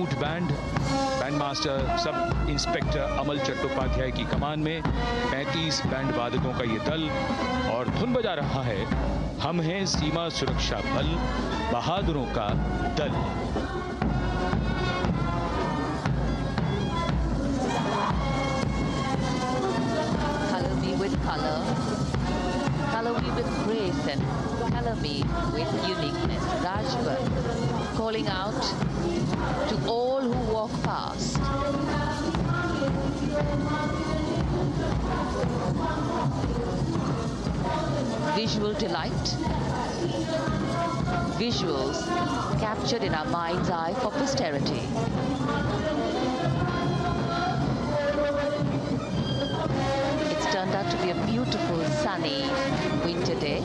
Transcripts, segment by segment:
Youth band master sub inspector Amal Chattopadhyay की कमान में 35 बैंड वादकों का ये दल और धुन बजा रहा है हम हैं सीमा सुरक्षा बल बहादुरों का दल। Color me with color, color me with grace, and color me with uniqueness. Rajput calling out to all who walk past. Visual delight, visuals captured in our mind's eye for posterity. It's turned out to be a beautiful sunny winter day.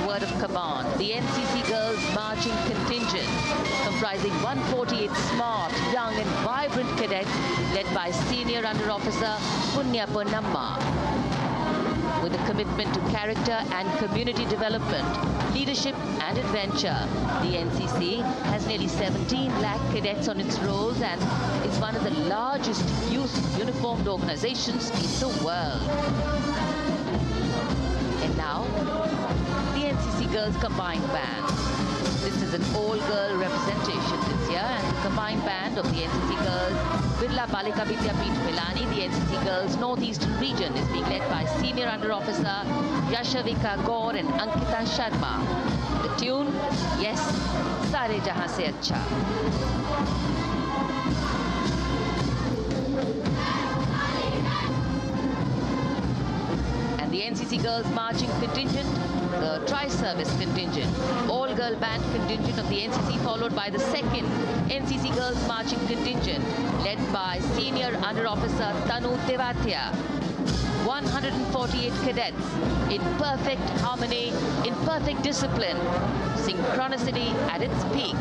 Word of command, the NCC Girls Marching Contingent, comprising 148 smart, young and vibrant cadets led by Senior Under Officer Punya Ponnamma. With a commitment to character and community development, leadership and adventure, the NCC has nearly 17 lakh cadets on its rolls and is one of the largest youth uniformed organizations in the world. And now, the NCC Girls Combined Band. This is an all-girl representation this year, and the combined band of the NCC Girls Birla Balika Vidyapeeth Milani, the NCC Girls Northeastern region, is being led by Senior Under Officer Yashavika Gaur and Ankita Sharma. The tune, yes, Sare Jahan Se Acha. The NCC Girls Marching Contingent, the Tri-Service Contingent, all-girl band contingent of the NCC, followed by the second NCC Girls Marching Contingent, led by Senior Under Officer Tanu Tewatia. 148 cadets in perfect harmony, in perfect discipline, synchronicity at its peak.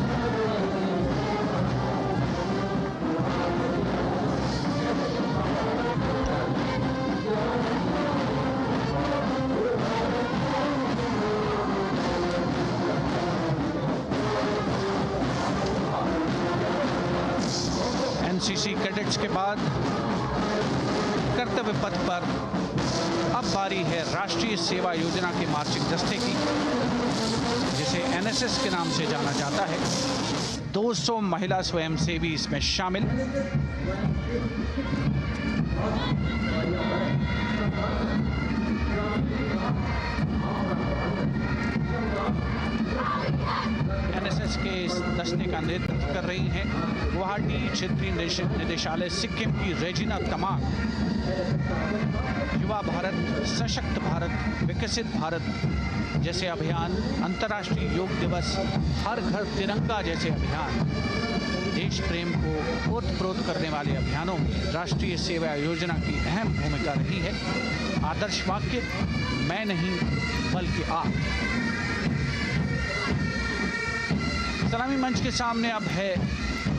NCC cadets के बाद कर्तव्य पथ पर अब बारी है राष्ट्रीय सेवा योजना के मार्चिंग दस्ते की, जिसे एनएसएस के नाम से जाना जाता है। 200 महिला स्वयंसेवी इसमें शामिल। एनएसएस के इस दस्ते का नेतृत्व कर रही हैं गुवाहाटी क्षेत्रीय निदेशालय सिक्किम की रेजिना तमांग। युवा भारत, सशक्त भारत, विकसित भारत जैसे अभियान, अंतर्राष्ट्रीय योग दिवस, हर घर तिरंगा जैसे अभियान, देश प्रेम को ओतप्रोत करने वाले अभियानों में राष्ट्रीय सेवा योजना की अहम भूमिका रही है। आदर्श वाक्य, मैं नहीं बल्कि आप। सलामी मंच के सामने अब है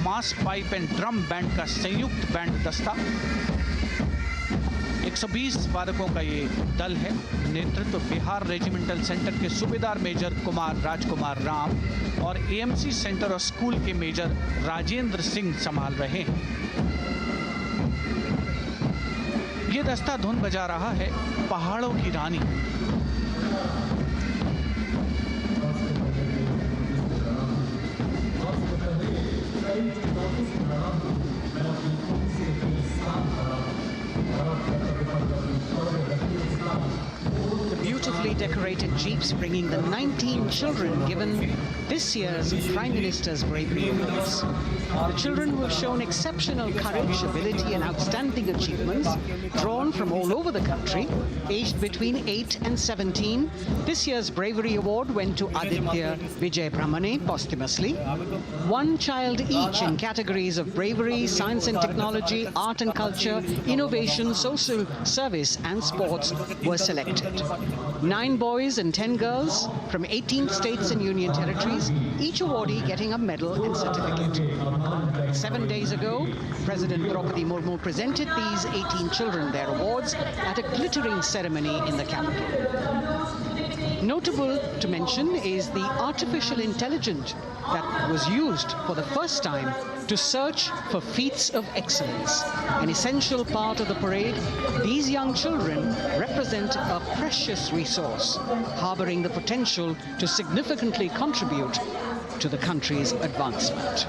मास पाइप एंड ड्रम बैंड का संयुक्त बैंड दस्ता। 120 वादकों का ये दल है। नेतृत्व बिहार रेजिमेंटल सेंटर के सूबेदार मेजर कुमार राजकुमार राम और एएमसी सेंटर और स्कूल के मेजर राजेंद्र सिंह संभाल रहे हैं। ये दस्ता धुन बजा रहा है पहाड़ों की रानी। Beautifully decorated jeeps bringing the 19 children given this year's Prime Minister's Bravery Awards. The children who have shown exceptional courage, ability and outstanding achievements, drawn from all over the country, aged between 8 and 17. This year's Bravery Award went to Aditya Vijay Brahmane posthumously. One child each in categories of bravery, science and technology, art and culture, innovation, social service and sports were selected. competed. 9 boys and 10 girls from 18 states and union territories, each awardee getting a medal and certificate. 7 days ago, President Draupadi Murmu presented these 18 children their awards at a glittering ceremony in the capital. Notable to mention is the artificial intelligence that was used for the first time to search for feats of excellence. An essential part of the parade, these young children represent a precious resource, harboring the potential to significantly contribute to the country's advancement.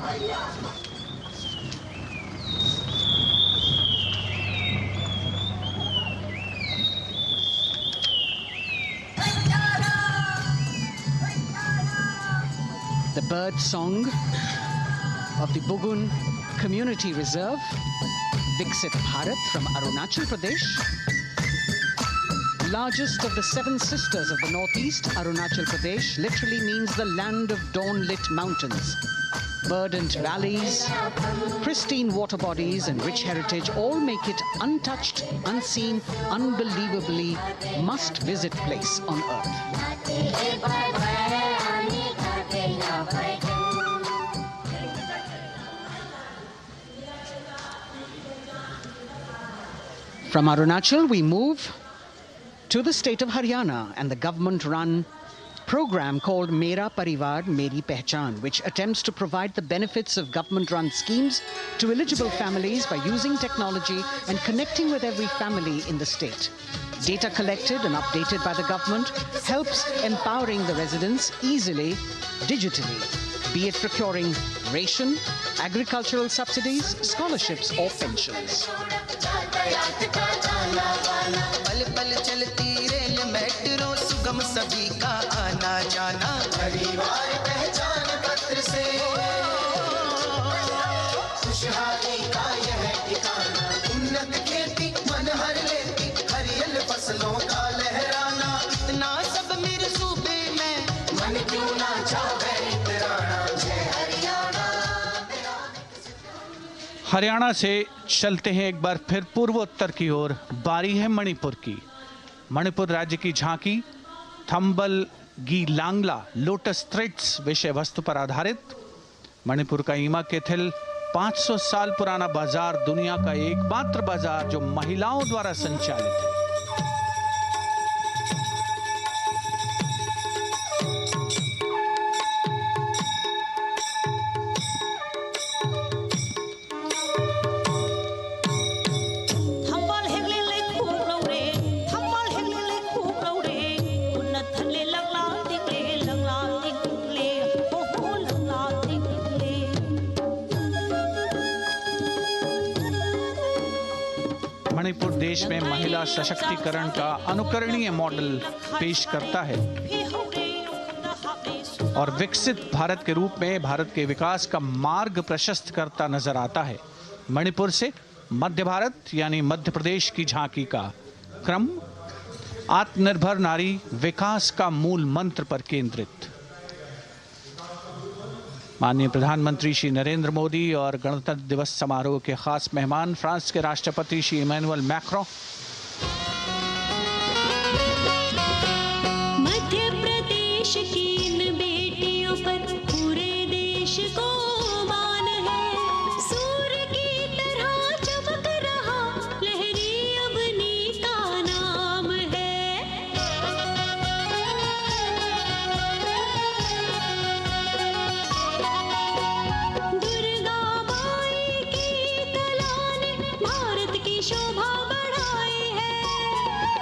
The bird song of the Bugun Community Reserve, Viksit Bharat from Arunachal Pradesh. Largest of the 7 sisters of the northeast, Arunachal Pradesh literally means the land of dawn-lit mountains. Verdant valleys, pristine water bodies and rich heritage all make it untouched, unseen, unbelievably must-visit place on earth. From Arunachal, we move to the state of Haryana and the government-run program called Mera Parivar Meri Pehchan, which attempts to provide the benefits of government-run schemes to eligible families by using technology and connecting with every family in the state. Data collected and updated by the government helps empowering the residents easily, digitally, be it procuring ration, agricultural subsidies, scholarships or pensions. पल पल चलती rail metro सुगम सभी का आना जाना परिवार पहचान पत्र से खुशहाली का यह ठिकाना उन्नत खेती मन हर लेती हरियल फसलों का लहराना इतना सब मेरे सूबे में मन क्यों ना चाहे इतराना जय हरियाणा। हरियाणा से चलते हैं एक बार फिर पूर्वोत्तर की ओर। बारी है मणिपुर की। मणिपुर राज्य की झांकी थंबल गी लांगला लोटस थ्रेड्स विषय वस्तु पर आधारित। मणिपुर का ईमा केथिल 500 साल पुराना बाजार दुनिया का एकमात्र बाजार जो महिलाओं द्वारा संचालित है। मणिपुर देश में महिला सशक्तिकरण का अनुकरणीय मॉडल पेश करता है और विकसित भारत के रूप में भारत के विकास का मार्ग प्रशस्त करता नजर आता है। मणिपुर से मध्य भारत यानी मध्य प्रदेश की झांकी का क्रम आत्मनिर्भर नारी विकास का मूल मंत्र पर केंद्रित। माननीय प्रधानमंत्री श्री नरेंद्र मोदी और गणतंत्र दिवस समारोह के खास मेहमान फ्रांस के राष्ट्रपति श्री इमैनुअल मैक्रों, मध्य प्रदेश की इन बेटियों पर पूरे देश को मान है। सूर्य की तरह चमक रहा लहरी अवनी का नाम है। दुर्गा माई की कला ने भारत की शोभा बढ़ाई है।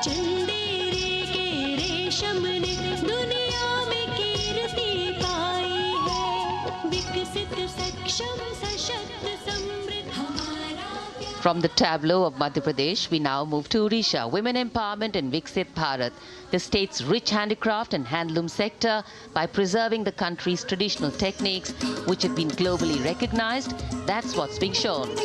चंदेरे के रेशम ने दुनिया में कीर्ति पाई है। विकसित सक्षम सशक्त समृद्ध हमारा प्यार। From the tableau of Madhya Pradesh, we now move to Odisha. Women empowerment in Viksit Bharat, the state's rich handicraft and handloom sector, by preserving the country's traditional techniques, which have been globally recognized. That's what's being shown.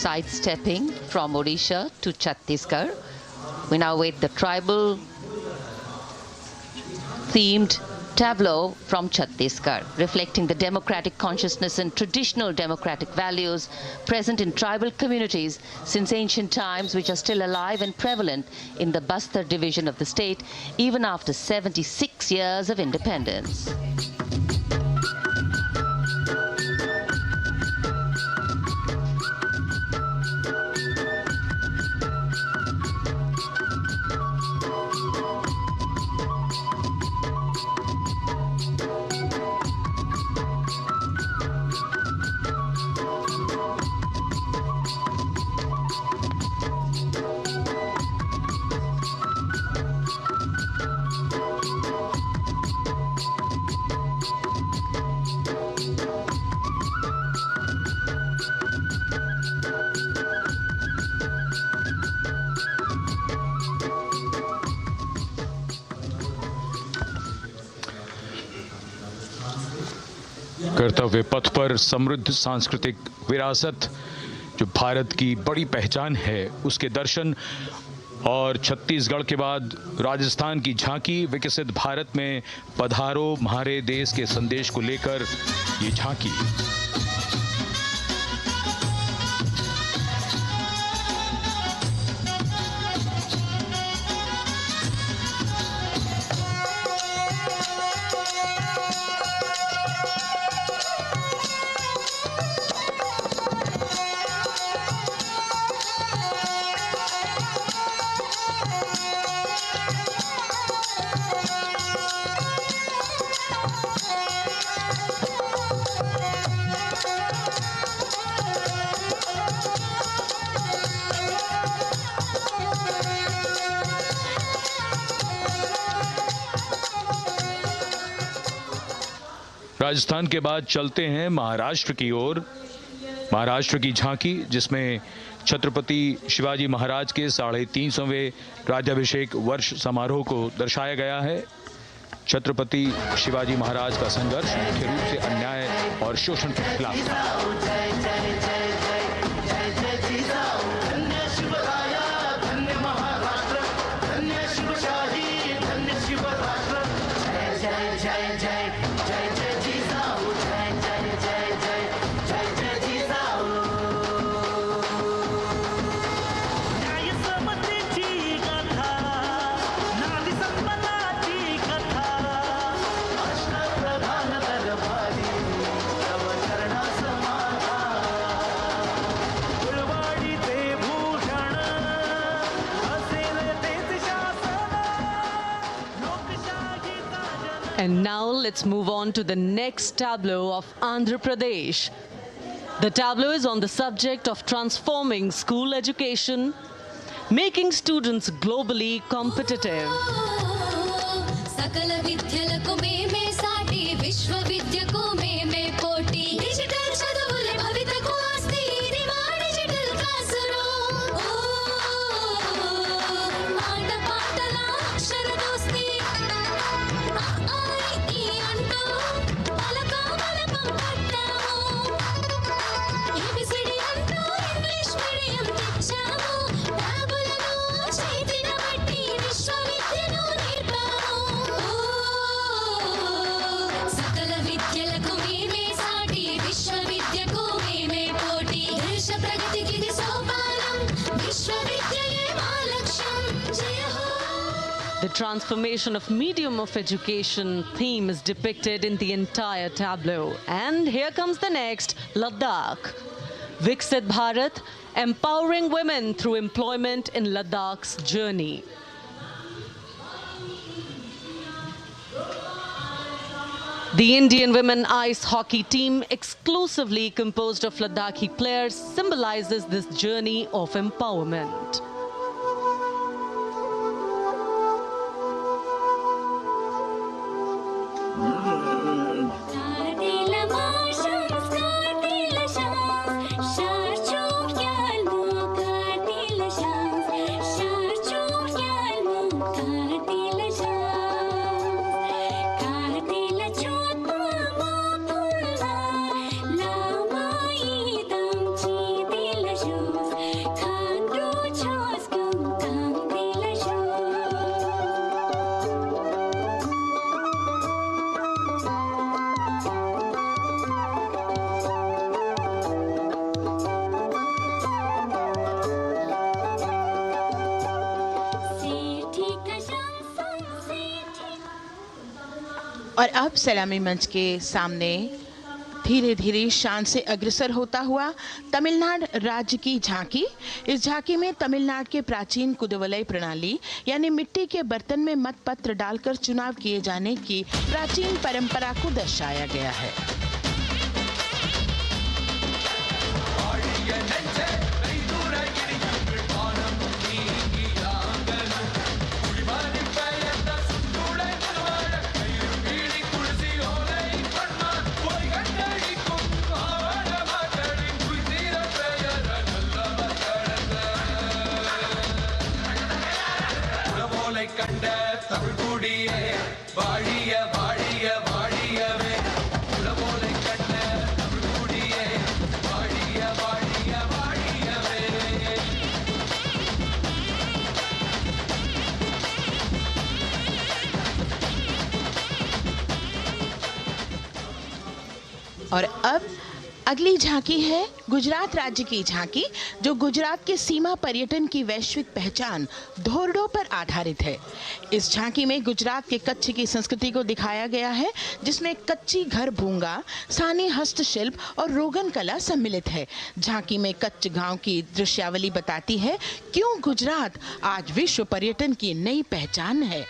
sidestepping from Odisha to Chhattisgarh. We now wait the tribal themed tableau from Chhattisgarh, reflecting the democratic consciousness and traditional democratic values present in tribal communities since ancient times, which are still alive and prevalent in the Bastar division of the state, even after 76 years of independence. कर्तव्य पथ पर समृद्ध सांस्कृतिक विरासत जो भारत की बड़ी पहचान है उसके दर्शन और छत्तीसगढ़ के बाद राजस्थान की झांकी विकसित भारत में पधारो हमारे देश के संदेश को लेकर ये झांकी। राजस्थान के बाद चलते हैं महाराष्ट्र की ओर। महाराष्ट्र की झांकी जिसमें छत्रपति शिवाजी महाराज के 350वें राज्याभिषेक वर्ष समारोह को दर्शाया गया है। छत्रपति शिवाजी महाराज का संघर्ष मुख्य रूप से अन्याय और शोषण के खिलाफ था। And now let's move on to the next tableau of Andhra Pradesh. The tableau is on the subject of transforming school education, making students globally competitive. The transformation of medium of education theme is depicted in the entire tableau. And here comes the next, Ladakh. Viksit Bharat, empowering women through employment in Ladakh's journey. The Indian women ice hockey team, exclusively composed of Ladakhi players, symbolizes this journey of empowerment. Show. और अब सलामी मंच के सामने धीरे धीरे शान से अग्रसर होता हुआ तमिलनाडु राज्य की झांकी। इस झांकी में तमिलनाडु के प्राचीन कुदवलय प्रणाली यानी मिट्टी के बर्तन में मतपत्र डालकर चुनाव किए जाने की प्राचीन परंपरा को दर्शाया गया है। और अब अगली झांकी है गुजरात राज्य की झांकी, जो गुजरात के सीमा पर्यटन की वैश्विक पहचान धोरडो पर आधारित है। इस झांकी में गुजरात के कच्छ की संस्कृति को दिखाया गया है, जिसमें कच्ची घर भूंगा, स्थानीय हस्तशिल्प और रोगन कला सम्मिलित है। झांकी में कच्छ गांव की दृश्यावली बताती है क्यों गुजरात आज विश्व पर्यटन की नई पहचान है।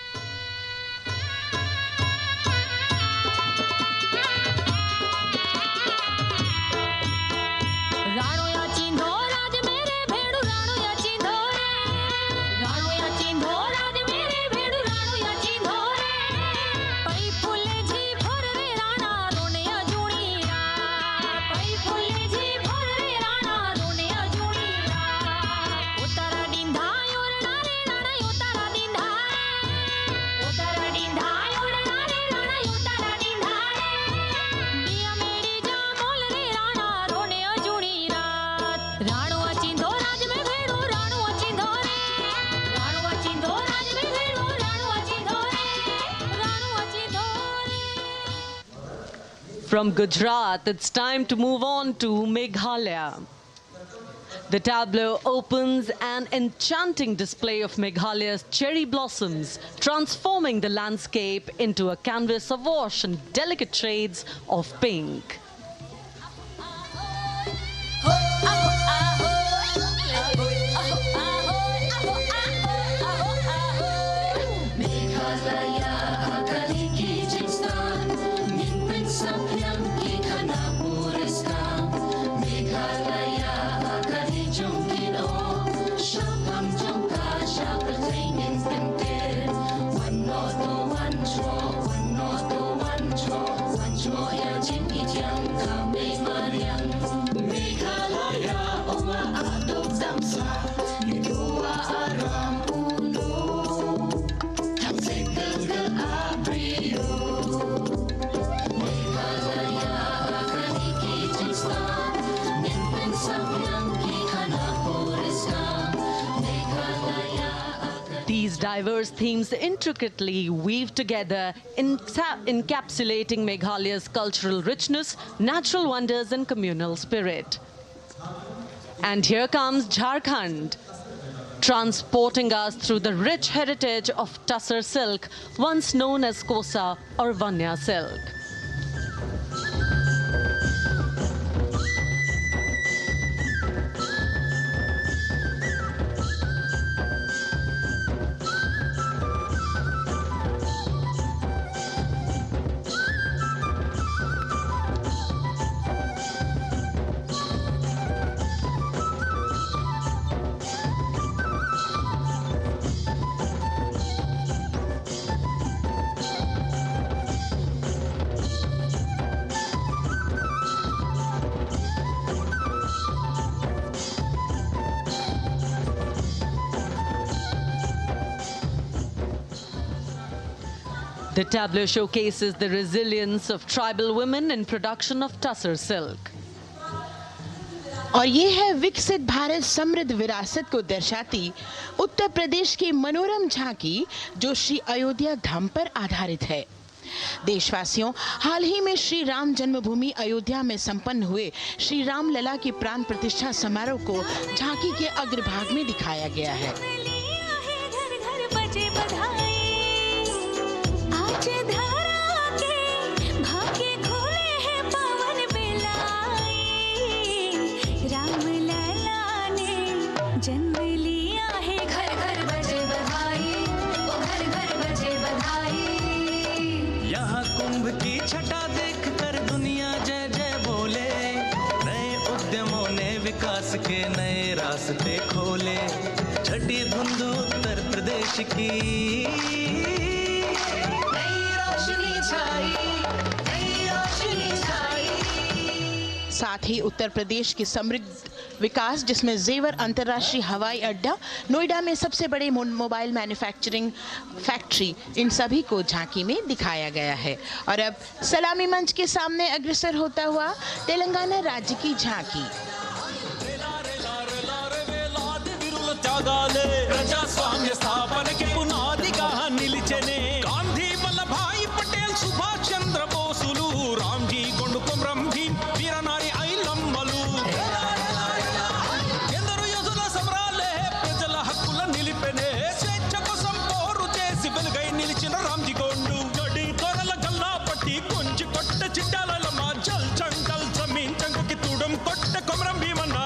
From Gujarat, it's time to move on to Meghalaya. The tableau opens an enchanting display of Meghalaya's cherry blossoms, transforming the landscape into a canvas awash in delicate shades of pink. These diverse themes intricately weave together, encapsulating Meghalaya's cultural richness, natural wonders and communal spirit. And here comes Jharkhand, transporting us through the rich heritage of Tussar silk, once known as Kosa or Vanya silk. The tableau showcases the resilience of tribal women in production of Tussar silk. और ये है विकसित भारत समृद्ध विरासत को दर्शाती उत्तर प्रदेश की मनोरम झांकी, जो श्री अयोध्या धाम पर आधारित है। देशवासियों, हाल ही में श्री राम जन्मभूमि अयोध्या में संपन्न हुए श्री राम लला की प्राण प्रतिष्ठा समारोह को झांकी के अग्रभाग में दिखाया गया है। आज धरा के छटा देख कर दुनिया जय जय बोले, नए उद्यमों ने विकास के नए रास्ते खोले, छठी धुंध उत्तर प्रदेश की नई रोशनी छाई, नई रोशनी छाई। साथ ही उत्तर प्रदेश की समृद्ध विकास, जिसमें जेवर अंतर्राष्ट्रीय हवाई अड्डा, नोएडा में सबसे बड़े मोबाइल मैन्युफैक्चरिंग फैक्ट्री, इन सभी को झांकी में दिखाया गया है। और अब सलामी मंच के सामने अग्रसर होता हुआ तेलंगाना राज्य की झांकी। ప్రజాస్వామ్య స్థాపనకి పునాదిగా నిలిచెనే గాంధీ వల్లభాయ్ పటేల్ సుభాష్ చంద్ర బోసులు రామ్జీ గొండు కొమరం భీమ్ వీరనారి ఐలమ్మలు ఎందరో యోధుల సమరాలే ప్రజల హక్కుల నిలిపెనే స్వేచ్ఛ కోసం పోరు చేసి వెలుగై నిలిచిన రామ్జీ గొండు గడి కొరల గల్లా పట్టి కొంచి కొట్ట చిట్టాలమ్మ జల్ చంకల్ జమీన్ చంకుకి తూడం కొట్ట కొమరం భీమన్న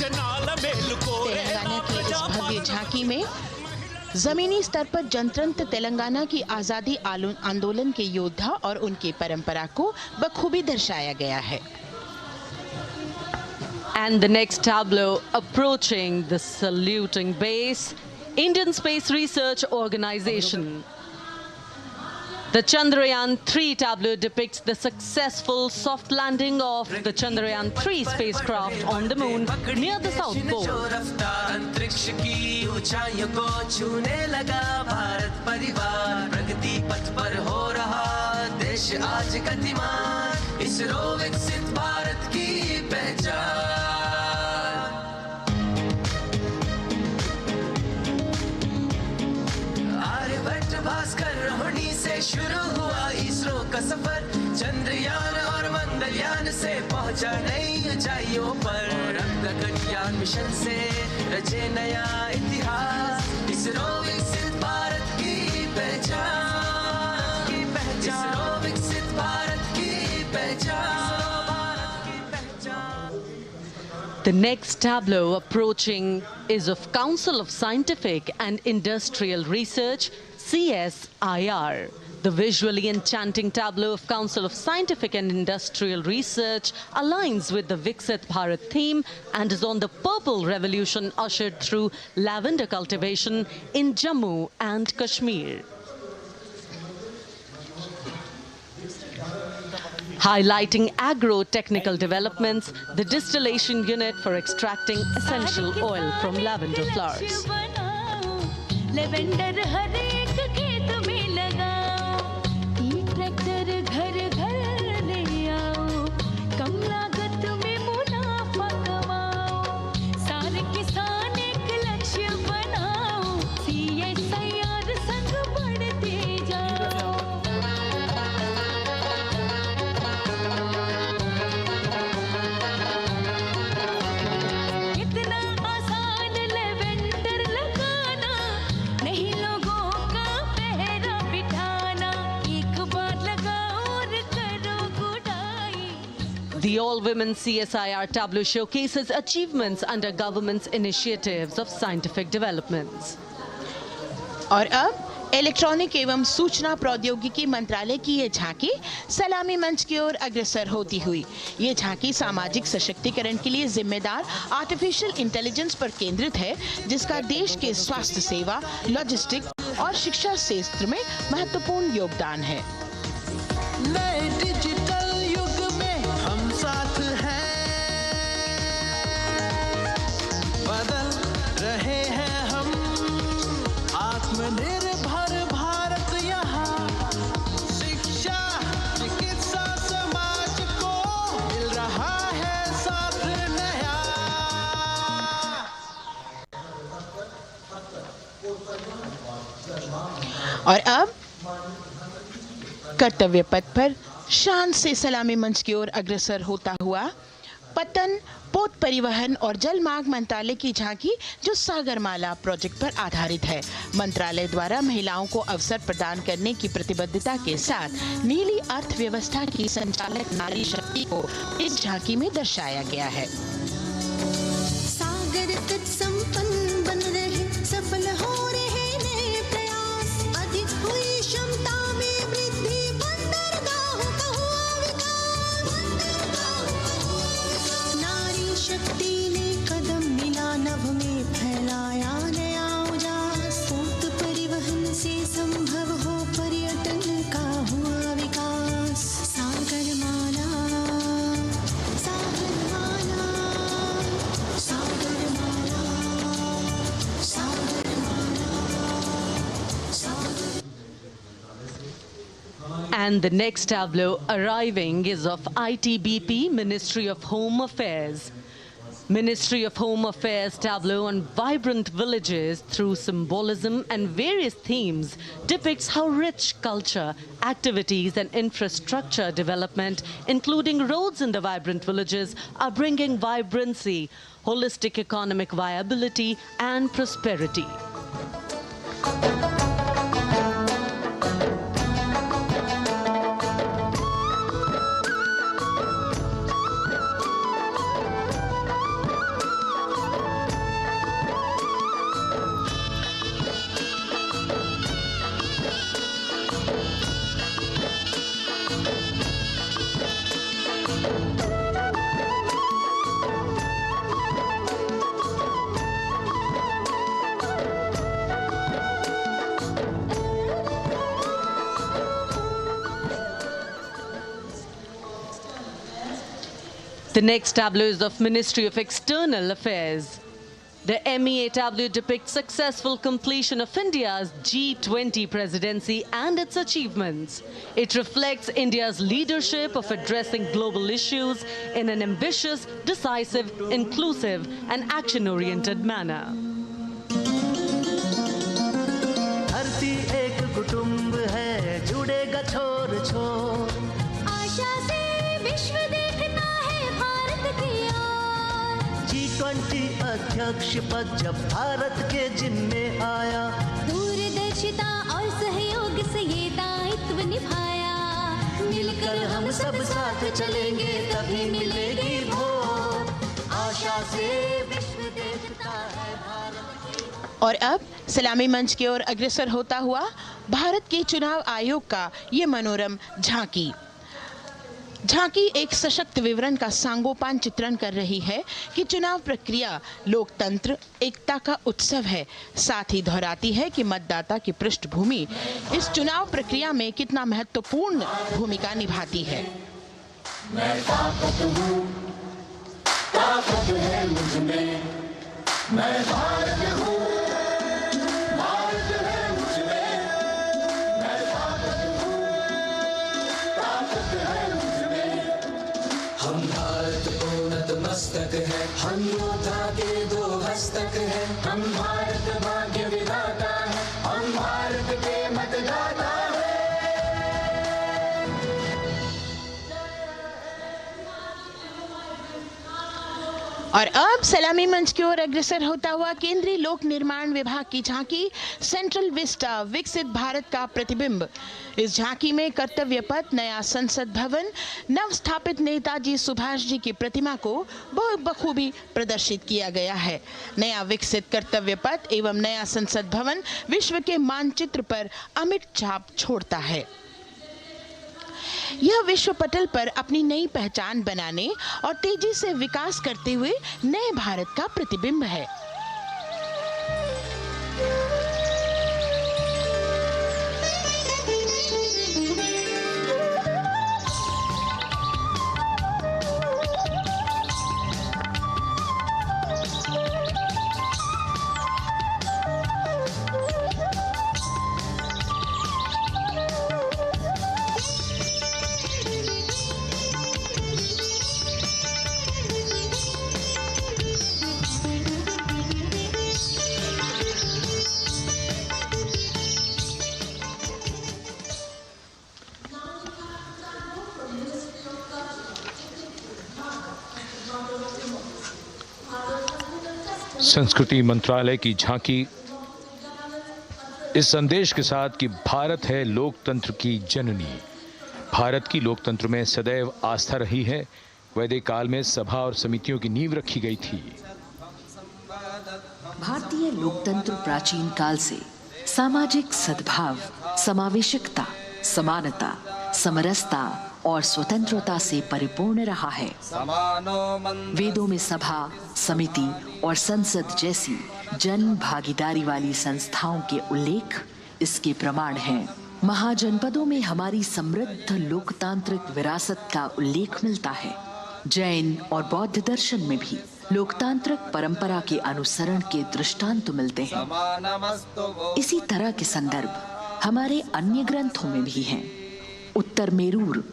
तेलंगाना की इस भव्य झांकी में जमीनी स्तर पर जनतंत्र तेलंगाना की आजादी आंदोलन के योद्धा और उनकी परंपरा को बखूबी दर्शाया गया है। And the next tableau approaching the saluting base, Indian Space Research Organization. The Chandrayaan-3 tableau depicts the successful soft landing of the Chandrayaan-3 spacecraft on the moon near the South Pole. अंतरिक्ष की ऊंचाइयों को छूने लगा भारत परिवार, प्रगति पथ पर हो रहा देश आज गतिमान, इसरो विकसित भारत की पहचान। आर्यभट्ट भास्कर रोहिणी से शुरू हुआ इसरो का सफर, चंद्रयान और मंगलयान से पहुंचा नई ऊंचाइयों पर, गगनयान मिशन से रचे नया इतिहास, इसरो विकसित भारत की पहचान, इसरो विकसित भारत की पहचान। The next tableau approaching is of Council of Scientific and Industrial Research, CSIR. The visually enchanting tableau of Council of Scientific and Industrial Research aligns with the Viksit Bharat theme and is on the Purple Revolution ushered through lavender cultivation in Jammu and Kashmir. Highlighting agro-technical developments, the distillation unit for extracting essential oil from lavender flowers. Lavender हर एक खेत में लगाओ, ई tractor घर घर ले आओ, कम लागत में मुनाफा कमाओ, सारे किसान एक लक्ष्य बनाओ, CSIR संग बढ़ते जाओ। कितना आसान लेवेंडर लगाना, नहीं लोगों का पहरा बिठाना, एक बार लगाओ और करो गुडाई। The all-women CSIR tableau showcases achievements under government's initiatives of scientific developments. और अब इलेक्ट्रॉनिक एवं सूचना प्रौद्योगिकी मंत्रालय की ये झांकी सलामी मंच की ओर अग्रसर होती हुई। ये झांकी सामाजिक सशक्तिकरण के लिए जिम्मेदार आर्टिफिशियल इंटेलिजेंस पर केंद्रित है, जिसका देश के स्वास्थ्य सेवा, लॉजिस्टिक और शिक्षा क्षेत्र में महत्वपूर्ण योगदान है। नए डिजिटल युग में हम साथ हैं, बदल रहे हैं हम, आत्मनिर्भर भारत यहाँ, शिक्षा चिकित्सा समाज को मिल रहा है साथ नया। और अब कर्तव्य पथ पर शान से सलामी मंच की ओर अग्रसर होता हुआ पतन, पोत परिवहन और जल मार्ग मंत्रालय की झांकी, जो सागरमाला प्रोजेक्ट पर आधारित है। मंत्रालय द्वारा महिलाओं को अवसर प्रदान करने की प्रतिबद्धता के साथ नीली अर्थव्यवस्था की संचालक नारी शक्ति को इस झांकी में दर्शाया गया है। सागर तट संपन्न बन रहे, सफल हो रहे नए प्रयास, अधिक हुई And the next tableau arriving is of ITBP, Ministry of Home Affairs. Ministry of Home Affairs tableau on vibrant villages through symbolism and various themes depicts how rich culture, activities and infrastructure development, including roads in the vibrant villages, are bringing vibrancy, holistic economic viability and prosperity. The next tableau is of Ministry of External Affairs. The MEA tableau depicts successful completion of India's G20 presidency and its achievements. It reflects India's leadership of addressing global issues in an ambitious, decisive, inclusive and action-oriented manner. धरती एक कुटुंब है, जुड़ेगा छोर छोर। आशा से विश्व देखता है भारत की ओर। G20 अध्यक्ष पद जब भारत के जिम्मे आया, दूरदर्शिता और सहयोग से ये दायित्व निभाया। मिलकर हम सब साथ चलेंगे तभी मिलेगी भोर। आशा से विश्व देखता है भारत की। और अब सलामी मंच की ओर अग्रसर होता हुआ भारत के चुनाव आयोग का ये मनोरम झांकी एक सशक्त विवरण का सांगोपान चित्रण कर रही है कि चुनाव प्रक्रिया लोकतंत्र एकता का उत्सव है। साथ ही दोहराती है कि मतदाता की पृष्ठभूमि इस चुनाव प्रक्रिया में कितना महत्वपूर्ण भूमिका निभाती है। मैं ताकत हूँ, ताकत है मुझ में, मैं भारत हूँ, भारत है मुझ में, मैं ताकत हूँ, ताकत है मुझ में। हम भारत को नतमस्तक है, हम योद्धा के दो हस्तक है। हम भारत भाग्य विधाता है, हम भारत के मतदाता है। और अब सलामी मंच की ओर अग्रसर होता हुआ केंद्रीय लोक निर्माण विभाग की झांकी सेंट्रल विस्टा विकसित भारत का प्रतिबिंब। इस झांकी में कर्तव्य पथ, नया संसद भवन, नव स्थापित नेताजी सुभाष जी की प्रतिमा को बहुत बखूबी प्रदर्शित किया गया है। नया विकसित कर्तव्य पथ एवं नया संसद भवन विश्व के मानचित्र पर अमिट छाप छोड़ता है। यह विश्व पटल पर अपनी नई पहचान बनाने और तेजी से विकास करते हुए नए भारत का प्रतिबिंब है। संस्कृति मंत्रालय की झांकी इस संदेश के साथ कि भारत है लोकतंत्र की जननी। भारत की लोकतंत्र में सदैव आस्था रही है। वैदिक काल में सभा और समितियों की नींव रखी गई थी। भारतीय लोकतंत्र प्राचीन काल से सामाजिक सद्भाव, समावेशकता, समानता, समरसता और स्वतंत्रता से परिपूर्ण रहा है। वेदों में सभा, समिति और संसद जैसी जन भागीदारी वाली संस्थाओं के उल्लेख इसके प्रमाण हैं। महाजनपदों में हमारी समृद्ध लोकतांत्रिक विरासत का उल्लेख मिलता है। जैन और बौद्ध दर्शन में भी लोकतांत्रिक परंपरा के अनुसरण के दृष्टांत मिलते हैं। इसी तरह के संदर्भ हमारे अन्य ग्रंथों में भी हैं। उत्तर मेरूर,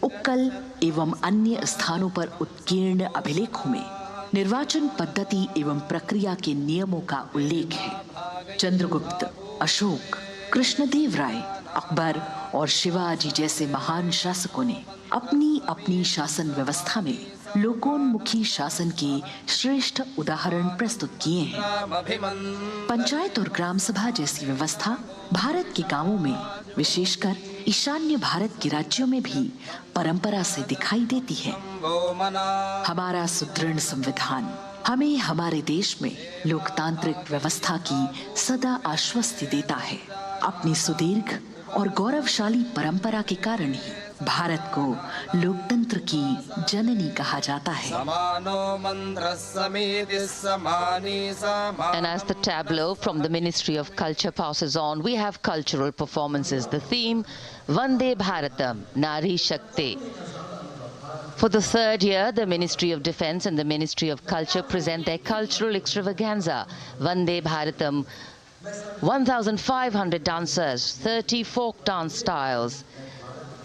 उक्कल एवं अन्य स्थानों पर उत्कीर्ण अभिलेखों में निर्वाचन पद्धति एवं प्रक्रिया के नियमों का उल्लेख है। चंद्रगुप्त, अशोक, कृष्णदेव राय, अकबर और शिवाजी जैसे महान शासकों ने अपनी अपनी शासन व्यवस्था में लोकोन्मुखी शासन के श्रेष्ठ उदाहरण प्रस्तुत किए हैं। पंचायत और ग्राम सभा जैसी व्यवस्था भारत के गांवों में, विशेषकर ईशान्य भारत के राज्यों में भी परंपरा से दिखाई देती है। हमारा सुदृढ़ संविधान हमें हमारे देश में लोकतांत्रिक व्यवस्था की सदा आश्वस्ति देता है। अपनी सुदीर्घ और गौरवशाली परंपरा के कारण ही भारत को लोकतंत्र की जननी कहा जाता है। And as the tableau from the Ministry of Culture passes on, we have cultural performances. The theme, Vande Bharatam, Nari Shakti. For the third year, the Ministry of Defence and the Ministry of Culture present their cultural extravaganza, Vande Bharatam. 1,500 dancers, 30 folk dance styles.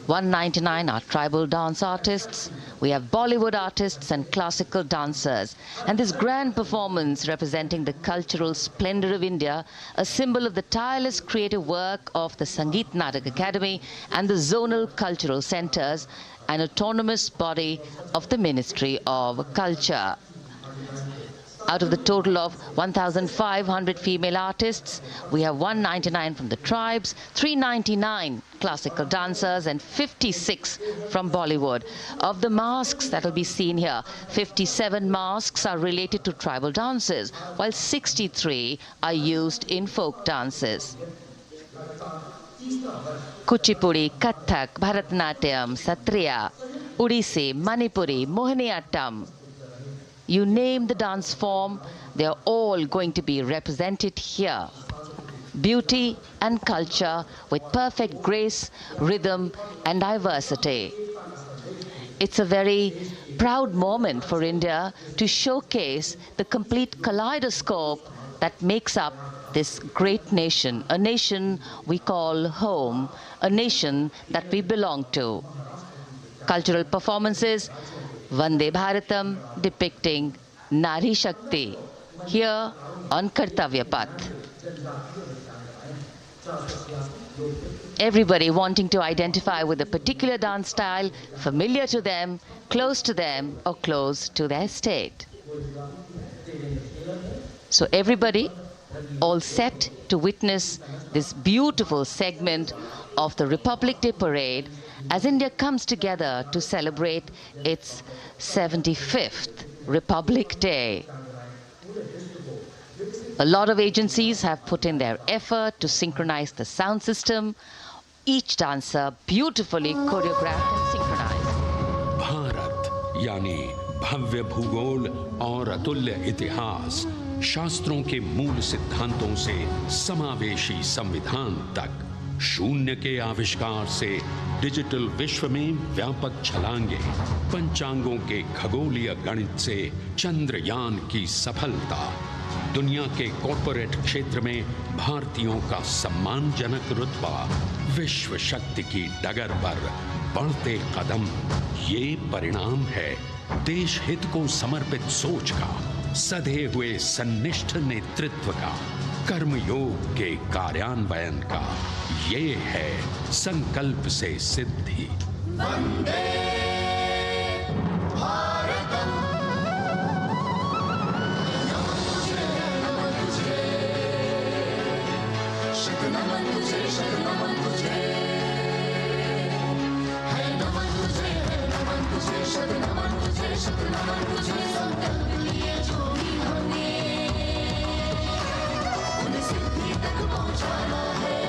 199 are tribal dance artists. We have Bollywood artists and classical dancers. And this grand performance representing the cultural splendor of India, a symbol of the tireless creative work of the Sangeet Natak Academy and the zonal cultural centers, an autonomous body of the Ministry of Culture. Out of the total of 1,500 female artists, we have 199 from the tribes, 399 classical dancers and 56 from Bollywood. Of the masks that will be seen here, 57 masks are related to tribal dances, while 63 are used in folk dances. Kuchipudi, Kathak, Bharatanatyam, Satriya, Odissi, Manipuri, Mohiniyattam. You name the dance form, they are all going to be represented here. Beauty and culture with perfect grace, rhythm and diversity. It's a very proud moment for India to showcase the complete kaleidoscope that makes up this great nation, a nation we call home, a nation that we belong to. Cultural performances, Vande Bharatam depicting Nari Shakti here on Kartavya Path. Everybody wanting to identify with a particular dance style, familiar to them, close to them or close to their state. So everybody all set to witness this beautiful segment of the Republic Day Parade as India comes together to celebrate its 75th Republic Day. A lot of agencies have put in their effort to synchronize the sound system. Each dancer beautifully choreographed and synchronized. Bharat यानी भव्य भूगोल और अतुल्य इतिहास, शास्त्रों के मूल सिद्धांतों से समावेशी संविधान तक, शून्य के आविष्कार से डिजिटल विश्व में व्यापक छलांगे, पंचांगों के खगोलीय गणित से चंद्रयान की सफलता, दुनिया के कॉर्पोरेट क्षेत्र में भारतीयों का सम्मानजनक रुतबा, विश्व शक्ति की डगर पर बढ़ते कदम, ये परिणाम है देश हित को समर्पित सोच का, सधे हुए सन्निष्ठ नेतृत्व का, कर्मयोग के कार्यान्वयन का। ये है संकल्प से सिद्धि। वंदे भारतम, नमन तुझे, नमन तुझे, शत नमन तुझे, शत नमन तुझे, है नमन तुझे, है नमन तुझे, शत नमन तुझे, शत नमन तुझे। संकल्प लिए जो भी हमने उन्हें सिद्धि तक पहुंचाना है।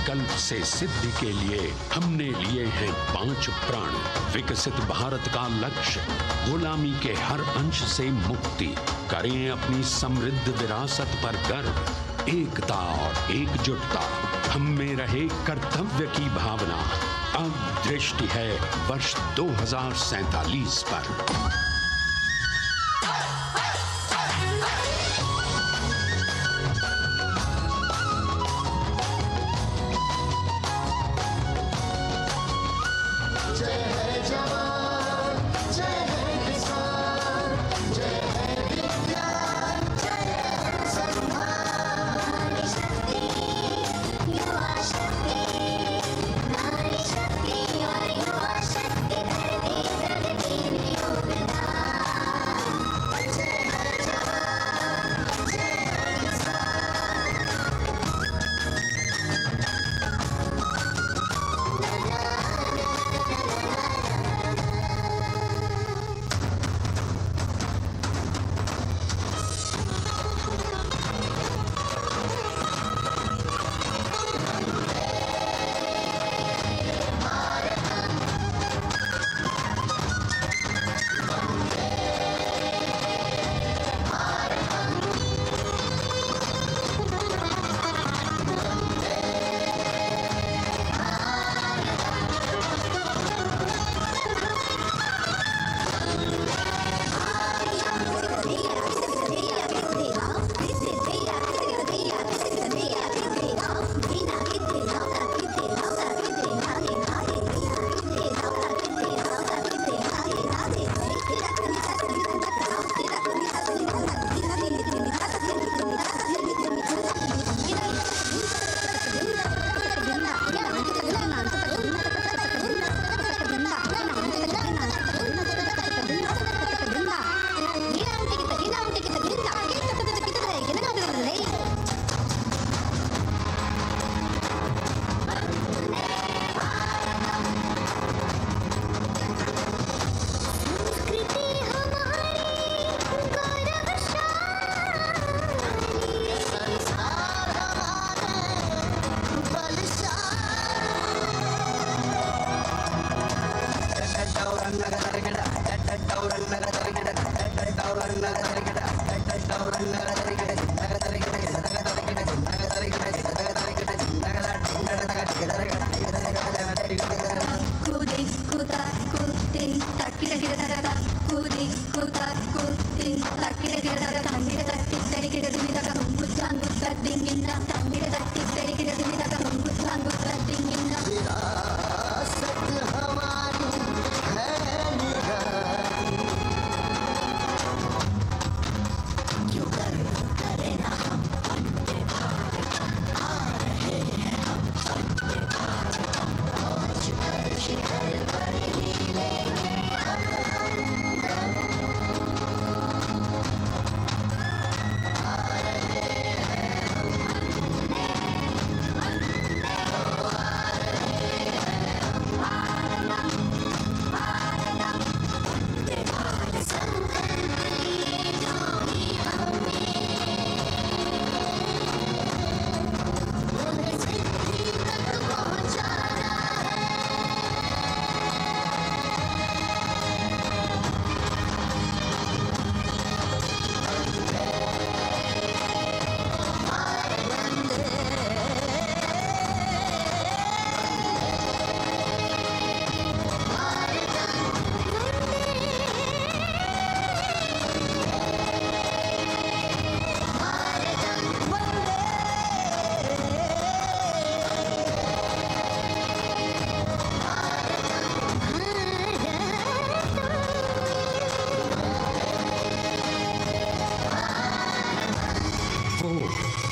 संकल्प से सिद्धि के लिए हमने लिए हैं 5 प्राण। विकसित भारत का लक्ष्य गुलामी के हर अंश से मुक्ति। करें अपनी समृद्ध विरासत पर गर्व। एकता और एकजुटता हम में रहे कर्तव्य की भावना। अब दृष्टि है वर्ष 2047 पर।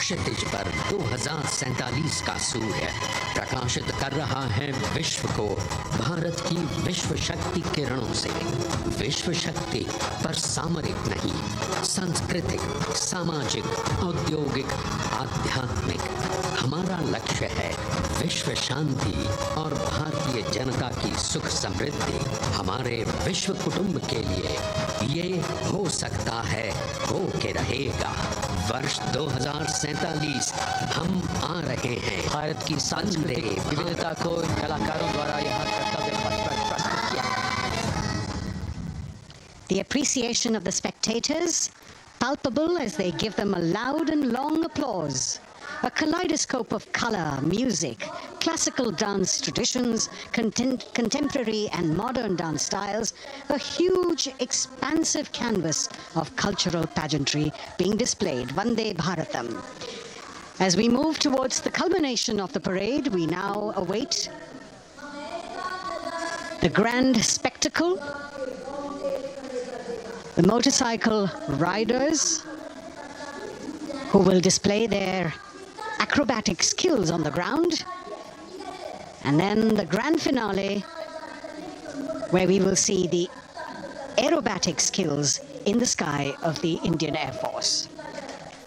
क्षितिज पर 2047 का सूर्य प्रकाशित कर रहा है विश्व को भारत की विश्व शक्ति किरणों से। विश्व शक्ति पर सामरिक नहीं, सांस्कृतिक, सामाजिक, औद्योगिक, आध्यात्मिक। हमारा लक्ष्य है विश्व शांति और भारतीय जनता की सुख समृद्धि। हमारे विश्व कुटुंब के लिए ये हो सकता है, हो के रहेगा। वर्ष 2047 हम आ रहे हैं। भारत की सांस्कृतिक विविधता को कलाकारों द्वारा यहाँ कर्तव्य पथ पर प्रस्तुत किया। The appreciation of the spectators palpable as they give them a loud and long applause. A kaleidoscope of color, music, classical dance traditions, contemporary and modern dance styles, a huge, expansive canvas of cultural pageantry being displayed, Vande Bharatam. As we move towards the culmination of the parade, we now await the grand spectacle, the motorcycle riders who will display their acrobatic skills on the ground, and then the grand finale where we will see the aerobatic skills in the sky of the Indian Air Force.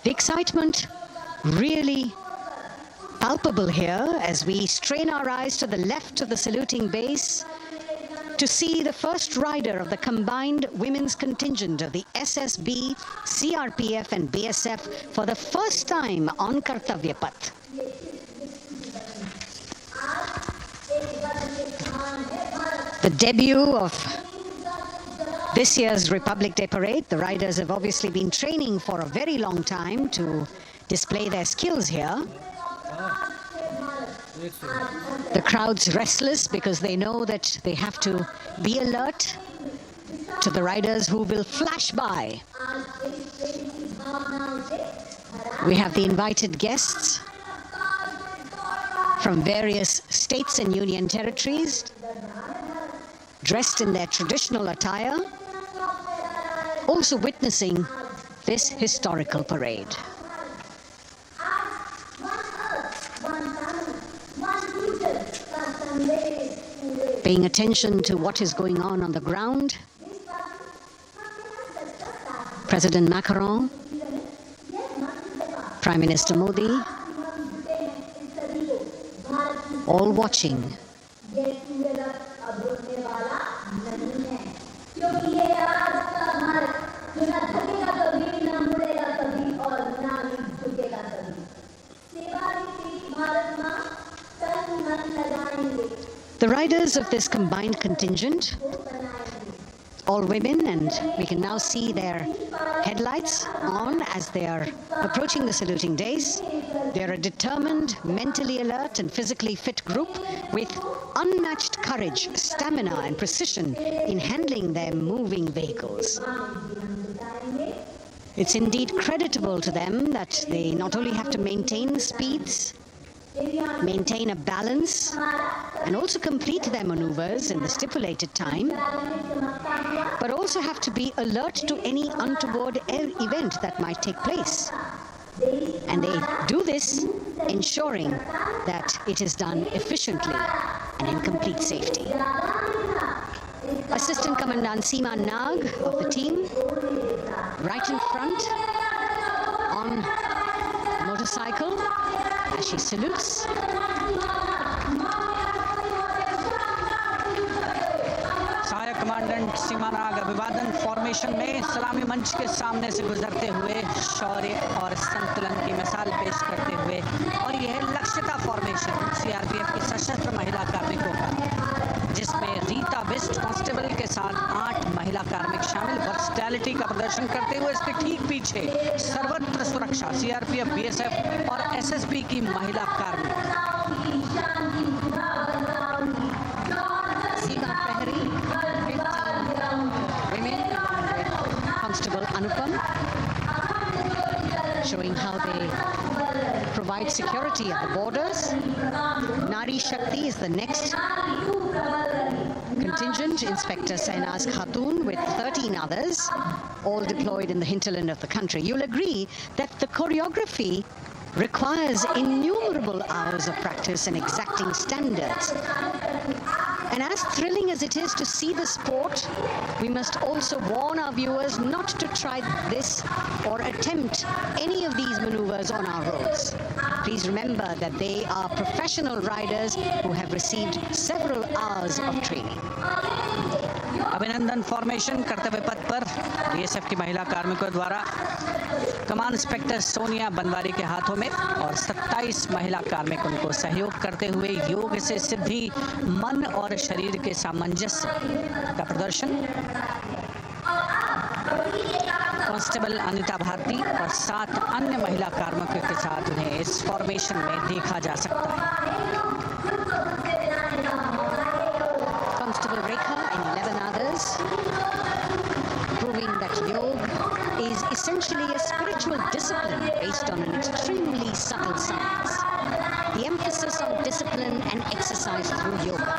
The excitement really palpable here as we strain our eyes to the left of the saluting base to see the first rider of the combined women's contingent of the SSB, CRPF and BSF for the first time on Kartavya Path. The debut of this year's Republic Day Parade. The riders have obviously been training for a very long time to display their skills here. The crowd's restless because they know that they have to be alert to the riders who will flash by. We have the invited guests from various states and union territories, dressed in their traditional attire, also witnessing this historical parade. Paying attention to what is going on the ground, President Macron, Prime Minister Modi, all watching. The riders of this combined contingent all women, and we can now see their headlights on as they are approaching the saluting days. They're a determined, mentally alert and physically fit group with unmatched courage, stamina and precision in handling their moving vehicles. It's indeed creditable to them that they not only have to maintain the speeds, maintain a balance, and also complete their maneuvers in the stipulated time, but also have to be alert to any untoward event that might take place. And they do this ensuring that it is done efficiently and in complete safety. Assistant Commandant Seema Nag of the team, right in front on a motorcycle as she salutes. सहायक commandant सीमा नाग अभिवादन formation में सलामी मंच के सामने से गुजरते हुए शौर्य और संतुलन की मिसाल पेश करते हुए, और यह लक्ष्यता फॉर्मेशन सीआरपीएफ की सशस्त्र महिला कार्मिकों का, जिसमें रीता बिस्ट कांस्टेबल के साथ 8 महिला कार्मिक शामिल वर्सटैलिटी का प्रदर्शन करते हुए, इसके ठीक पीछे सर्वत्र सुरक्षा सीआरपीएफ, बीएसएफ और एसएसबी की महिला कार्मिक। Constable Anupam, showing how they provide security at the borders. Nari Shakti is the next contingent. Inspector Sainaz Khatun with 13 others, all deployed in the hinterland of the country. You'll agree that the choreography requires innumerable hours of practice and exacting standards. And as thrilling as it is to see the sport, we must also warn our viewers not to try this or attempt any of these maneuvers on our roads. Please remember that they are professional riders who have received several hours of training. अभिनंदन formation कर्तव्य पथ पर BSF की महिला कार्मिकों द्वारा कमान inspector Sonia Banwari के हाथों में, और 27 महिला कार्मिक उनको सहयोग करते हुए योग से सिद्धि, मन और शरीर के सामंजस्य का प्रदर्शन। कांस्टेबल अनिता भारती और 7 अन्य महिला कार्मिकों के साथ उन्हें इस फॉर्मेशन में देखा जा सकता है। Constable Rekha and 11 others, proving that yoga is essentially a spiritual discipline based on an extremely subtle science. The emphasis on discipline and exercise through yoga.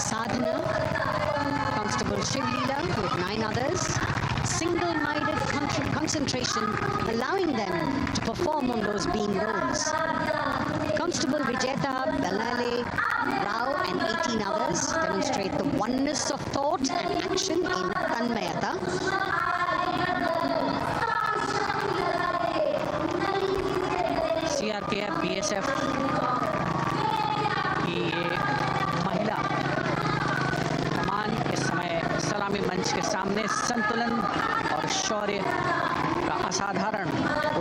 Sadhana, Constable Shivlila with 9 others, single-minded concentration, allowing them to perform on those beam roles. Constable Vijeta Balale Rao and 18 others demonstrate the oneness of thought and action in Tanmayata. CRPF, BSF की ये महिला कमान इस समय सलामी मंच के सामने संतुलन और शौर्य का असाधारण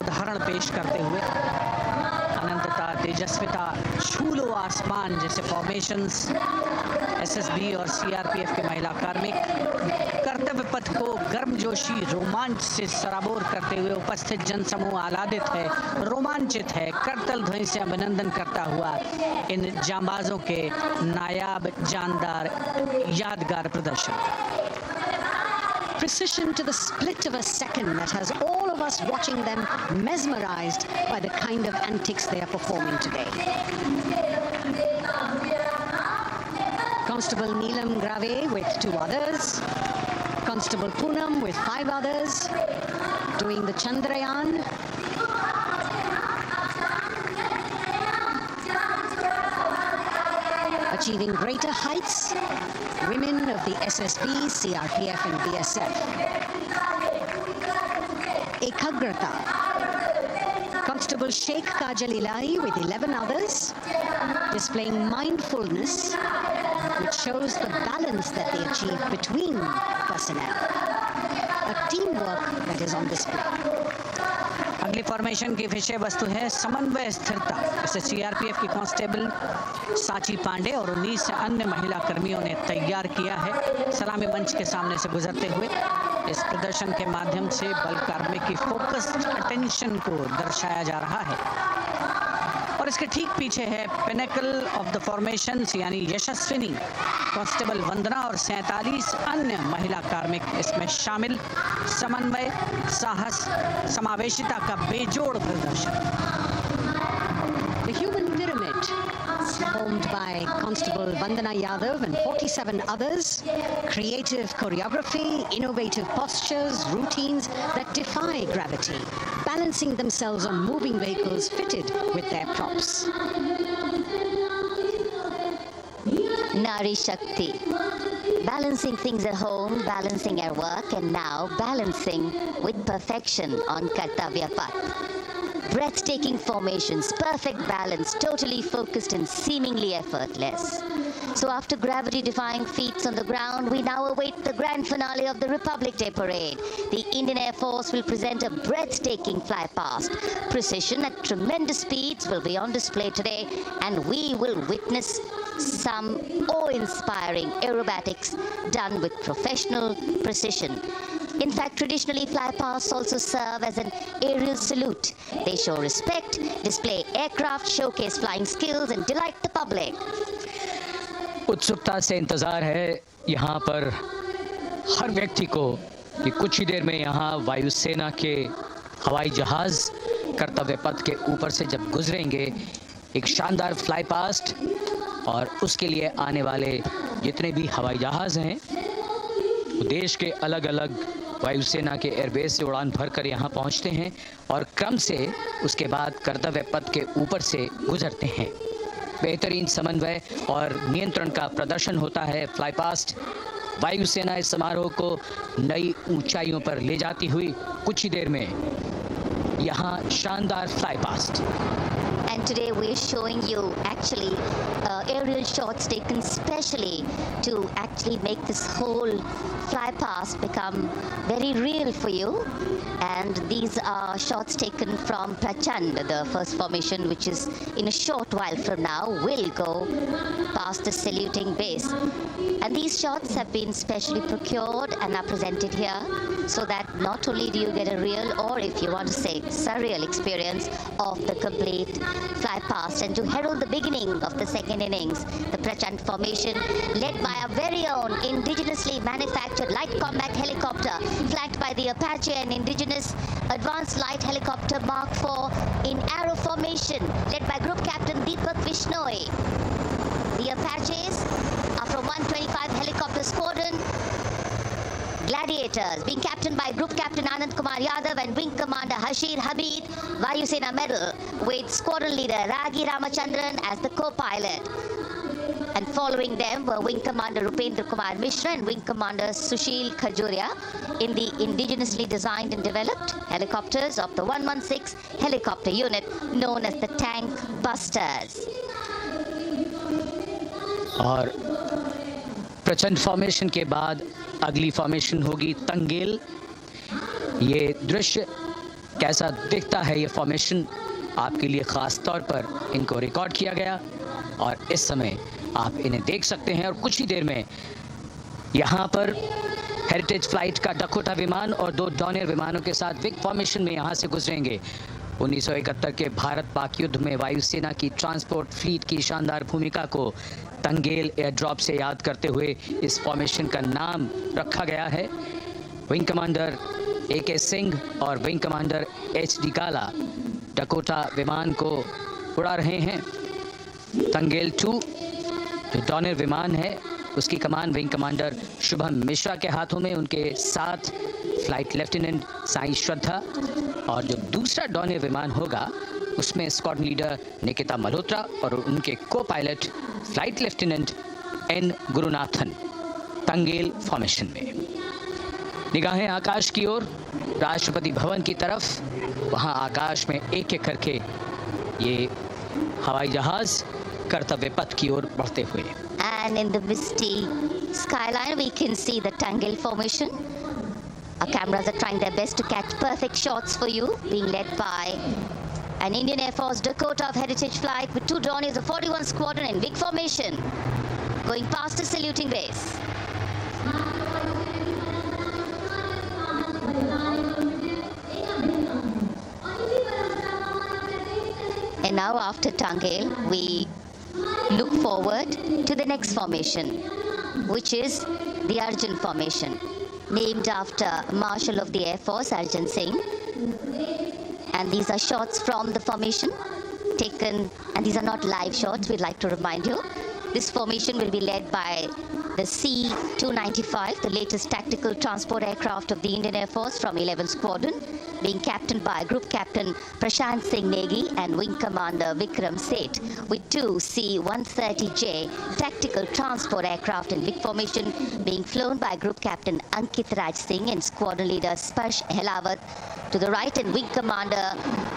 उदाहरण पेश करते हुए, अनंतता, तेजस्विता, छू लो आसमान जैसे फॉर्मेशंस एसएसबी और सीआरपीएफ के महिला कार्मिक कर्तव्य पथ को गर्मजोशी रोमांच से सराबोर करते हुए उपस्थित जनसमूह आह्लादित है, रोमांचित है, करतल ध्वनि से अभिनंदन करता हुआ इन जांबाजों के नायाब, जानदार, यादगार प्रदर्शन। Precision to the split of a second that has all of us watching them mesmerized by the kind of antics they are performing today. Constable Neelam Grave with 2 others, Constable Poonam with 5 others, doing the Chandrayaan. Achieving greater heights, women of the SSB, CRPF and BSF. Ekagrata. Constable Sheikh Kajal Ilahi with 11 others, displaying mindfulness, which shows the balance that they achieve between personnel. A teamwork that is on display. अगली formation की विषय वस्तु है समन्वय स्थिरता। इसे CRPF की constable साची पांडे और 19 अन्य महिला कर्मियों ने तैयार किया है। सलामी मंच के सामने से गुजरते हुए इस प्रदर्शन के माध्यम से बल कार्मिक की फोकस्ड अटेंशन को दर्शाया जा रहा है। और इसके ठीक पीछे है पिनेकल ऑफ द फॉर्मेशंस यानी यशस्विनी कांस्टेबल वंदना और 47 अन्य महिला कार्मिक इसमें शामिल। समन्वय, साहस, समावेशिता का बेजोड़ प्रदर्शन। The human pyramid, formed by Constable Vandana Yadav and 47 others, creative choreography, innovative postures, routines that defy gravity, balancing themselves on moving vehicles fitted with their props. Nari Shakti. Balancing things at home, balancing at work, and now balancing with perfection on Kartavya Path. Breathtaking formations, perfect balance, totally focused and seemingly effortless. So after gravity-defying feats on the ground, we now await the grand finale of the Republic Day Parade. The Indian Air Force will present a breathtaking fly-past. Precision at tremendous speeds will be on display today, and we will witness some awe-inspiring aerobatics done with professional precision. In fact, traditionally, fly-pasts also serve as an aerial salute. They show respect, display aircraft, showcase flying skills, and delight the public. उत्सुकता से इंतजार है यहाँ पर हर व्यक्ति को कि कुछ ही देर में यहाँ वायुसेना के हवाई जहाज कर्तव्य पथ के ऊपर से जब गुजरेंगे, एक शानदार फ्लाई पास्ट और उसके लिए आने वाले जितने भी हवाई जहाज हैं देश के अलग अलग वायुसेना के एयरबेस से उड़ान भरकर यहाँ पहुँचते हैं और क्रम से उसके बाद कर्तव्य पथ के ऊपर से गुजरते हैं। बेहतरीन समन्वय और नियंत्रण का प्रदर्शन होता है। फ्लाई पास्ट वायुसेना इस समारोह को नई ऊंचाइयों पर ले जाती हुई कुछ ही देर में यहाँ शानदार fly past. And today we're showing you actually aerial shots taken specially to actually make this whole fly past become very real for you. And these are shots taken from Prachand, the first formation, which is in a short while from now will go past the saluting base. And these shots have been specially procured and are presented here so that not only do you get a real, or if you want to say surreal experience of the complete fly past, and to herald the beginning of the second innings, the Prachand formation led by our very own indigenously manufactured light combat helicopter flanked by the Apache and indigenous advanced light helicopter Mark IV in arrow formation led by Group Captain Deepak Vishnoi. The Apaches are from 125 Helicopter Squadron Gladiators, being captained by Group Captain Anand Kumar Yadav and Wing Commander Hashir Habib, Vayusena Medal, with Squadron Leader Ragi Ramachandran as the co-pilot. And following them were Wing Commander Rupendra Kumar Mishra and Wing Commander Sushil Khajuria in the indigenously designed and developed helicopters of the 116 helicopter unit known as the Tank Busters. और प्रचंड formation के बाद अगली formation होगी तंगेल। ये दृश्य कैसा दिखता है, ये फॉर्मेशन आपके लिए ख़ास तौर पर इनको रिकॉर्ड किया गया और इस समय आप इन्हें देख सकते हैं। और कुछ ही देर में यहाँ पर हेरिटेज फ्लाइट का डकोटा विमान और 2 डॉनियर विमानों के साथ विग फॉर्मेशन में यहाँ से गुजरेंगे। 1971 के भारत पाक युद्ध में वायुसेना की ट्रांसपोर्ट फ्लीट की शानदार भूमिका को तंगेल एयर ड्रॉप से याद करते हुए इस फॉर्मेशन का नाम रखा गया है। विंग कमांडर AK सिंह और विंग कमांडर HD काला डकोटा विमान को उड़ा रहे हैं। तंगेल 2 जो डॉनियर विमान है उसकी कमान विंग कमांडर शुभम मिश्रा के हाथों में, उनके साथ फ्लाइट लेफ्टिनेंट साई श्रद्धा, और जो दूसरा डॉनियर विमान होगा उसमें स्क्वाड्रन लीडर निकिता मल्होत्रा और उनके को pilot flight lieutenant N Gurunathan. Tangail formation में निगाहें आकाश की ओर, राष्ट्रपति भवन की तरफ। वहां आकाश में एक एक करके ये हवाई जहाज कर्तव्य पथ की ओर बढ़ते हुए। And in the misty skyline we can see the Tangle formation Our cameras are trying their best to catch perfect shots for you, being led by an Indian Air Force Dakota of Heritage Flight with 2 Dorniers of 41 Squadron in big formation, going past the saluting base. And now after Tangel, we look forward to the next formation, which is the Arjun formation, named after Marshal of the Air Force Arjun Singh. And these are shots from the formation taken, and these are not live shots, we'd like to remind you. This formation will be led by the C-295, the latest tactical transport aircraft of the Indian Air Force from 11th Squadron, being captained by Group Captain Prashant Singh Negi and Wing Commander Vikram Seth, with 2 C-130J tactical transport aircraft in big formation being flown by Group Captain Ankit Raj Singh and Squadron Leader Sparsh Helawat to the right, and Wing Commander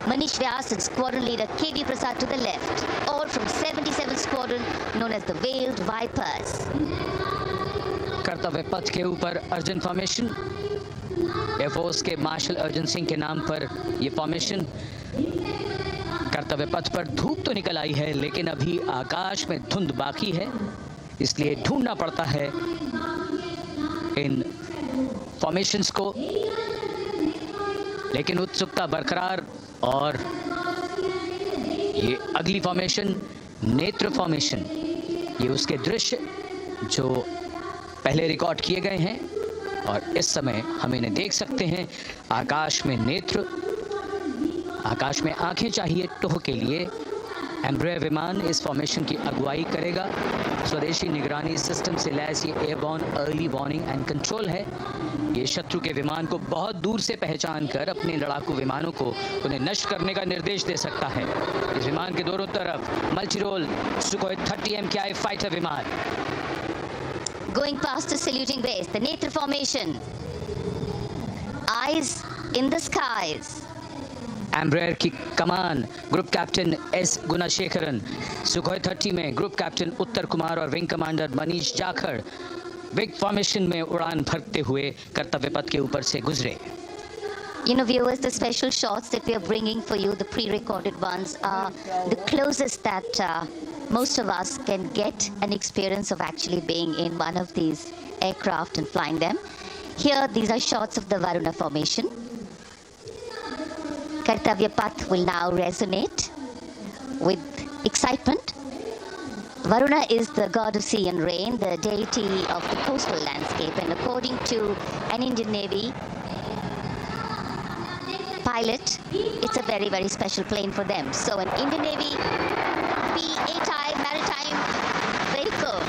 Manish Vyas and Squadron Leader K.D. Prasad to the left, all from 77th Squadron, known as the Veiled Vipers. कर्तव्य पथ के ऊपर Arjun formation, air force के martial Arjun Singh के नाम पर ये formation. कर्तव्य पथ पर धूप तो निकल आई है, लेकिन अभी आकाश में धुंध बाकी है, इसलिए ढूंढना पड़ता है इन फॉर्मेशंस को, लेकिन उत्सुकता बरकरार। और ये अगली फॉर्मेशन नेत्र फॉर्मेशन, ये उसके दृश्य जो पहले रिकॉर्ड किए गए हैं और इस समय हम इन्हें देख सकते हैं। आकाश में नेत्र, आकाश में आंखें चाहिए टोह के लिए। एम्ब्रेयर विमान इस फॉर्मेशन की अगुवाई करेगा। स्वदेशी निगरानी सिस्टम से लैस ये airborne early warning and control है। ये शत्रु के विमान को बहुत दूर से पहचान कर अपने लड़ाकू विमानों को उन्हें नष्ट करने का निर्देश दे सकता है। इस विमान के दोनों तरफ मल्टीरोल सुखोई 30 MKI फाइटर विमान। Going past the saluting base, the Netra formation. Eyes in the skies. Embraer की कमान ग्रुप कैप्टन एस गुणाशेखरन, सुखोई 30 में ग्रुप कैप्टन उत्तर कुमार और wing commander Manish Jakhar big formation में उड़ान भरते हुए कर्तव्य पथ के ऊपर से गुजरे। You know, viewers, the special shots that we are bringing for you, the pre-recorded ones, are the closest that most of us can get an experience of actually being in one of these aircraft and flying them. Here, these are shots of the Varuna formation. Kartavya Path will now resonate with excitement. Varuna is the god of sea and rain, the deity of the coastal landscape, and according to an Indian Navy pilot, it's a very, very special plane for them. So an Indian Navy P-8I maritime vehicle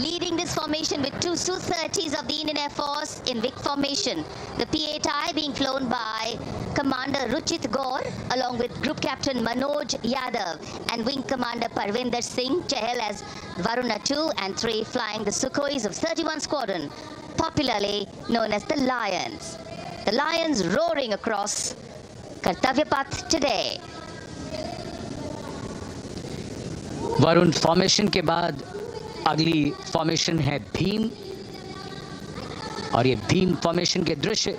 leading this formation with 2 Su-30s of the Indian Air Force in big formation. The P-8I being flown by Commander Ruchit Gaur along with Group Captain Manoj Yadav and Wing Commander Parvinder Singh Chahal as Varuna 2 and 3 flying the Sukhois of 31 Squadron, popularly known as the Lions. The Lions roaring across Kartavya Path today. Varun formation के बाद अगली formation है भीम, और ये Bhim formation के दृश्य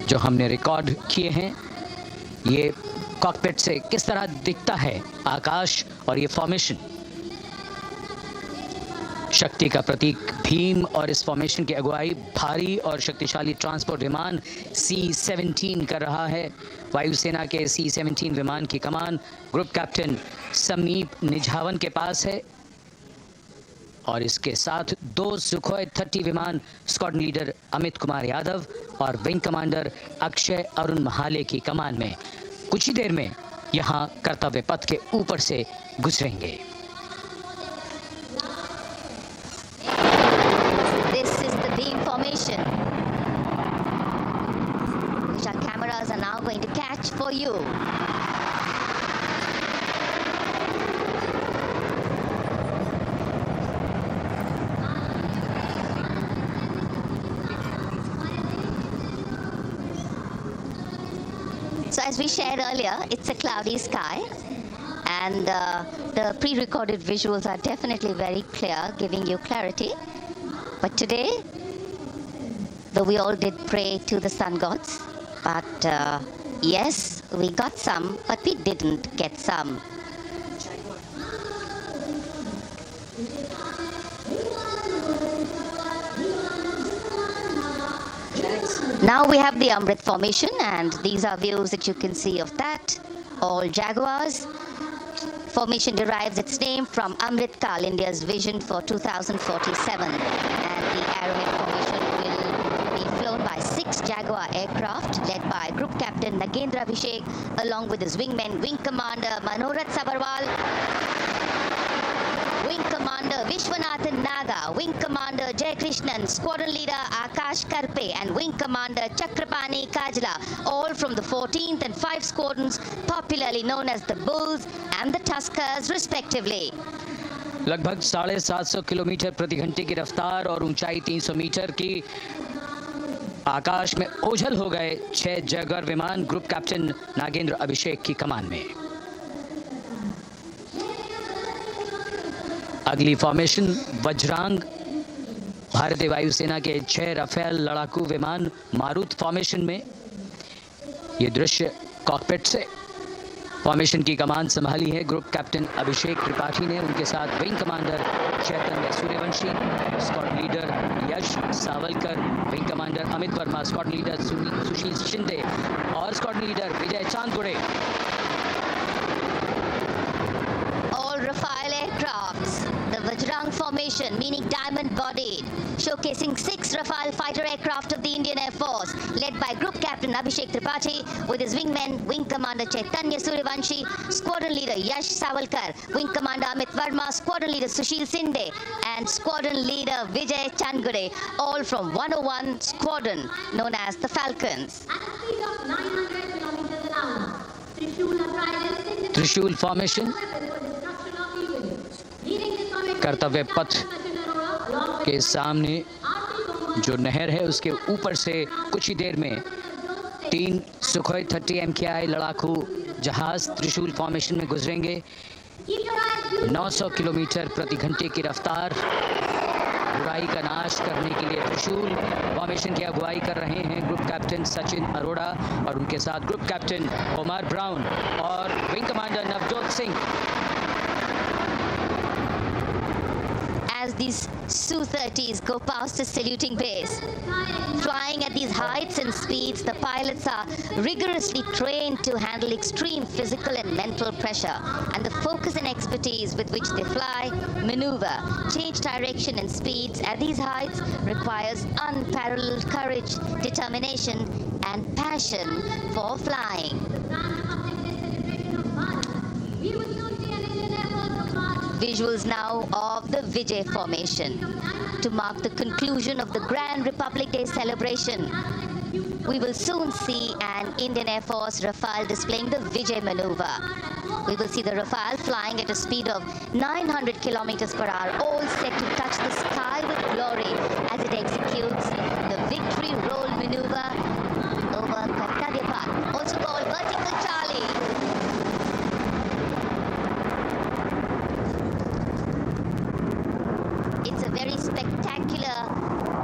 जो हमने रिकॉर्ड किए हैं, ये कॉकपिट से किस तरह दिखता है आकाश और ये फॉर्मेशन। शक्ति का प्रतीक भीम और इस फॉर्मेशन की अगुवाई भारी और शक्तिशाली ट्रांसपोर्ट विमान C-17 कर रहा है। वायुसेना के C-17 विमान की कमान ग्रुप कैप्टन समीप निझावन के पास है, और इसके साथ 2 सुखोई 30 विमान स्क्वाड्रन लीडर अमित कुमार यादव और विंग कमांडर अक्षय अरुण महाले की कमान में कुछ ही देर में यहां कर्तव्य पथ के ऊपर से गुजरेंगे। Which our cameras are now going to catch for you. So as we shared earlier, it's a cloudy sky, and the pre-recorded visuals are definitely very clear, giving you clarity. But today, though we all did pray to the sun gods, but yes, we got some, but we didn't get some. Now we have the Amrit formation, and these are views that you can see of that. All Jaguars. Formation derives its name from Amrit Kal, India's vision for 2047. And the Arrowhead formation will be flown by 6 Jaguar aircraft, led by Group Captain Nagendra Abhishek, along with his wingmen, Wing Commander Manorat Sabarwal, Wing Commander Vishwanathan Naga, Wing Commander Jay Krishnan, Squadron Leader Akash Karpe, and Wing Commander Chakrapani Kajla, all from the 14th and 5 squadrons, popularly known as the Bulls and the Tuskers, respectively. लगभग 750 kilometre प्रति घंटे की रफ्तार और ऊंचाई 300 metre की आकाश में ओझल हो गए 6 जैगुआर विमान ग्रुप कैप्टन नागेंद्र अभिषेक की कमान में। अगली फॉर्मेशन वज्रांग, भारतीय वायुसेना के 6 राफेल लड़ाकू विमान मारुत फॉर्मेशन में। ये दृश्य कॉकपिट से फॉर्मेशन की कमान संभाली है ग्रुप कैप्टन अभिषेक त्रिपाठी ने, उनके साथ wing commander Chaitanya Suryavanshi, squad leader Yash Savalkar, wing commander Amit Verma, squad leader Sushil Shinde और squad leader Vijay Chandgude. All Rafale aircrafts, the Vajrang formation, meaning diamond-bodied, showcasing 6 Rafale fighter aircraft of the Indian Air Force, led by Group Captain Abhishek Tripathi, with his wingmen, Wing Commander Chaitanya Suryavanshi, Squadron Leader Yash Savalkar, Wing Commander Amit Verma, Squadron Leader Sushil Sinde, and Squadron Leader Vijay Chandgure, all from 101 Squadron, known as the Falcons. त्रिशूल formation, कर्तव्य पथ के सामने जो नहर है उसके ऊपर से कुछ ही देर में 3 सुखोई 30 MKI लड़ाकू जहाज त्रिशूल फॉर्मेशन में गुजरेंगे। 900 किलोमीटर प्रति घंटे की रफ्तार, बुराई का नाश करने के लिए त्रिशूल फॉर्मेशन की अगुवाई कर रहे हैं ग्रुप कैप्टन सचिन अरोड़ा और उनके साथ ग्रुप कैप्टन ओमर ब्राउन और wing commander Navjot Singh. As these Su-30s go past the saluting base, flying at these heights and speeds, the pilots are rigorously trained to handle extreme physical and mental pressure, and the focus and expertise with which they fly, maneuver, change direction and speeds at these heights requires unparalleled courage, determination and passion for flying. Visuals now of the Vijay formation. To mark the conclusion of the Grand Republic Day celebration, we will soon see an Indian Air Force Rafale displaying the Vijay maneuver. We will see the Rafale flying at a speed of 900 kilometers per hour, all set to touch the sky with glory as it executes the victory roll maneuver over Kannada, also called vertical Charlie. It's a very spectacular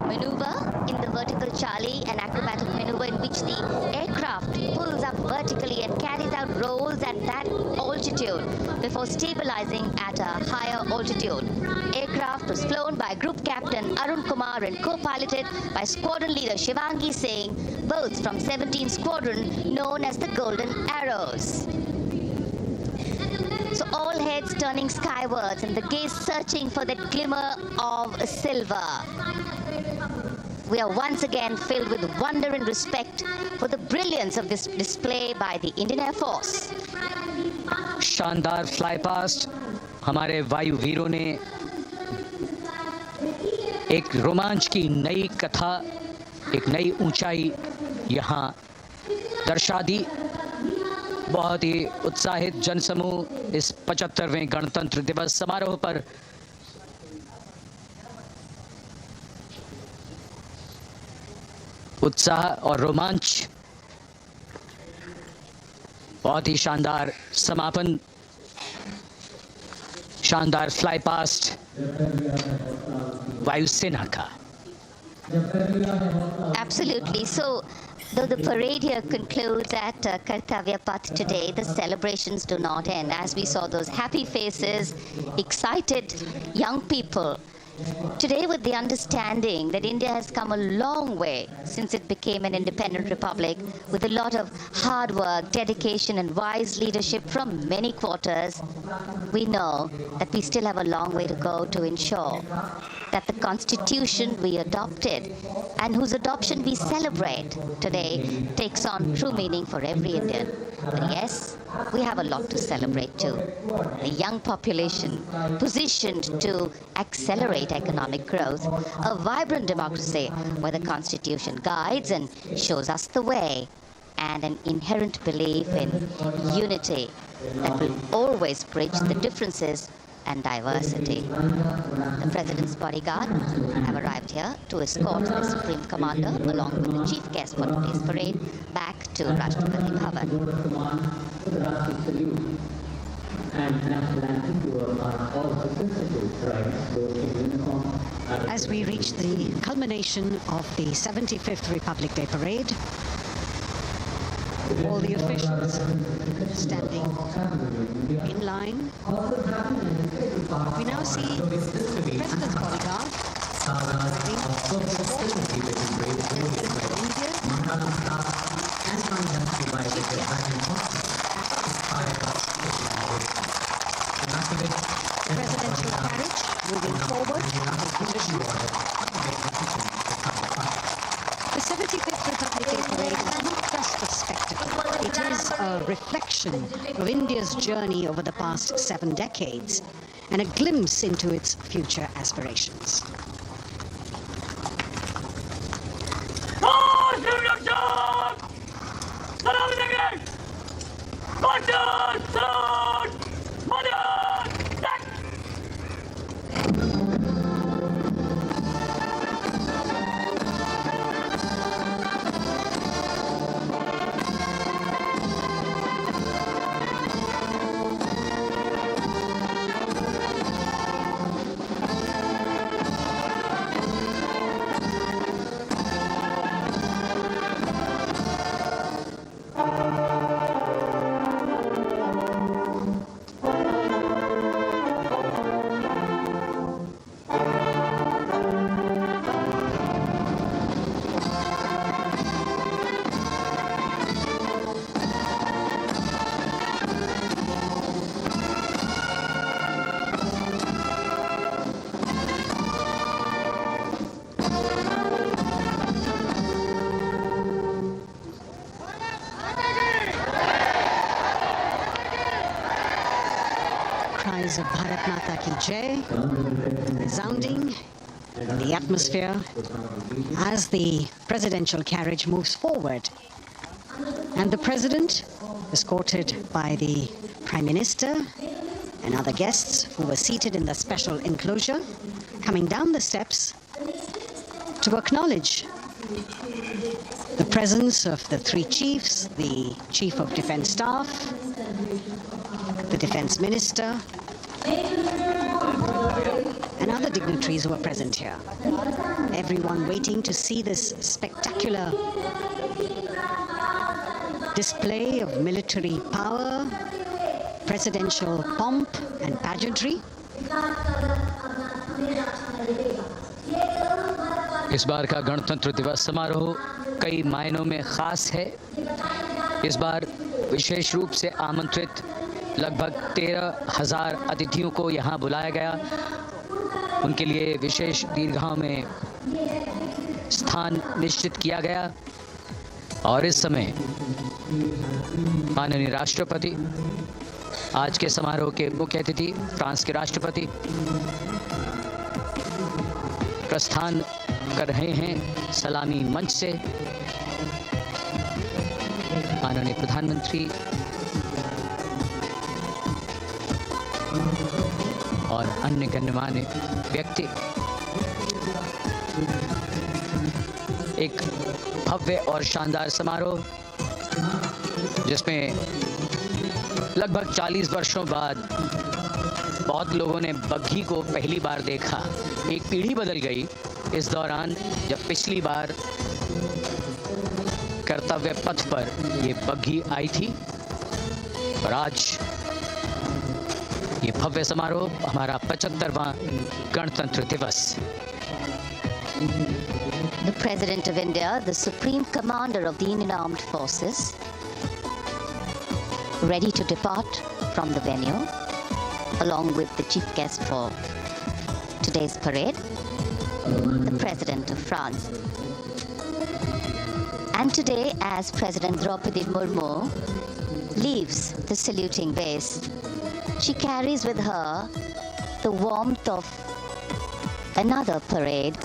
maneuver in the vertical Charlie, an acrobatic maneuver in which the aircraft pulls up vertically and carries out rolls at that altitude before stabilizing at a higher altitude. Aircraft was flown by Group Captain Arun Kumar and co-piloted by Squadron Leader Shivangi Singh, both from 17th Squadron, known as the Golden Arrows. So all heads turning skywards and the gaze searching for that glimmer of silver. We are once again filled with wonder and respect for the brilliance of this display by the Indian Air Force. शानदार fly past हमारे वायु वीरों ने एक रोमांच की नई कथा, एक नई ऊंचाई यहाँ दर्शा दी। बहुत ही उत्साहित जनसमूह इस 75वें गणतंत्र दिवस समारोह पर उत्साह और रोमांच, बहुत ही शानदार समापन, शानदार फ्लाई पास्ट वायुसेना का। Absolutely. So, though the parade here concludes at Kartavya Path today, the celebrations do not end. As we saw those happy faces, excited young people, today with the understanding that India has come a long way since it became an independent republic, with a lot of hard work, dedication and wise leadership from many quarters, we know that we still have a long way to go to ensure that the constitution we adopted and whose adoption we celebrate today takes on true meaning for every Indian. But yes, we have a lot to celebrate too. A young population positioned to accelerate economic growth, a vibrant democracy where the constitution guides and shows us the way, and an inherent belief in unity that will always bridge the differences and diversity. The President's bodyguard have arrived here to escort the Supreme Commander along with the chief guest for today's parade back to Rashtrapati Bhavan. As we reach the culmination of the 75th Republic Day Parade, all the officials standing in line. We now see the President's bodyguard presidential carriage moving forward. The 75th Republic Day Parade is not just a spectacle. It is a reflection of India's journey over the past 7 decades and a glimpse into its future aspirations. Cries of Bharat Mata Ki Jai resounding in the atmosphere as the presidential carriage moves forward. And the President, escorted by the Prime Minister and other guests who were seated in the special enclosure, coming down the steps to acknowledge the presence of the 3 chiefs, the Chief of Defence Staff, the Defence Minister, and other dignitaries who were present here. Everyone waiting to see this spectacular display of military power, presidential pomp and pageantry. इस बार का गणतंत्र दिवस समारोह कई मायनों में खास है। इस बार विशेष रूप से आमंत्रित लगभग 13,000 अतिथियों को यहाँ बुलाया गया। उनके लिए विशेष दीर्घाओं में स्थान निश्चित किया गया और इस समय माननीय राष्ट्रपति, आज के समारोह के मुख्य अतिथि फ्रांस के राष्ट्रपति प्रस्थान कर रहे हैं सलामी मंच से। माननीय प्रधानमंत्री और अन्य गण्यमान्य व्यक्ति एक भव्य और शानदार समारोह जिसमें लगभग 40 वर्षों बाद बहुत लोगों ने बग्घी को पहली बार देखा। एक पीढ़ी बदल गई इस दौरान, जब पिछली बार कर्तव्य पथ पर ये बग्घी आई थी। और आज ये भव्य समारोह हमारा 75वां गणतंत्र दिवस। The President of India, the Supreme Commander of the Indian Armed Forces, ready to depart from the venue, along with the chief guest for today's parade, the President of France. And today, as President Draupadi Murmu leaves the saluting base, she carries with her the warmth of another parade,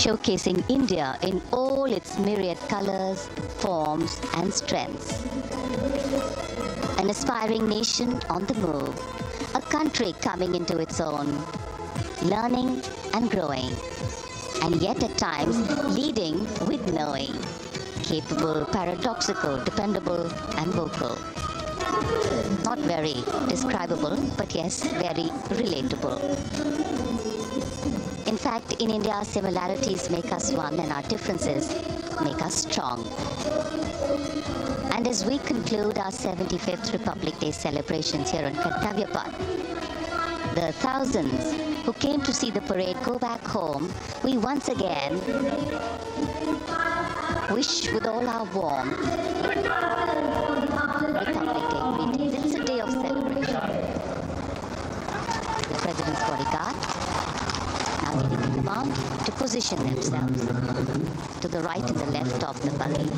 showcasing India in all its myriad colors, forms and strengths. An aspiring nation on the move, a country coming into its own, learning and growing, and yet at times leading with knowing, capable, paradoxical, dependable and vocal. Not very describable, but yes, very relatable. In fact, in India, similarities make us one and our differences make us strong. And as we conclude our 75th Republic Day celebrations here on Kartavya Path, the thousands who came to see the parade go back home, we once again wish with all our warmth Republic Day greetings. It's a day of celebration. The President's bodyguard now giving the command to position themselves to the right and the left of the buggy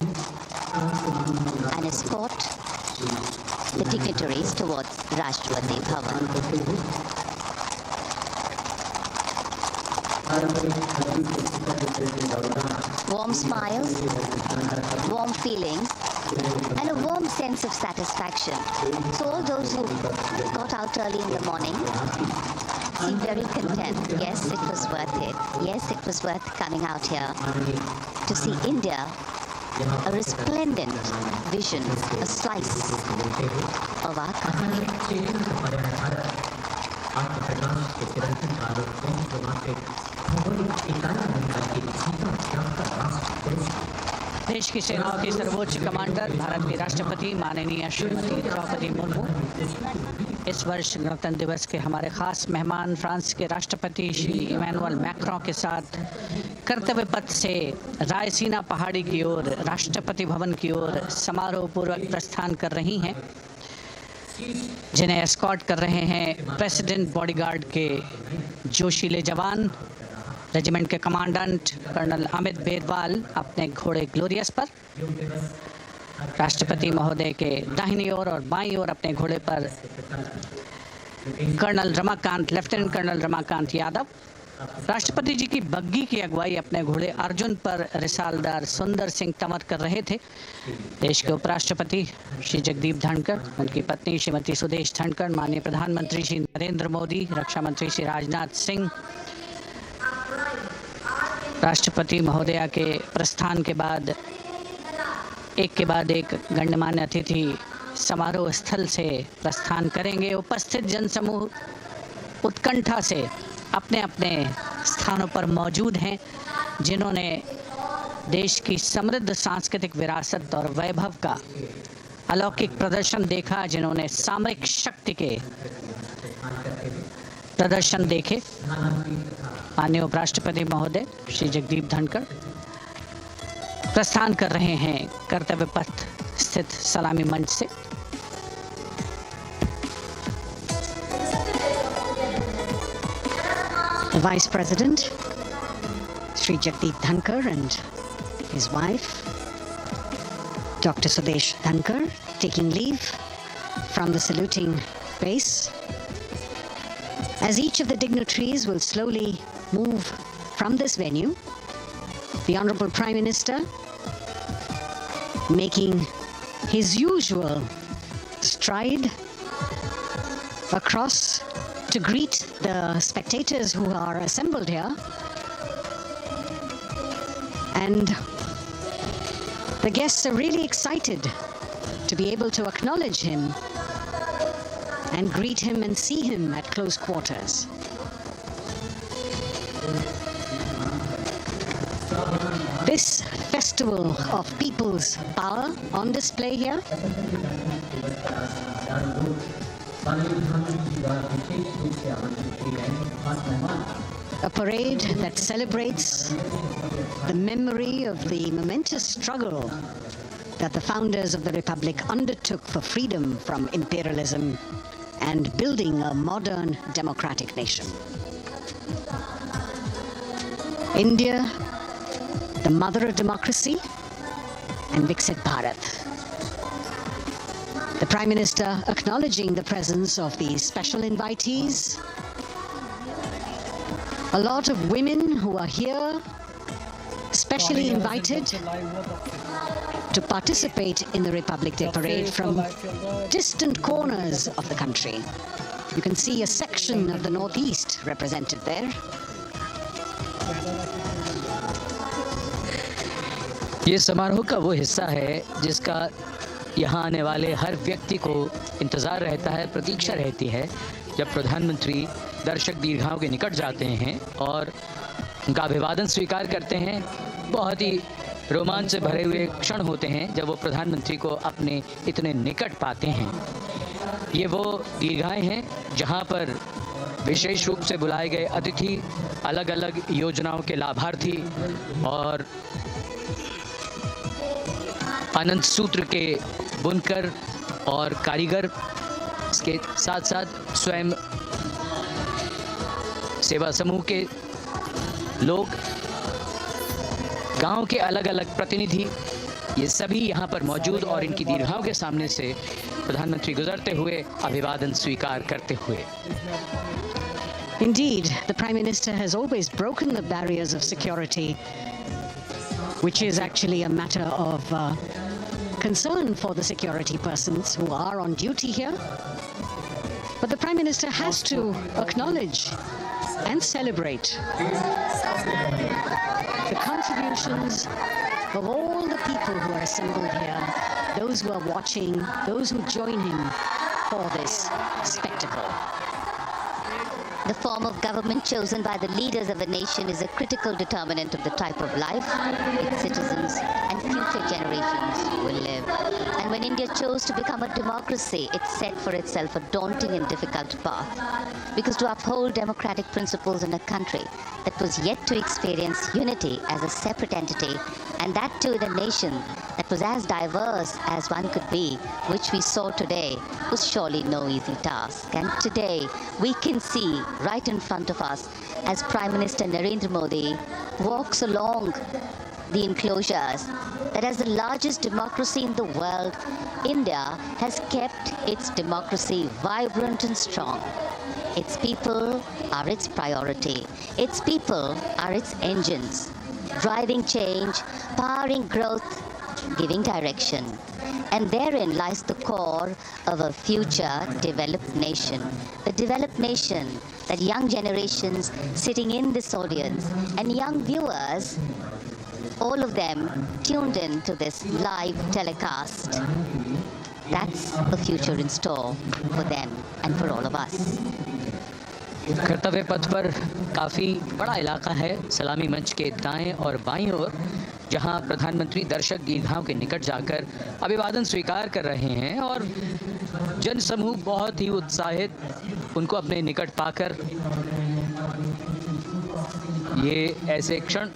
and escort the dignitaries towards Rashtrapati Bhavan. Warm smiles, warm feelings, and a warm sense of satisfaction. So all those who got out early in the morning seem very content. Yes, it was worth it. Yes, it was worth coming out here to see India, a resplendent vision, a slice of our country. देश की सेनाओं की सर्वोच्च commander Bharat के राष्ट्रपति माननीय श्रीमती द्रौपदी मुर्मू इस वर्ष गणतंत्र दिवस के हमारे खास मेहमान फ्रांस के राष्ट्रपति श्री इमैनुअल मैक्रों के साथ कर्तव्य पथ से रायसीना पहाड़ी की ओर राष्ट्रपति भवन की ओर समारोह पूर्वक प्रस्थान कर रही हैं, जिन्हें एस्कॉर्ट कर रहे हैं प्रेसिडेंट बॉडीगार्ड के जोशीले जवान, रेजिमेंट के कमांडेंट कर्नल अमित बेदवाल अपने घोड़े ग्लोरियस पर, राष्ट्रपति महोदय के दाहिनी ओर और बाईं ओर अपने घोड़े पर लेफ्टिनेंट कर्नल रमाकांत यादव, राष्ट्रपति जी की बग्घी की अगुवाई अपने घोड़े अर्जुन पर रिसालदार सुंदर सिंह तंवर कर रहे थे। देश के उपराष्ट्रपति श्री जगदीप धनखड़, उनकी पत्नी श्रीमती सुदेश धनखड़, माननीय प्रधानमंत्री श्री नरेंद्र मोदी, रक्षा मंत्री श्री राजनाथ सिंह, राष्ट्रपति महोदया के प्रस्थान के बाद एक के बाद एक गण्यमान्य अतिथि समारोह स्थल से प्रस्थान करेंगे। उपस्थित जनसमूह उत्कंठा से अपने अपने स्थानों पर मौजूद हैं, जिन्होंने देश की समृद्ध सांस्कृतिक विरासत और वैभव का अलौकिक प्रदर्शन देखा, जिन्होंने सामरिक शक्ति के प्रदर्शन देखे। माननीय उपराष्ट्रपति महोदय श्री जगदीप धनखड़ प्रस्थान कर रहे हैं कर्तव्य पथ स्थित सलामी मंच से। The Vice President, Sri Jagdeep Dhankar, and his wife, Dr. Sudesh Dhankar, taking leave from the saluting base. As each of the dignitaries will slowly move from this venue, the Honorable Prime Minister making his usual stride across to greet the spectators who are assembled here. And the guests are really excited to be able to acknowledge him and greet him and see him at close quarters. This festival of people's power on display here. A parade that celebrates the memory of the momentous struggle that the founders of the Republic undertook for freedom from imperialism and building a modern democratic nation. India, the mother of democracy, and Viksit Bharat. The Prime Minister acknowledging the presence of these special invitees. A lot of women who are here, specially invited to participate in the Republic Day Parade from distant corners of the country. You can see a section of the Northeast represented there. ये समारोह का वो हिस्सा है जिसका यहाँ आने वाले हर व्यक्ति को इंतज़ार रहता है, प्रतीक्षा रहती है जब प्रधानमंत्री दर्शक दीर्घाओं के निकट जाते हैं और उनका अभिवादन स्वीकार करते हैं। बहुत ही रोमांच से भरे हुए क्षण होते हैं जब वो प्रधानमंत्री को अपने इतने निकट पाते हैं। ये वो दीर्घाएं हैं जहाँ पर विशेष रूप से बुलाए गए अतिथि, अलग अलग योजनाओं के लाभार्थी और आनंद सूत्र के बुनकर और कारीगर, इसके साथ साथ स्वयं सेवा समूह के लोग, गांव के अलग अलग प्रतिनिधि, ये सभी यहाँ पर मौजूद और इनकी दीर्घाओं के सामने से प्रधानमंत्री गुजरते हुए अभिवादन स्वीकार करते हुए। Indeed, the Prime Minister has always broken the barriers of security, which is actually a matter of concern for the security persons who are on duty here. But the Prime Minister has to acknowledge and celebrate the contributions of all the people who are assembled here, those who are watching, those who join him for this spectacle. The form of government chosen by the leaders of a nation is a critical determinant of the type of life its citizens and future generations will live. And when India chose to become a democracy, it set for itself a daunting and difficult path. Because to uphold democratic principles in a country that was yet to experience unity as a separate entity, and that too in a nation that was as diverse as one could be, which we saw today, was surely no easy task. And today we can see right in front of us as Prime Minister Narendra Modi walks along the enclosures that as the largest democracy in the world, India has kept its democracy vibrant and strong. Its people are its priority. Its people are its engines, driving change, powering growth, giving direction. And therein lies the core of a future developed nation. The developed nation that young generations sitting in this audience and young viewers, all of them tuned in to this live telecast. That's a future in store for them and for all of us. कर्तव्य पथ पर काफ़ी बड़ा इलाका है, सलामी मंच के दाएं और बाईं ओर, जहां प्रधानमंत्री दर्शक दीर्घाओं के निकट जाकर अभिवादन स्वीकार कर रहे हैं और जनसमूह बहुत ही उत्साहित उनको अपने निकट पाकर ये ऐसे क्षण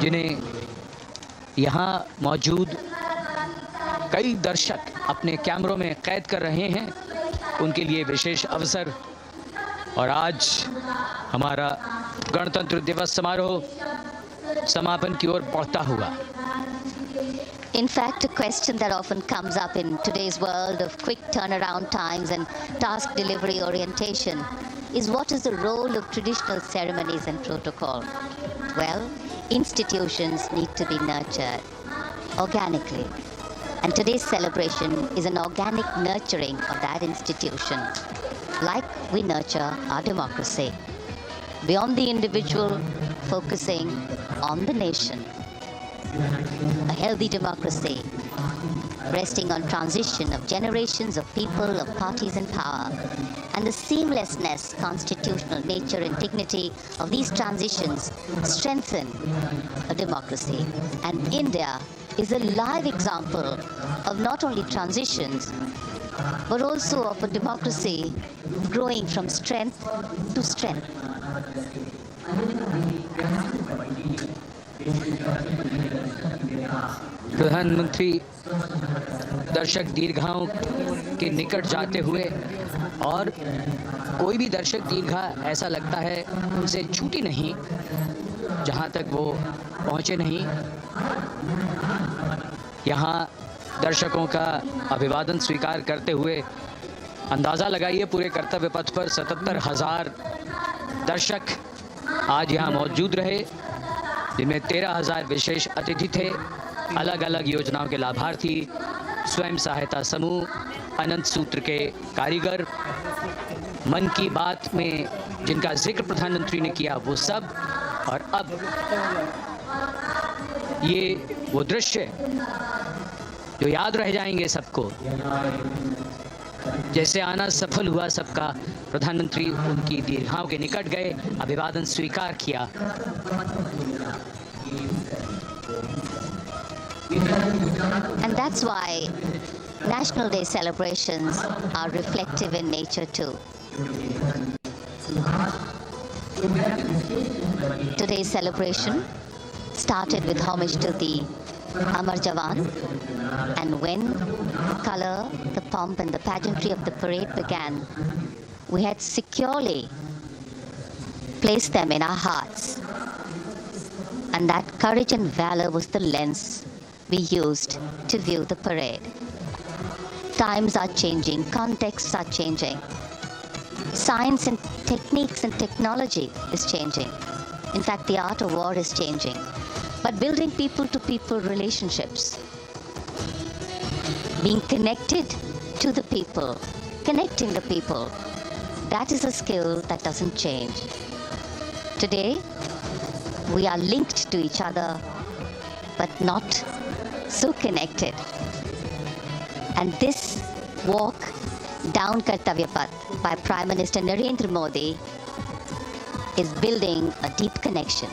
जिन्हें यहाँ मौजूद कई दर्शक अपने कैमरों में कैद कर रहे हैं, उनके लिए विशेष अवसर। और आज हमारा गणतंत्र दिवस समारोह समापन की ओर बढ़ता हुआ। In fact, a question that often comes up in today's world of quick turnaround times and task delivery orientation is what is the role of traditional ceremonies and protocol? Well, institutions need to be nurtured organically. And today's celebration is an organic nurturing of that institution, like we nurture our democracy. Beyond the individual, focusing on the nation. A healthy democracy resting on transition of generations of people, of parties and power, and the seamlessness, constitutional nature and dignity of these transitions strengthen a democracy. And India is a live example of not only transitions, but also of a democracy growing from strength to strength. प्रधानमंत्री दर्शक दीर्घाओं के निकट जाते हुए, और कोई भी दर्शक दीर्घा ऐसा लगता है उनसे छूटी नहीं जहां तक वो पहुंचे नहीं। यहाँ दर्शकों का अभिवादन स्वीकार करते हुए अंदाज़ा लगाइए पूरे कर्तव्य पथ पर 77,000 दर्शक आज यहाँ मौजूद रहे, जिनमें 13,000 विशेष अतिथि थे, अलग अलग योजनाओं के लाभार्थी, स्वयं सहायता समूह, अनंत सूत्र के कारीगर, मन की बात में जिनका जिक्र प्रधानमंत्री ने किया वो सब। और अब ये वो दृश्य जो याद रह जाएंगे सबको, जैसे आना सफल हुआ सबका, प्रधानमंत्री उनकी दीर्घाओं के निकट गए, अभिवादन स्वीकार किया। And that's why National Day celebrations are reflective in nature too. Today's celebration started with homage to the Amar Jawan, and when the color, the pomp and the pageantry of the parade began, we had securely placed them in our hearts. And that courage and valor was the lens we used to view the parade. Times are changing, contexts are changing. Science and techniques and technology is changing. In fact, the art of war is changing. But building people-to-people relationships, being connected to the people, connecting the people, that is a skill that doesn't change. Today, we are linked to each other, but not so connected. And this walk down Kartavya Path by Prime Minister Narendra Modi is building a deep connection.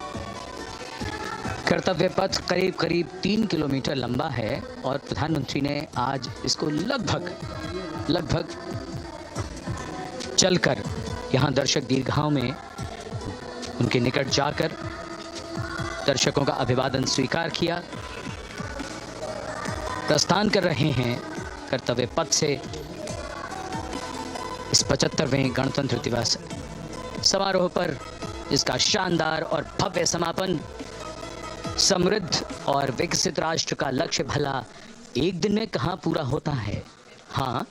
कर्तव्य पथ करीब करीब 3 kilometre लंबा है और प्रधानमंत्री ने आज इसको लगभग चलकर यहाँ दर्शक दीर्घाओं में उनके निकट जाकर दर्शकों का अभिवादन स्वीकार किया। प्रस्थान कर रहे हैं कर्तव्य पथ से इस 75वें गणतंत्र दिवस समारोह पर, जिसका शानदार और भव्य समापन समृद्ध और विकसित राष्ट्र का लक्ष्य भला एक दिन में कहाँ पूरा होता है। हाँ,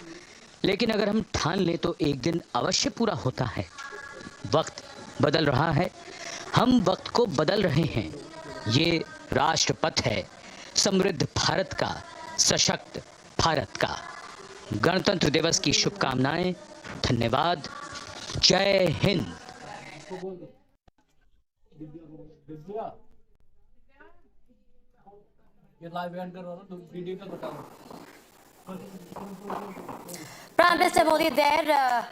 लेकिन अगर हम ठान लें तो एक दिन अवश्य पूरा होता है। वक्त बदल रहा है, हम वक्त को बदल रहे हैं। ये राष्ट्रपथ है समृद्ध भारत का, सशक्त भारत का। गणतंत्र दिवस की शुभकामनाएं। धन्यवाद। जय Hind. Prime Minister Modi there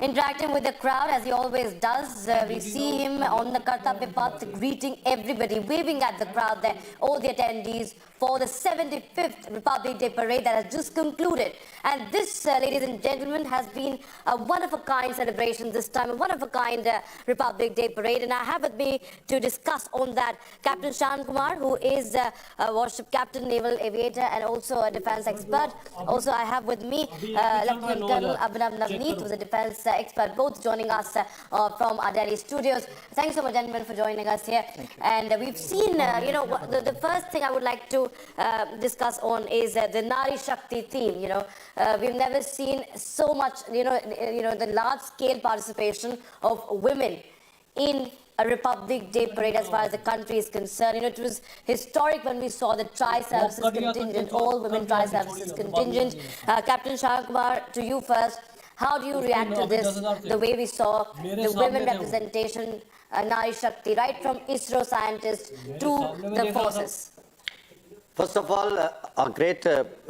interacting with the crowd as he always does. We see him on the Kartavya Path greeting everybody, waving at the crowd there, all the attendees for the 75th Republic Day parade that has just concluded. And this, ladies and gentlemen, has been a one-of-a-kind celebration this time, a one-of-a-kind Republic Day parade. And I have with me to discuss on that Captain Shan Kumar, who is a warship captain, naval aviator, and also a defense expert. Also, I have with me Lieutenant Colonel Abhinav Navneet, who is a defense expert, both joining us from our Delhi studios. Thanks so much, gentlemen, for joining us here. And we've seen, the first thing I would like to discuss on is the Nari Shakti theme. We've never seen so much, the large-scale participation of women in a Republic Day parade as far as the country is concerned. It was historic when we saw the tri-services contingent, all women tri-services contingent. Captain Shah Kumar, to you first. How do you react to this, the way we saw the women representation, Nari Shakti, right from ISRO scientists to the forces? First of all, a great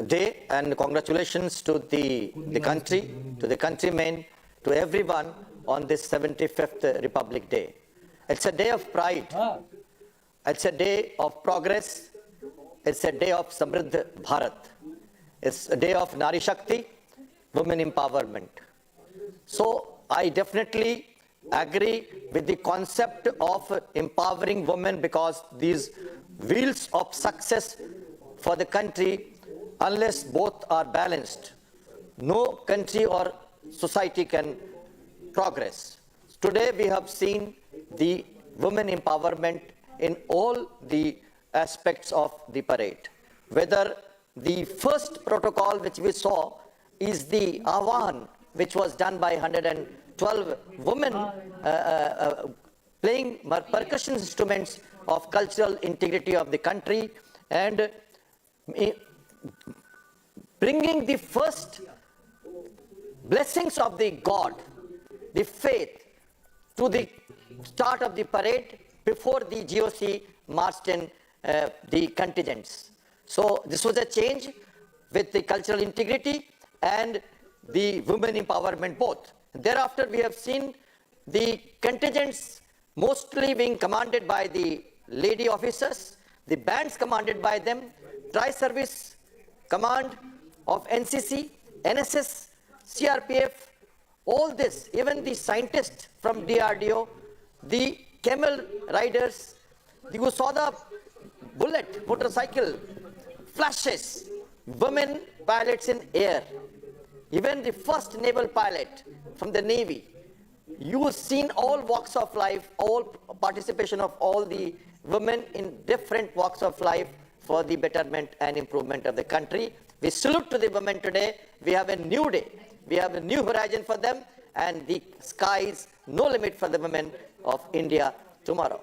day, and congratulations to the country, to the countrymen, to everyone on this 75th Republic Day. It's a day of pride. It's a day of progress. It's a day of Samriddh Bharat. It's a day of Nari Shakti, women empowerment. So I definitely agree with the concept of empowering women, because these wheels of success for the country, unless both are balanced, no country or society can progress. Today we have seen the women empowerment in all the aspects of the parade. Whether the first protocol which we saw is the Ahwan, which was done by 112 women playing percussion instruments of cultural integrity of the country, and bringing the first blessings of the God, the faith, to the start of the parade before the GOC marched in the contingents. So this was a change with the cultural integrity and the women empowerment both. Thereafter we have seen the contingents mostly being commanded by the lady officers, the bands commanded by them, tri-service command of NCC, NSS, CRPF, all this, even the scientists from DRDO, the camel riders, you saw the bullet, motorcycle, flashes, women pilots in air, even the first naval pilot from the Navy. You've seen all walks of life, all participation of all the women in different walks of life for the betterment and improvement of the country. We salute to the women today. We have a new day. We have a new horizon for them, and the sky is no limit for the women of India tomorrow.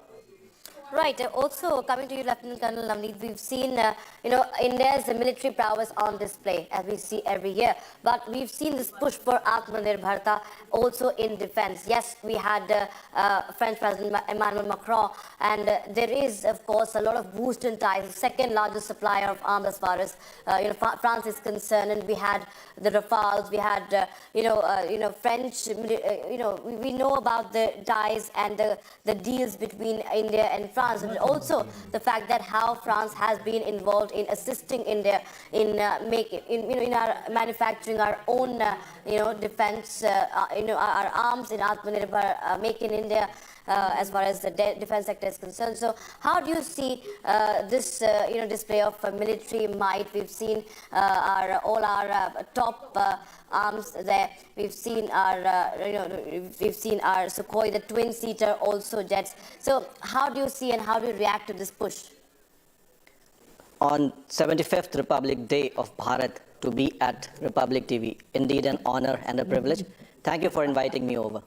Right. Also, coming to you, Lieutenant Colonel Navneet, we've seen, India's military prowess on display, as we see every year. But we've seen this push for Atmanirbharta also in defense. Yes, we had French President Emmanuel Macron, and there is, of course, a lot of boost in ties, the second largest supplier of arms as far as France is concerned. And we had the Rafales, we had, French, we know about the ties and the deals between India and France. And also the fact that how France has been involved in assisting India in in our manufacturing our own defense, our arms in Atmanirbhar, make in India, as far as the defense sector is concerned. So how do you see this display of military might? We've seen all our top arms there. We've seen our Sukhoi, the twin-seater, also jets. So how do you see and how do you react to this push? On 75th Republic Day of Bharat, to be at Republic TV, indeed an honor and a privilege. Thank you for inviting me over.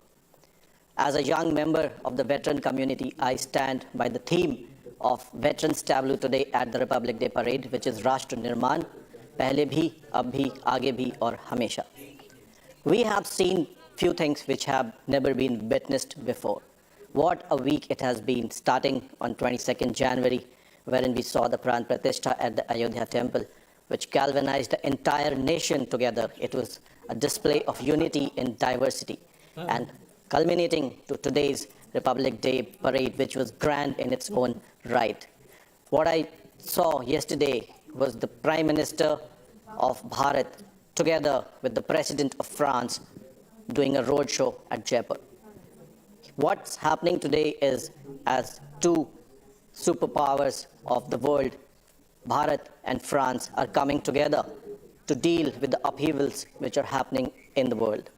As a young member of the veteran community, I stand by the theme of Veterans Tableau today at the Republic Day Parade, which is Rashtra Nirman, Pehle bhi, ab bhi, aage bhi, aur hamesha. We have seen few things which have never been witnessed before. What a week it has been, starting on 22nd January, wherein we saw the Pran Pratishtha at the Ayodhya temple, which galvanized the entire nation together. It was a display of unity in diversity. And culminating to today's Republic Day parade, which was grand in its own right. What I saw yesterday was the Prime Minister of Bharat together with the President of France doing a roadshow at Jaipur. What's happening today is, as two superpowers of the world, Bharat and France, are coming together to deal with the upheavals which are happening in the world.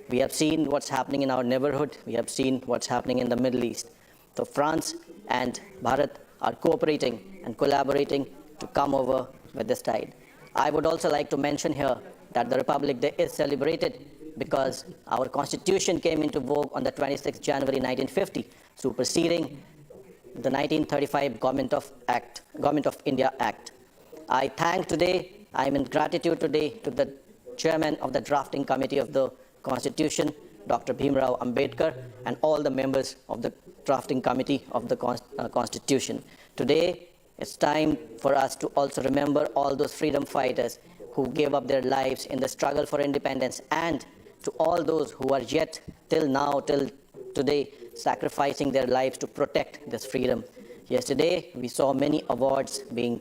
We have seen what's happening in our neighborhood. We have seen what's happening in the Middle East. So France and Bharat are cooperating and collaborating to come over with this tide. I would also like to mention here that the Republic Day is celebrated because our Constitution came into vogue on the 26th January 1950, superseding the 1935 Government of India Act. I am in gratitude today to the Chairman of the Drafting Committee of the Constitution, Dr. Bhimrao Ambedkar, and all the members of the Drafting Committee of the Constitution. Today, It's time for us to also remember all those freedom fighters who gave up their lives in the struggle for independence, and to all those who are yet till now, till today, sacrificing their lives to protect this freedom. Yesterday, we saw many awards being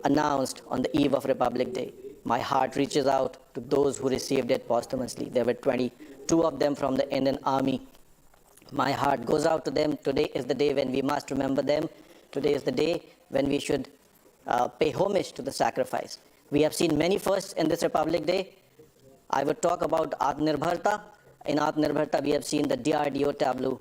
announced on the eve of Republic Day. My heart reaches out to those who received it posthumously. There were 22 of them from the Indian Army. My heart goes out to them. Today is the day when we must remember them. Today is the day when we should pay homage to the sacrifice. We have seen many firsts in this Republic Day. I would talk about Atmanirbharta. In Atmanirbharta, we have seen the DRDO tableau,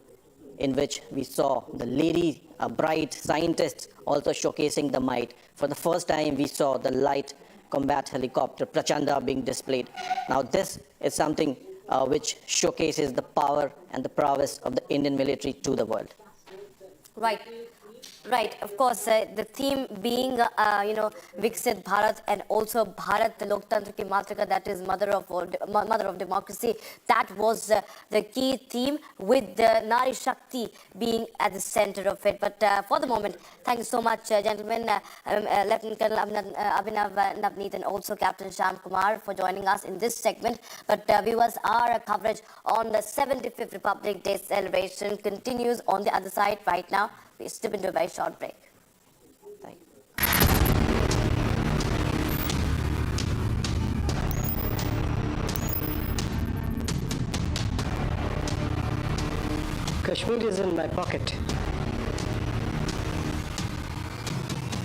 in which we saw the lady, bright scientists also showcasing the might. For the first time, we saw the light combat helicopter Prachanda being displayed. Now, this is something which showcases the power and the prowess of the Indian military to the world. Right. Right, of course, the theme being, Viksit Bharat, and also Bharat Loktantra ki Matrika, that is mother of democracy. That was the key theme, with the Nari Shakti being at the center of it. But for the moment, thank you so much, gentlemen, Lieutenant Colonel Abhinav Navneet and also Captain Sham Kumar for joining us in this segment. But viewers, our coverage on the 75th Republic Day celebration continues on the other side right now. We step into a very short break. Thank you. Kashmir is in my pocket.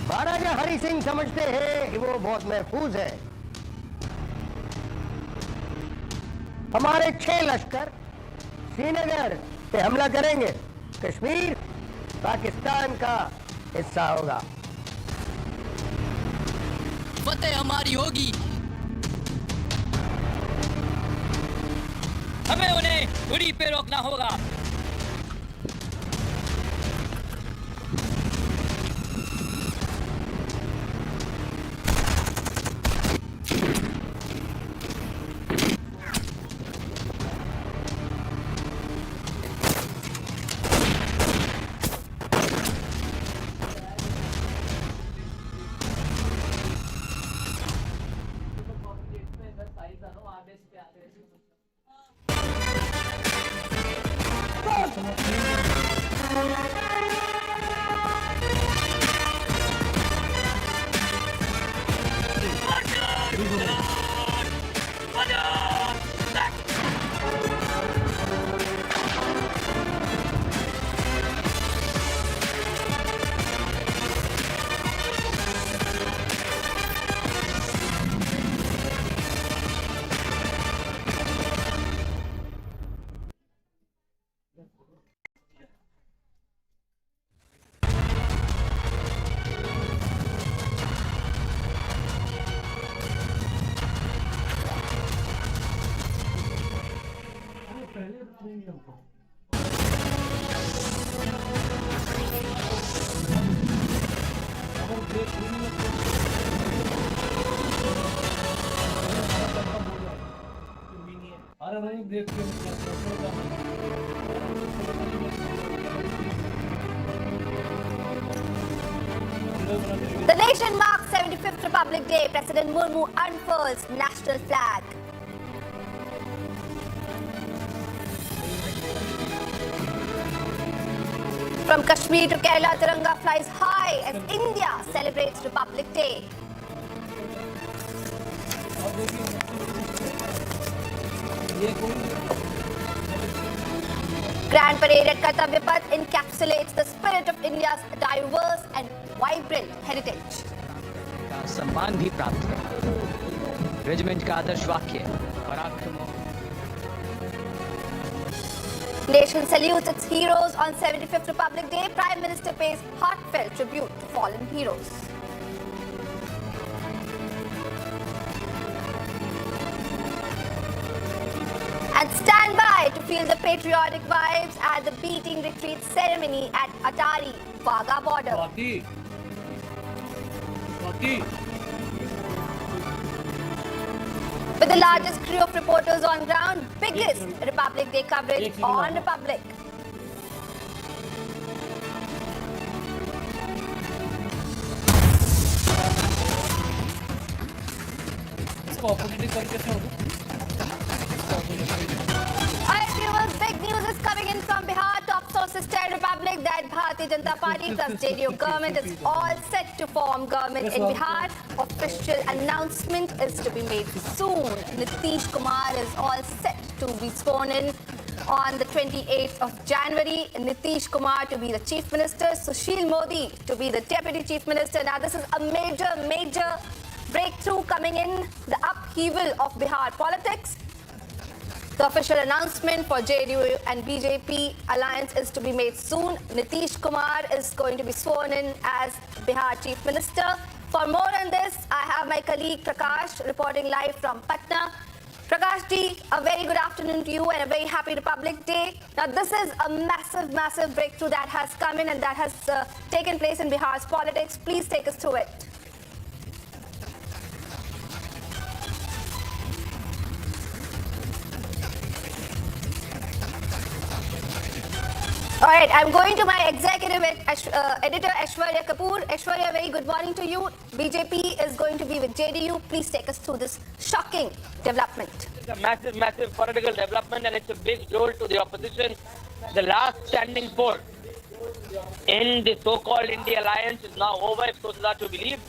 महाराजा हरि सिंह समझते हैं कि वो बहुत महफूज है। हमारे 6 लश्कर श्रीनगर पे हमला करेंगे। कश्मीर पाकिस्तान का हिस्सा होगा। फतेह हमारी होगी। हमें उन्हें उड़ी पे रोकना होगा। The nation marks 75th Republic Day. President Murmu unfurls national flag. From Kashmir to Kerala, Tiranga flies high as India celebrates Republic Day. Grand Parade at Kartavya Path encapsulates the spirit of India's diverse and vibrant heritage. का सम्मान भी प्राप्त है। Regiment का आदर्श वाक्य पराक्रम। Nation salutes its heroes on 75th Republic Day. Prime Minister pays heartfelt tribute to fallen heroes. And stand by to feel the patriotic vibes at the beating retreat ceremony at Atari, Wagah border. With the largest crew of reporters on ground, biggest Republic Day coverage on Republic. cooperative करके से होगा। Alright, viewers, big news is coming in from Bihar. Top sources tell Republic that Bharatiya Janata Party plus JDU government is all set to form government in Bihar. Official announcement is to be made soon. Nitish Kumar is all set to be sworn in on the 28th of January. Nitish Kumar to be the Chief Minister, Sushil Modi to be the Deputy Chief Minister. Now this is a major breakthrough coming in the upheaval of Bihar politics. The official announcement for JDU and BJP alliance is to be made soon. Nitish Kumar is going to be sworn in as Bihar Chief Minister. For more on this, I have my colleague Prakash reporting live from Patna. Prakash ji, a very good afternoon to you and a very happy Republic Day. Now this is a massive breakthrough that has come in and that has taken place in Bihar's politics. Please take us through it. All right, I'm going to my executive editor Aishwarya Kapoor. Aishwarya, very good morning to you. BJP is going to be with JDU. Please take us through this shocking development. It's a massive political development and it's a big jolt to the opposition. The last standing poll in the so-called India alliance is now over, if so is to believe.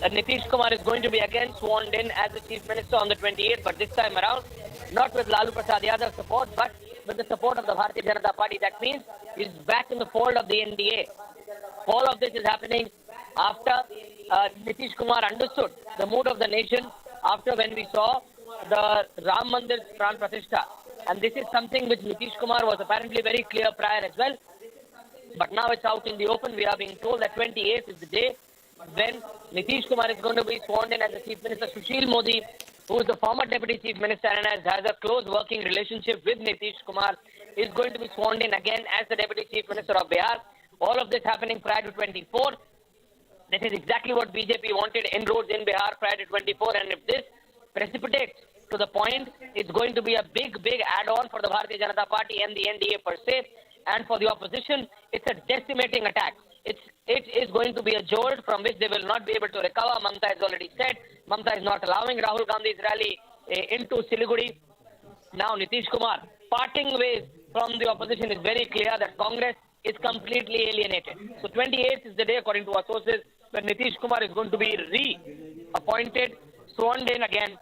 Nitish Kumar is going to be again sworn in as the Chief Minister on the 28th, but this time around, not with Lalu Prasad Yadav's support, but with the support of the Bharatiya Janata Party. That means he's back in the fold of the NDA. All of this is happening after Nitish Kumar understood the mood of the nation after when we saw the Ram Mandir Pran Pratishtha. And this is something which Nitish Kumar was apparently very clear prior as well. But now it's out in the open. We are being told that 28th is the day when Nitish Kumar is going to be sworn in as the Chief Minister. Sushil Modi, who is the former Deputy Chief Minister and has a close working relationship with Nitish Kumar, is going to be sworn in again as the Deputy Chief Minister of Bihar. All of this happening prior to 24. This is exactly what BJP wanted, inroads in Bihar prior to 24. And if this precipitates to the point, it's going to be a big add-on for the Bharatiya Janata Party and the NDA per se. And for the opposition, it's a decimating attack. It is going to be a jolt from which they will not be able to recover. Mamta has already said Mamta is not allowing Rahul Gandhi's rally into Siliguri. Now Nitish Kumar parting ways from the opposition is very clear that Congress is completely alienated. So 28th is the day, according to our sources, when Nitish Kumar is going to be re-appointed, sworn in again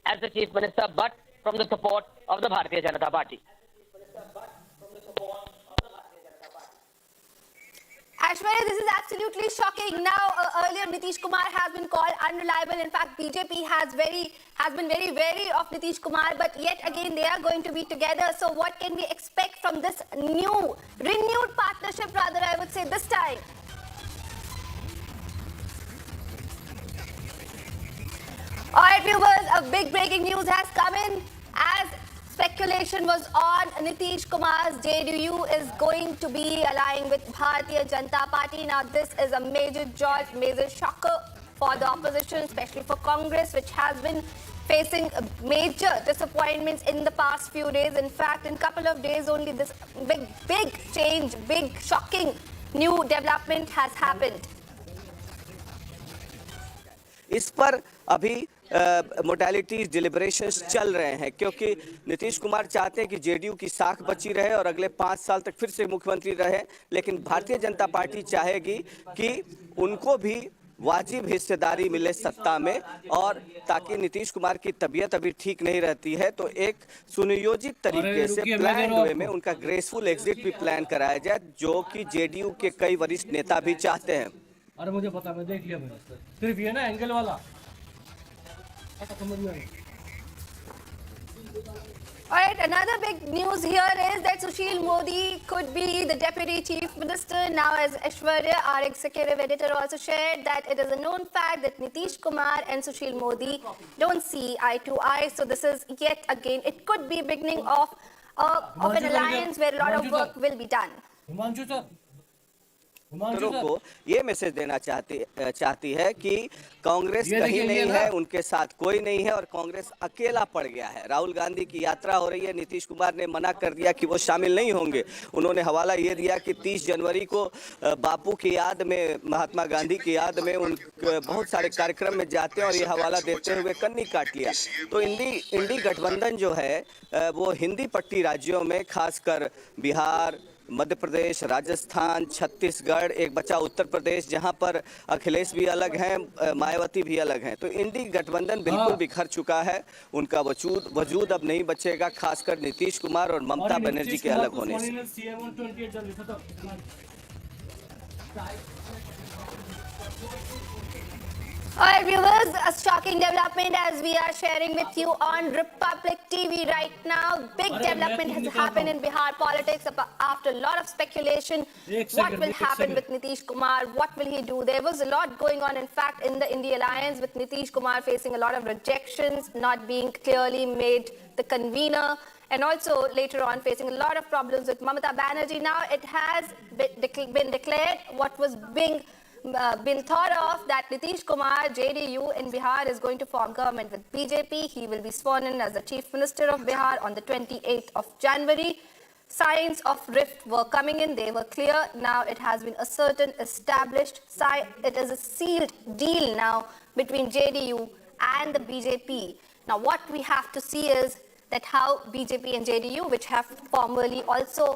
as the Chief Minister, but from the support of the Bharatiya Janata Party. Aishwarya, this is absolutely shocking. Now, earlier Nitish Kumar has been called unreliable. In fact, BJP has been very wary of Nitish Kumar, but yet again they are going to be together. So what can we expect from this renewed partnership, rather I would say this time? Alright viewers, a big breaking news has come in as speculation was on. Nitish Kumar's JDU is going to be allying with Bharatiya Janata Party. Now this is a major jolt, major shocker for the opposition, especially for Congress, which has been facing major disappointments in the past few days. In fact, in a couple of days only this big change, big shocking new development has happened. इस पर अभी modalities deliberations चल रहे हैं क्योंकि नीतीश कुमार चाहते हैं कि जेडीयू की साख बची रहे और अगले 5 साल तक फिर से मुख्यमंत्री रहे, लेकिन भारतीय जनता पार्टी चाहेगी कि उनको भी वाजिब हिस्सेदारी मिले सत्ता में, और ताकि नीतीश कुमार की तबीयत अभी ठीक नहीं रहती है तो एक सुनियोजित तरीके से प्लान वे में उनका ग्रेसफुल एग्जिट भी प्लान कराया जाए, जो कि जेडीयू के कई वरिष्ठ नेता भी चाहते हैं। अरे मुझे पता, मैं देख लिया मैंने, सिर्फ ये ना एंगल वाला समझ में आई। Alright, another big news here is that Sushil Modi could be the Deputy Chief Minister. Now, as Aishwarya, our executive editor, also shared that it is a known fact that Nitish Kumar and Sushil Modi don't see eye to eye. So this is yet again, it could be beginning of an alliance where a lot of work will be done. Himanshu sir, को ये message देना चाहती है कि कांग्रेस कहीं नहीं है, उनके साथ कोई नहीं है और कांग्रेस अकेला पड़ गया है। राहुल गांधी की यात्रा हो रही है, नीतीश कुमार ने मना कर दिया कि वो शामिल नहीं होंगे। उन्होंने हवाला ये दिया कि 30 जनवरी को बापू की याद में, महात्मा गांधी की याद में बहुत सारे कार्यक्रम में जाते हैं और ये हवाला देते हुए कन्नी काट लिया। तो इंडी गठबंधन जो है वो हिंदी पट्टी राज्यों में, खासकर बिहार, मध्य प्रदेश, राजस्थान, छत्तीसगढ़, एक बचा उत्तर प्रदेश जहां पर अखिलेश भी अलग हैं, मायावती भी अलग हैं। तो इंडी गठबंधन बिल्कुल बिखर चुका है, उनका वजूद अब नहीं बचेगा, खासकर नीतीश कुमार और ममता बनर्जी के अलग होने से। Alright viewers, a shocking development as we are sharing with you on Republic TV right now. Big development has happened in Bihar politics after a lot of speculation. What will happen with Nitish Kumar? What will he do? There was a lot going on, in fact, in the India alliance, with Nitish Kumar facing a lot of rejections, not being clearly made the convener, and also later on facing a lot of problems with Mamata Banerjee. Now it has been declared what was been thought of, that Nitish Kumar, JDU in Bihar, is going to form government with BJP. He will be sworn in as the Chief Minister of Bihar on the 28th of January. Signs of rift were coming in. They were clear. Now it has been a certain established sign. It is a sealed deal now between JDU and the BJP. Now what we have to see is that how BJP and JDU, which have formerly also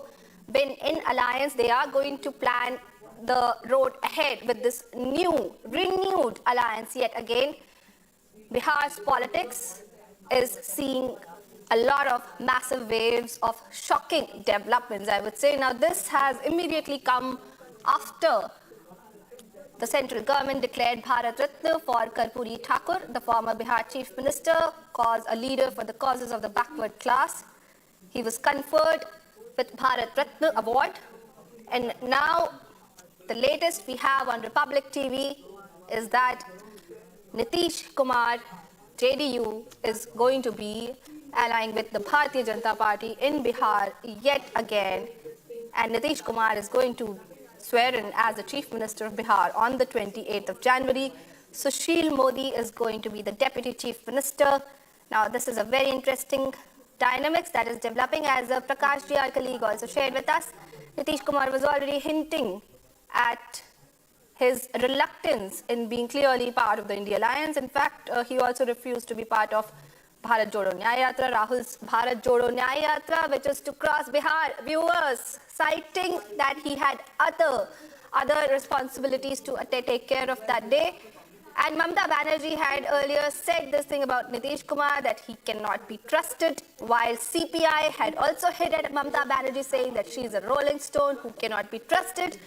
been in alliance, they are going to plan the road ahead with this new, renewed alliance yet again. Bihar's politics is seeing a lot of massive waves of shocking developments, I would say. Now, this has immediately come after the central government declared Bharat Ratna for Karpuri Thakur, the former Bihar Chief Minister, a leader for the causes of the backward class. He was conferred with Bharat Ratna Award, and now the latest we have on Republic TV is that Nitish Kumar, JDU, is going to be allying with the Bharatiya Janata Party in Bihar yet again. And Nitish Kumar is going to swear in as the Chief Minister of Bihar on the 28th of January. Sushil Modi is going to be the Deputy Chief Minister. Now, this is a very interesting dynamics that is developing, as Prakash ji, our colleague, also shared with us. Nitish Kumar was already hinting at his reluctance in being clearly part of the India alliance. In fact, he also refused to be part of Bharat Jodo Nyaya Yatra, Rahul's Bharat Jodo Nyaya Yatra, which is to cross Bihar. Viewers, citing that he had other responsibilities to take care of that day. And Mamata Banerjee had earlier said this thing about Nitish Kumar, that he cannot be trusted, while CPI had also hit at Mamata Banerjee, saying that she is a rolling stone who cannot be trusted.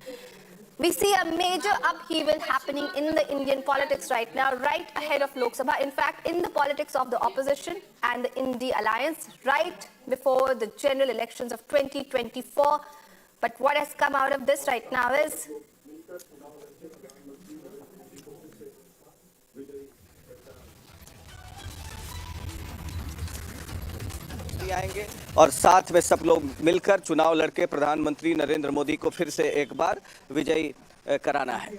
We see a major upheaval happening in the Indian politics right now, right ahead of Lok Sabha. In fact, in the politics of the opposition and the India alliance, right before the general elections of 2024. But what has come out of this right now is आएंगे और साथ में सब लोग मिलकर चुनाव लड़के प्रधानमंत्री नरेंद्र मोदी को फिर से एक बार विजयी कराना है।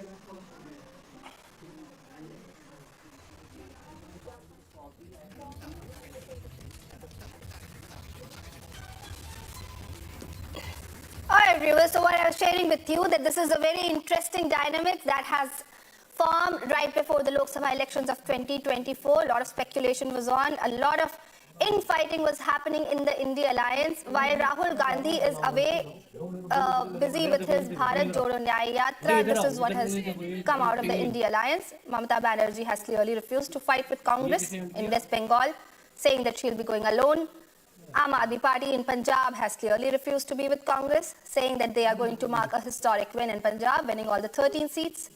Alright viewers, so what I was sharing with you, that this is a very interesting dynamic that has formed right before the Lok Sabha elections of 2024. A lot of speculation was on, a lot of infighting was happening in the India alliance, while Rahul Gandhi is away, busy with his Bharat Jodo Nyaya Yatra. This is what has come out of the India alliance. Mamata Banerjee has clearly refused to fight with Congress in West Bengal, saying that she'll be going alone. Aam Aadmi Party in Punjab has clearly refused to be with Congress, saying that they are going to mark a historic win in Punjab, winning all the 13 seats.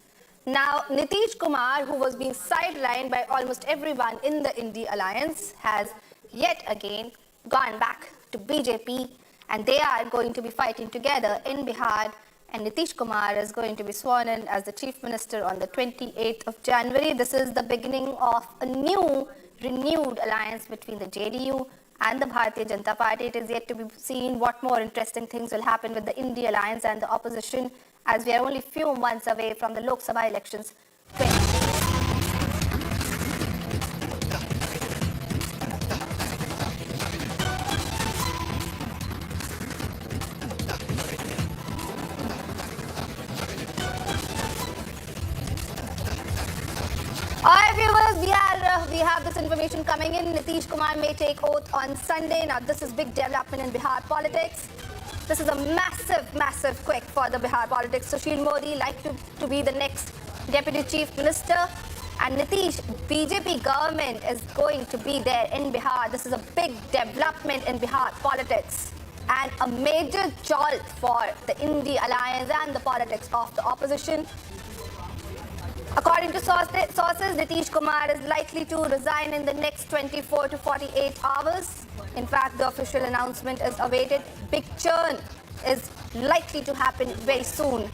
Now, Nitish Kumar, who was being sidelined by almost everyone in the India alliance, has yet again gone back to BJP, and they are going to be fighting together in Bihar, and Nitish Kumar is going to be sworn in as the Chief Minister on the 28th of January. This is the beginning of a new, renewed alliance between the JDU and the Bharatiya Janata Party. It is yet to be seen what more interesting things will happen with the India alliance and the opposition as we are only few months away from the Lok Sabha elections. Alright viewers, we have this information coming in. Nitish Kumar may take oath on Sunday. Now this is big development in Bihar politics. This is a massive quake for the Bihar politics. Sushil Modi to be the next Deputy Chief Minister, and Nitish, BJP government is going to be there in Bihar. This is a big development in Bihar politics and a major jolt for the India alliance and the politics of the opposition. According to sources, Nitish Kumar is likely to resign in the next 24 to 48 hours. In fact, the official announcement is awaited. Big churn is likely to happen very soon.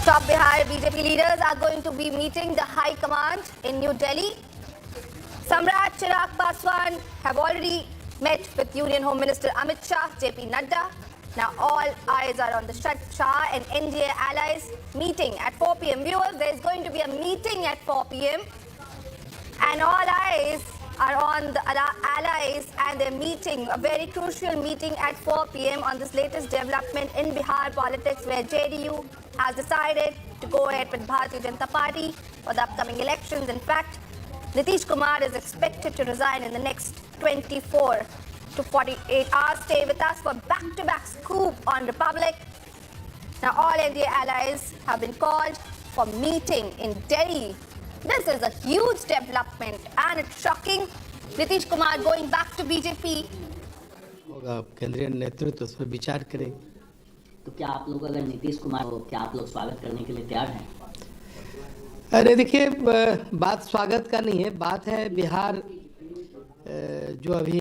Top Bihar BJP leaders are going to be meeting the High Command in New Delhi. Samrat Chirag Paswan have already met with Union Home Minister Amit Shah, JP Nadda. Now all eyes are on the Shah and NDA allies meeting at 4 p.m. Viewers, there is going to be a meeting at 4 p.m. and all eyes are on the allies and their meeting, a very crucial meeting at 4 p.m. on this latest development in Bihar politics, where JDU has decided to go ahead with Bharatiya Janata Party for the upcoming elections. In fact, Nitish Kumar is expected to resign in the next 24 to 48 hours. Stay with us for back-to-back scoop on Republic. Now, all NDA allies have been called for meeting in Delhi. This is a huge development and it's shocking. Nitish Kumar going back to BJP. होगा केंद्रीय नेतृत्व उस पर विचार करेंगे. तो क्या आप लोग अगर नीतीश कुमार हो, क्या आप लोग स्वागत करने के लिए तैयार हैं? अरे देखिए, बात स्वागत का नहीं है, बात है बिहार जो अभी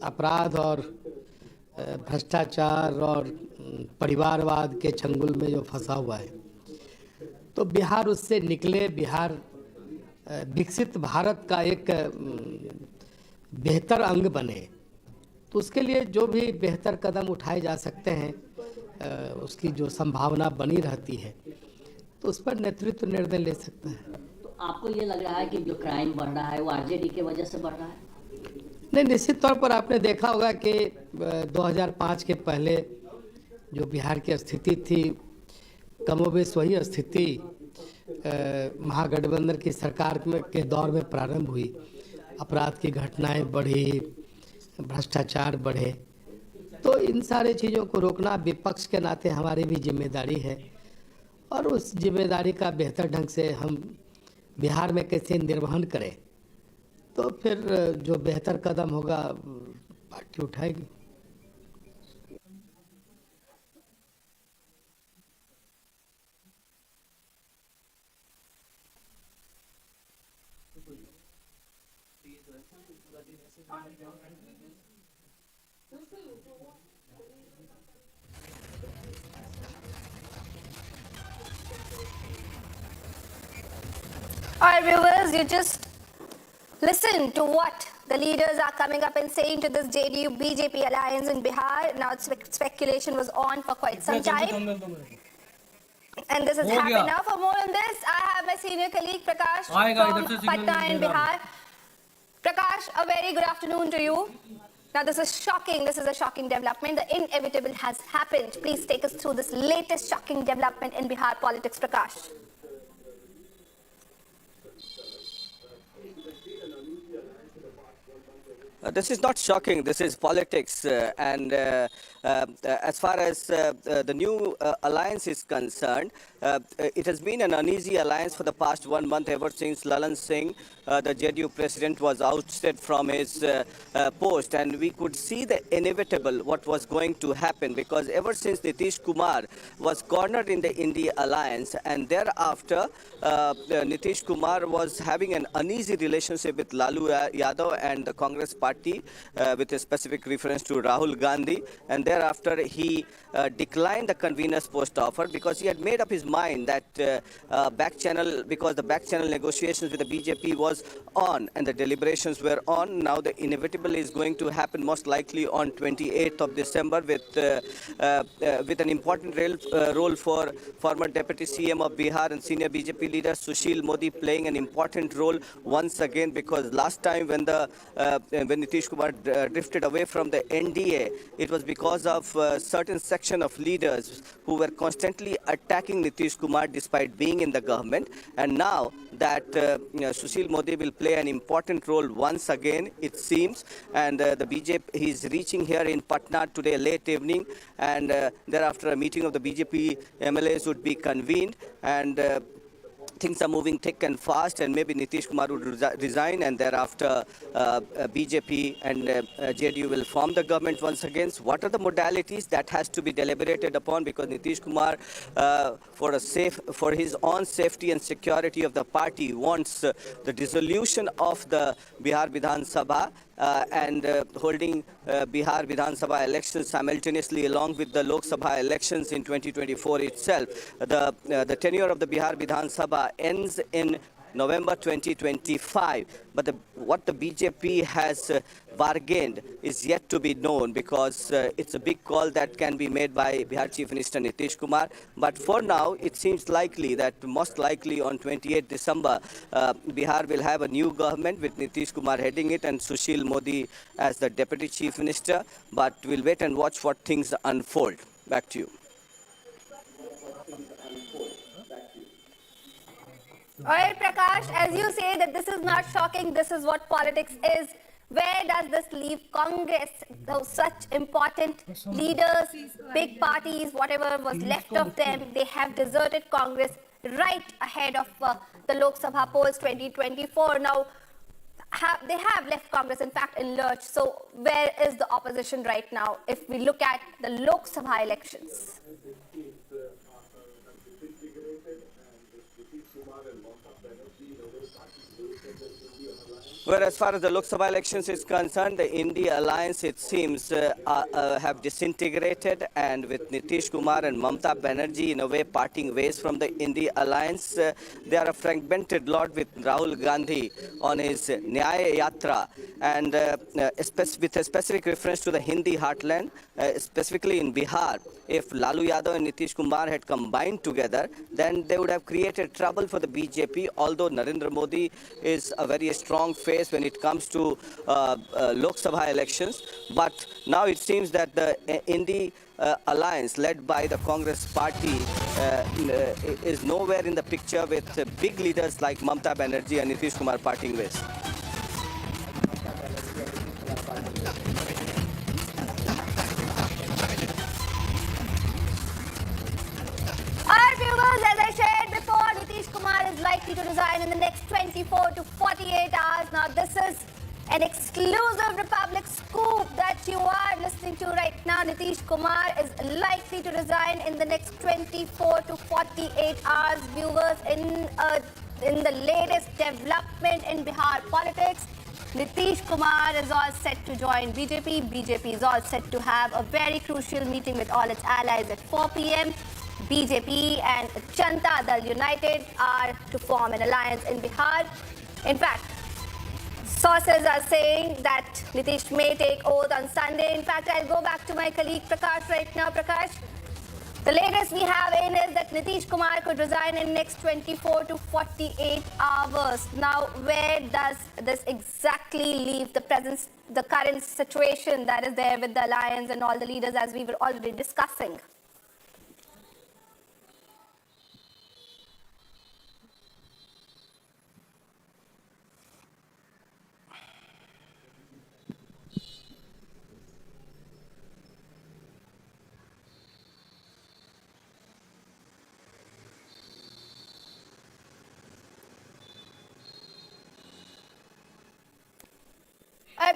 अपराध और भ्रष्टाचार और परिवारवाद के चंगुल में जो फंसा हुआ है, तो बिहार उससे निकले, बिहार विकसित भारत का एक बेहतर अंग बने. तो उसके लिए जो भी बेहतर कदम उठाए जा सकते हैं, उसकी जो संभावना बनी रहती है, तो उस पर नेतृत्व निर्णय ले सकता है. तो आपको ये लग रहा है कि जो क्राइम बढ़ रहा है वो आरजेडी की वजह से बढ़ रहा है? नहीं, निश्चित तौर पर आपने देखा होगा कि 2005 के पहले जो बिहार की स्थिति थी, कमोबेश वही स्थिति महागठबंधन की सरकार के दौर में प्रारंभ हुई. अपराध की घटनाएं बढ़ी, भ्रष्टाचार बढ़े. तो इन सारे चीज़ों को रोकना विपक्ष के नाते हमारी भी जिम्मेदारी है, और उस जिम्मेदारी का बेहतर ढंग से हम बिहार में कैसे निर्वहन करें, तो फिर जो बेहतर कदम होगा पार्टी उठाएगी. Alright viewers, you just listen to what the leaders are coming up and saying to this JDU BJP alliance in Bihar. Now speculation was on for quite some time, and this has happened. Now for more on this, I have my senior colleague Prakash from Patna in Bihar. Prakash, a very good afternoon to you. Now this is shocking, this is a shocking development. The inevitable has happened. Please take us through this latest shocking development in Bihar politics, Prakash. This is not shocking, this is politics, and as far as the new alliance is concerned, it has been an uneasy alliance for the past 1 month, ever since Lalan Singh, the JDU president, was ousted from his post, and we could see the inevitable what was going to happen, because ever since Nitish Kumar was cornered in the India alliance, and thereafter Nitish Kumar was having an uneasy relationship with Lalu Yadav and the Congress party party with a specific reference to Rahul Gandhi, and thereafter he declined the convener's post offer because he had made up his mind that because the back channel negotiations with the BJP was on and the deliberations were on. Now the inevitable is going to happen most likely on 28th of December with an important role for former Deputy CM of Bihar and senior BJP leader Sushil Modi playing an important role once again, because last time when Nitish Kumar drifted away from the NDA, it was because of certain section of leaders who were constantly attacking Nitish Kumar despite being in the government. And now that Sushil Modi will play an important role once again, it seems, and the BJP, he's reaching here in Patna today late evening, and thereafter a meeting of the BJP MLAs would be convened, and things are moving thick and fast, and maybe Nitish Kumar would resign, and thereafter BJP and JDU will form the government once again. So what are the modalities that has to be deliberated upon? Because Nitish Kumar, for his own safety and security of the party, wants the dissolution of the Bihar Vidhan Sabha and holding Bihar Vidhan Sabha elections simultaneously along with the Lok Sabha elections in 2024 itself. The tenure of the Bihar Vidhan Sabha ends in November 2025, but what the BJP has bargained is yet to be known, because it's a big call that can be made by Bihar Chief Minister Nitish Kumar. But for now, it seems likely that most likely on 28 December, Bihar will have a new government with Nitish Kumar heading it and Sushil Modi as the Deputy Chief Minister. But we'll wait and watch what things unfold. Back to you. All right, Prakash, as you say that this is not shocking, this is what politics is. Where does this leave Congress? Those such important leaders, big parties, whatever was left of them, they have deserted Congress right ahead of the Lok Sabha polls 2024. Now, they have left Congress, in fact, in lurch. So where is the opposition right now if we look at the Lok Sabha elections? Well, as far as the Lok Sabha elections is concerned, the India alliance, it seems, have disintegrated, and with Nitish Kumar and Mamta Banerjee in a way parting ways from the India alliance, they are a fragmented lot with Rahul Gandhi on his Nyaya Yatra, and with a specific reference to the Hindi heartland, specifically in Bihar. If Lalu Yadav and Nitish Kumar had combined together, then they would have created trouble for the BJP, although Narendra Modi is a very strong face when it comes to Lok Sabha elections. But now it seems that the India alliance led by the Congress party is nowhere in the picture, with big leaders like Mamta Banerjee and Nitish Kumar parting ways. Our viewers, as I shared before, Nitish Kumar is likely to resign in the next 24 to 48 hours. Now, this is an exclusive Republic scoop that you are listening to right now. Nitish Kumar is likely to resign in the next 24 to 48 hours. Viewers, in the latest development in Bihar politics, Nitish Kumar is all set to join BJP. BJP is all set to have a very crucial meeting with all its allies at 4 p.m. BJP and Janata Dal United are to form an alliance in Bihar. In fact, sources are saying that Nitish may take oath on Sunday. In fact, I'll go back to my colleague Prakash right now. Prakash, the latest we have in is that Nitish Kumar could resign in next 24 to 48 hours. Now, where does this exactly leave the current situation that is there with the alliance and all the leaders, as we were already discussing?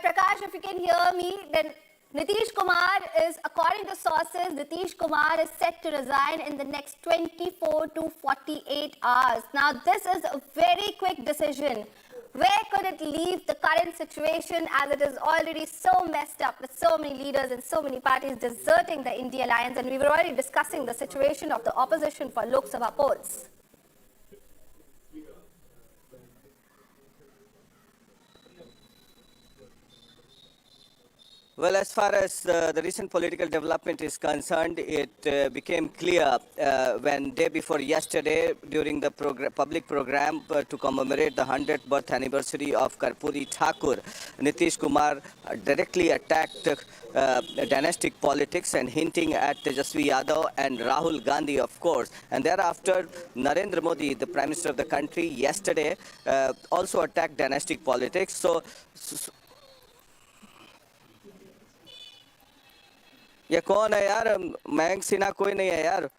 Prakash, if you can hear me, then Nitish Kumar is, according to sources, Nitish Kumar is set to resign in the next 24 to 48 hours. Now, this is a very quick decision. Where could it leave the current situation, as it is already so messed up with so many leaders and so many parties deserting the India alliance? And we were already discussing the situation of the opposition for Lok Sabha polls. Well, as far as the recent political development is concerned, it became clear when day before yesterday during the public program to commemorate the 100th birth anniversary of Karpuri Thakur, Nitish Kumar directly attacked dynastic politics and hinting at Tejasvi Yadav and Rahul Gandhi, of course. And thereafter, Narendra Modi, the Prime Minister of the country, yesterday also attacked dynastic politics. So ये कौन है यार? मयंक सिन्हा कोई नहीं है यार.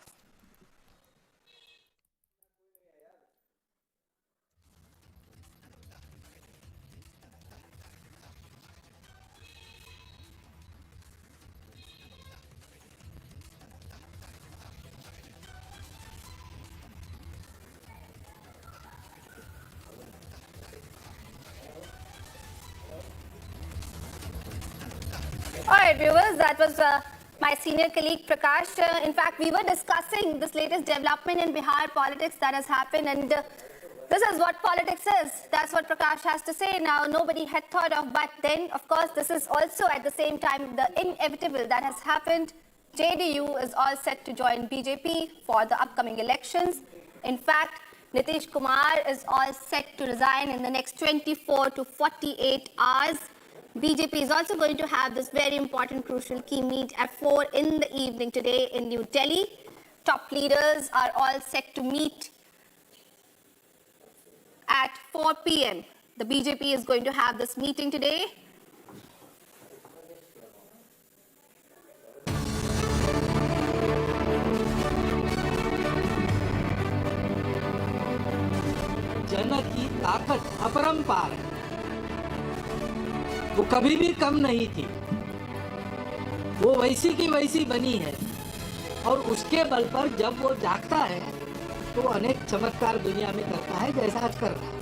All right, viewers, that was my senior colleague Prakash. In fact, we were discussing this latest development in Bihar politics that has happened, and this is what politics is. That's what Prakash has to say now. Nobody had thought of, but then, of course, this is also at the same time the inevitable that has happened. JDU is all set to join BJP for the upcoming elections. In fact, Nitish Kumar is all set to resign in the next 24 to 48 hours. BJP is also going to have this very important, crucial key meet at 4 in the evening today in New Delhi. Top leaders are all set to meet at 4 p.m. The BJP is going to have this meeting today. जन की ताकत अपरंपार है, वो कभी भी कम नहीं थी, वो वैसी की वैसी बनी है, और उसके बल पर जब वो जागता है तो अनेक चमत्कार दुनिया में करता है, जैसा आज कर रहा है।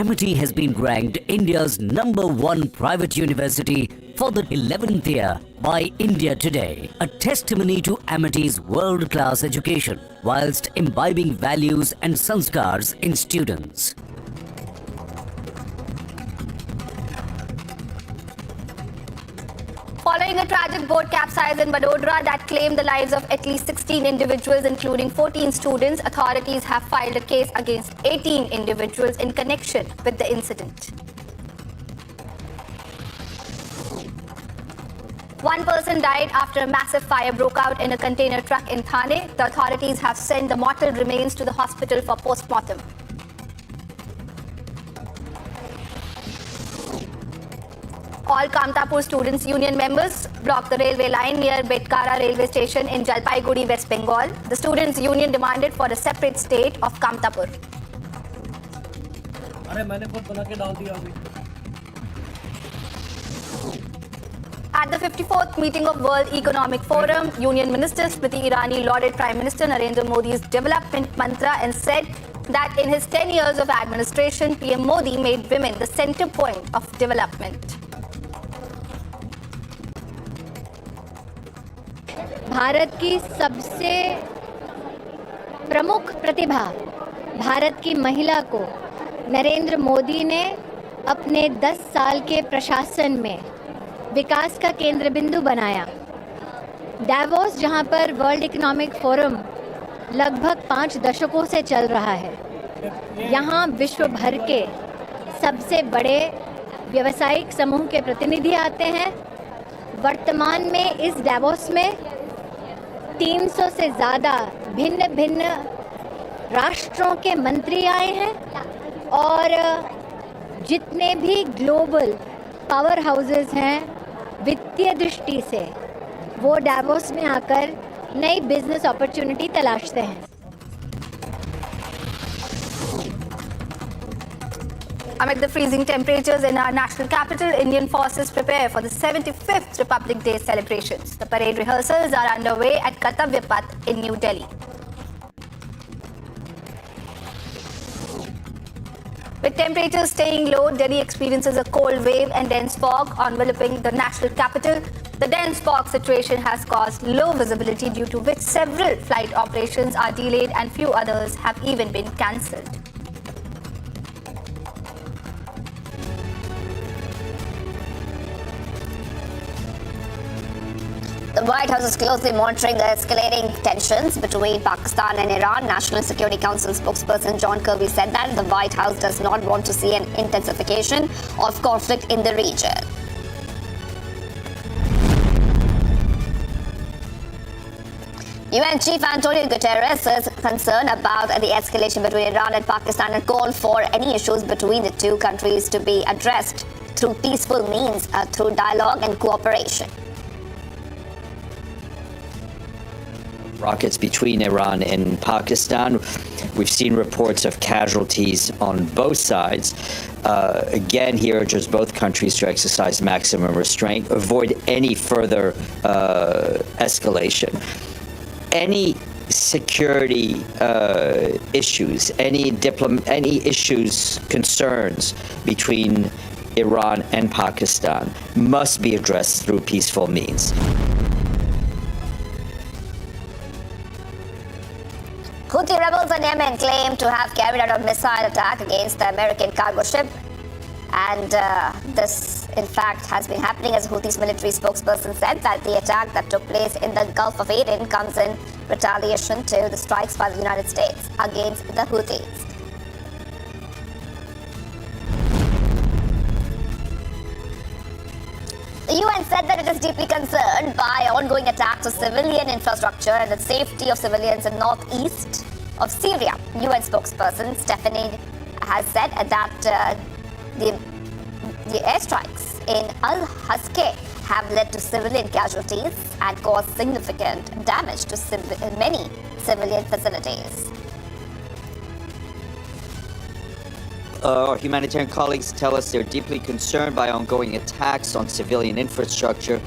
Amity has been ranked India's #1 private university for the 11th year by India Today, a testimony to Amity's world-class education whilst imbibing values and sanskars in students. Following a tragic boat capsize in Vadodara that claimed the lives of at least 16 individuals, including 14 students, authorities have filed a case against 18 individuals in connection with the incident. One person died after a massive fire broke out in a container truck in Thane. The authorities have sent the mortal remains to the hospital for post-mortem. All Kamtapur Students' Union members blocked the railway line near Betkara railway station in Jalpaiguri, West Bengal. The Students' Union demanded for a separate state of Kamtapur. At the 54th meeting of World Economic Forum, Union Minister Smriti Irani lauded Prime Minister Narendra Modi's development mantra and said that in his 10 years of administration, PM Modi made women the center point of development. Bharat की सबसे प्रमुख प्रतिभा भारत की महिला को नरेंद्र मोदी ने अपने 10 साल के प्रशासन में विकास का केंद्र बिंदु बनाया। डावोस, जहां पर वर्ल्ड इकोनॉमिक फोरम लगभग 5 दशकों से चल रहा है, यहां विश्व भर के सबसे बड़े व्यावसायिक समूह के प्रतिनिधि आते हैं। वर्तमान में इस डावोस में 300 से ज़्यादा भिन्न भिन्न राष्ट्रों के मंत्री आए हैं और जितने भी ग्लोबल पावर हाउसेस हैं वित्तीय दृष्टि से वो डावोस में आकर नई बिजनेस अपॉर्चुनिटी तलाशते हैं। Amid the freezing temperatures in our national capital, Indian forces prepare for the 75th Republic Day celebrations. The parade rehearsals are underway at Kartavya Path in New Delhi. With temperatures staying low, Delhi experiences a cold wave and dense fog enveloping the national capital. The dense fog situation has caused low visibility, due to which several flight operations are delayed and few others have even been cancelled. The White House is closely monitoring the escalating tensions between Pakistan and Iran. National Security Council spokesperson John Kirby said that the White House does not want to see an intensification of conflict in the region. UN Chief Antonio Guterres is concerned about the escalation between Iran and Pakistan and called for any issues between the two countries to be addressed through peaceful means, through dialogue and cooperation. Rockets between Iran and Pakistan. We've seen reports of casualties on both sides. Again, he urges both countries to exercise maximum restraint, avoid any further escalation. Any security issues, any issues, concerns between Iran and Pakistan must be addressed through peaceful means. Houthi rebels in Yemen claim to have carried out a missile attack against the American cargo ship. And this, in fact, has been happening, as Houthis military spokesperson said that the attack that took place in the Gulf of Aden comes in retaliation to the strikes by the United States against the Houthis. The UN said that it is deeply concerned by ongoing attacks on civilian infrastructure and the safety of civilians in northeast of Syria. UN spokesperson Stephanie has said that the airstrikes in Al-Haske have led to civilian casualties and caused significant damage to many civilian facilities. Our humanitarian colleagues tell us they're deeply concerned by ongoing attacks on civilian infrastructure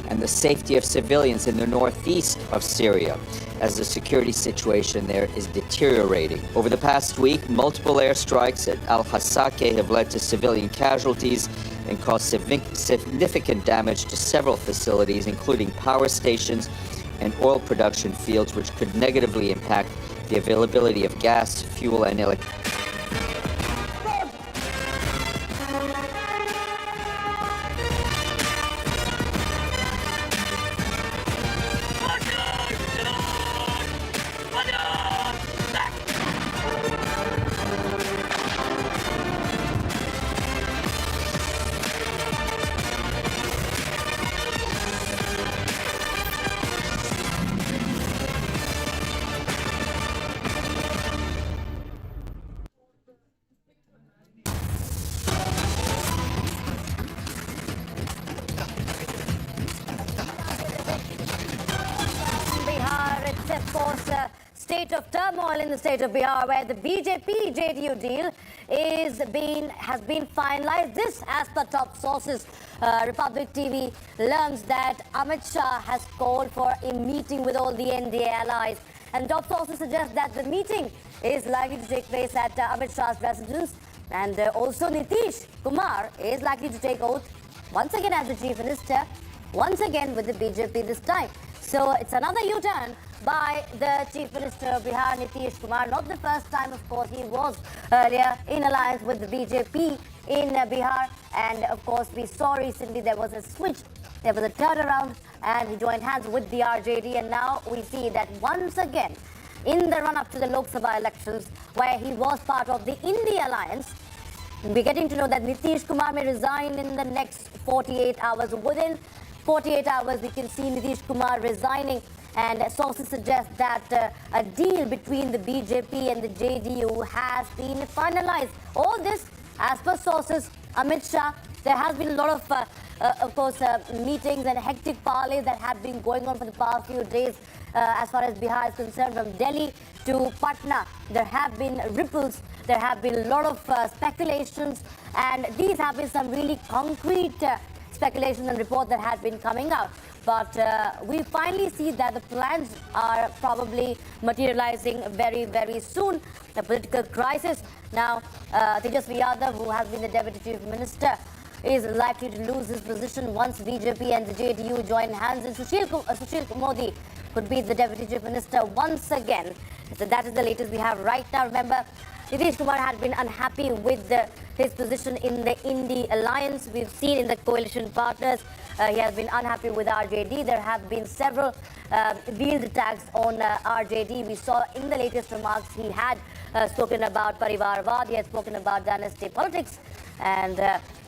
and the safety of civilians in the northeast of Syria, as the security situation there is deteriorating. Over the past week, multiple airstrikes at Al-Hasake have led to civilian casualties and caused significant damage to several facilities, including power stations and oil production fields, which could negatively impact the availability of gas, fuel, and electricity. State of turmoil in the state of Bihar, where the BJP JDU deal has been finalized. This, as per top sources, Republic TV learns that Amit Shah has called for a meeting with all the NDA allies, and top sources suggest that the meeting is likely to take place at Amit Shah's residence, and also Nitish Kumar is likely to take oath once again as the chief minister, once again with the BJP this time. So it's another U-turn by the Chief Minister of Bihar, Nitish Kumar. Not the first time, of course. He was earlier in alliance with the BJP in Bihar. And, of course, we saw recently there was a switch, there was a turnaround, and he joined hands with the RJD. And now we see that once again, in the run-up to the Lok Sabha elections, where he was part of the India alliance, we're getting to know that Nitish Kumar may resign in the next 48 hours. Within 48 hours, we can see Nitish Kumar resigning And sources suggest that a deal between the BJP and the JDU has been finalized. All this, as per sources, Amit Shah, there has been a lot of course, meetings and hectic parleys that have been going on for the past few days as far as Bihar is concerned. From Delhi to Patna, there have been ripples, there have been a lot of speculations, and these have been some really concrete speculations and reports that have been coming out. But we finally see that the plans are probably materializing very, very soon. The political crisis now, Tejasvi Yadav, who has been the Deputy Chief Minister, is likely to lose his position once BJP and the JDU join hands. And Sushil Modi could be the Deputy Chief Minister once again. So that is the latest we have right now. Remember, Nitish Kumar had been unhappy with his position in the Indy alliance. We've seen in the coalition partners, he has been unhappy with RJD. There have been several veiled attacks on RJD. We saw in the latest remarks he had spoken about Parivarvad, he had spoken about dynasty politics, and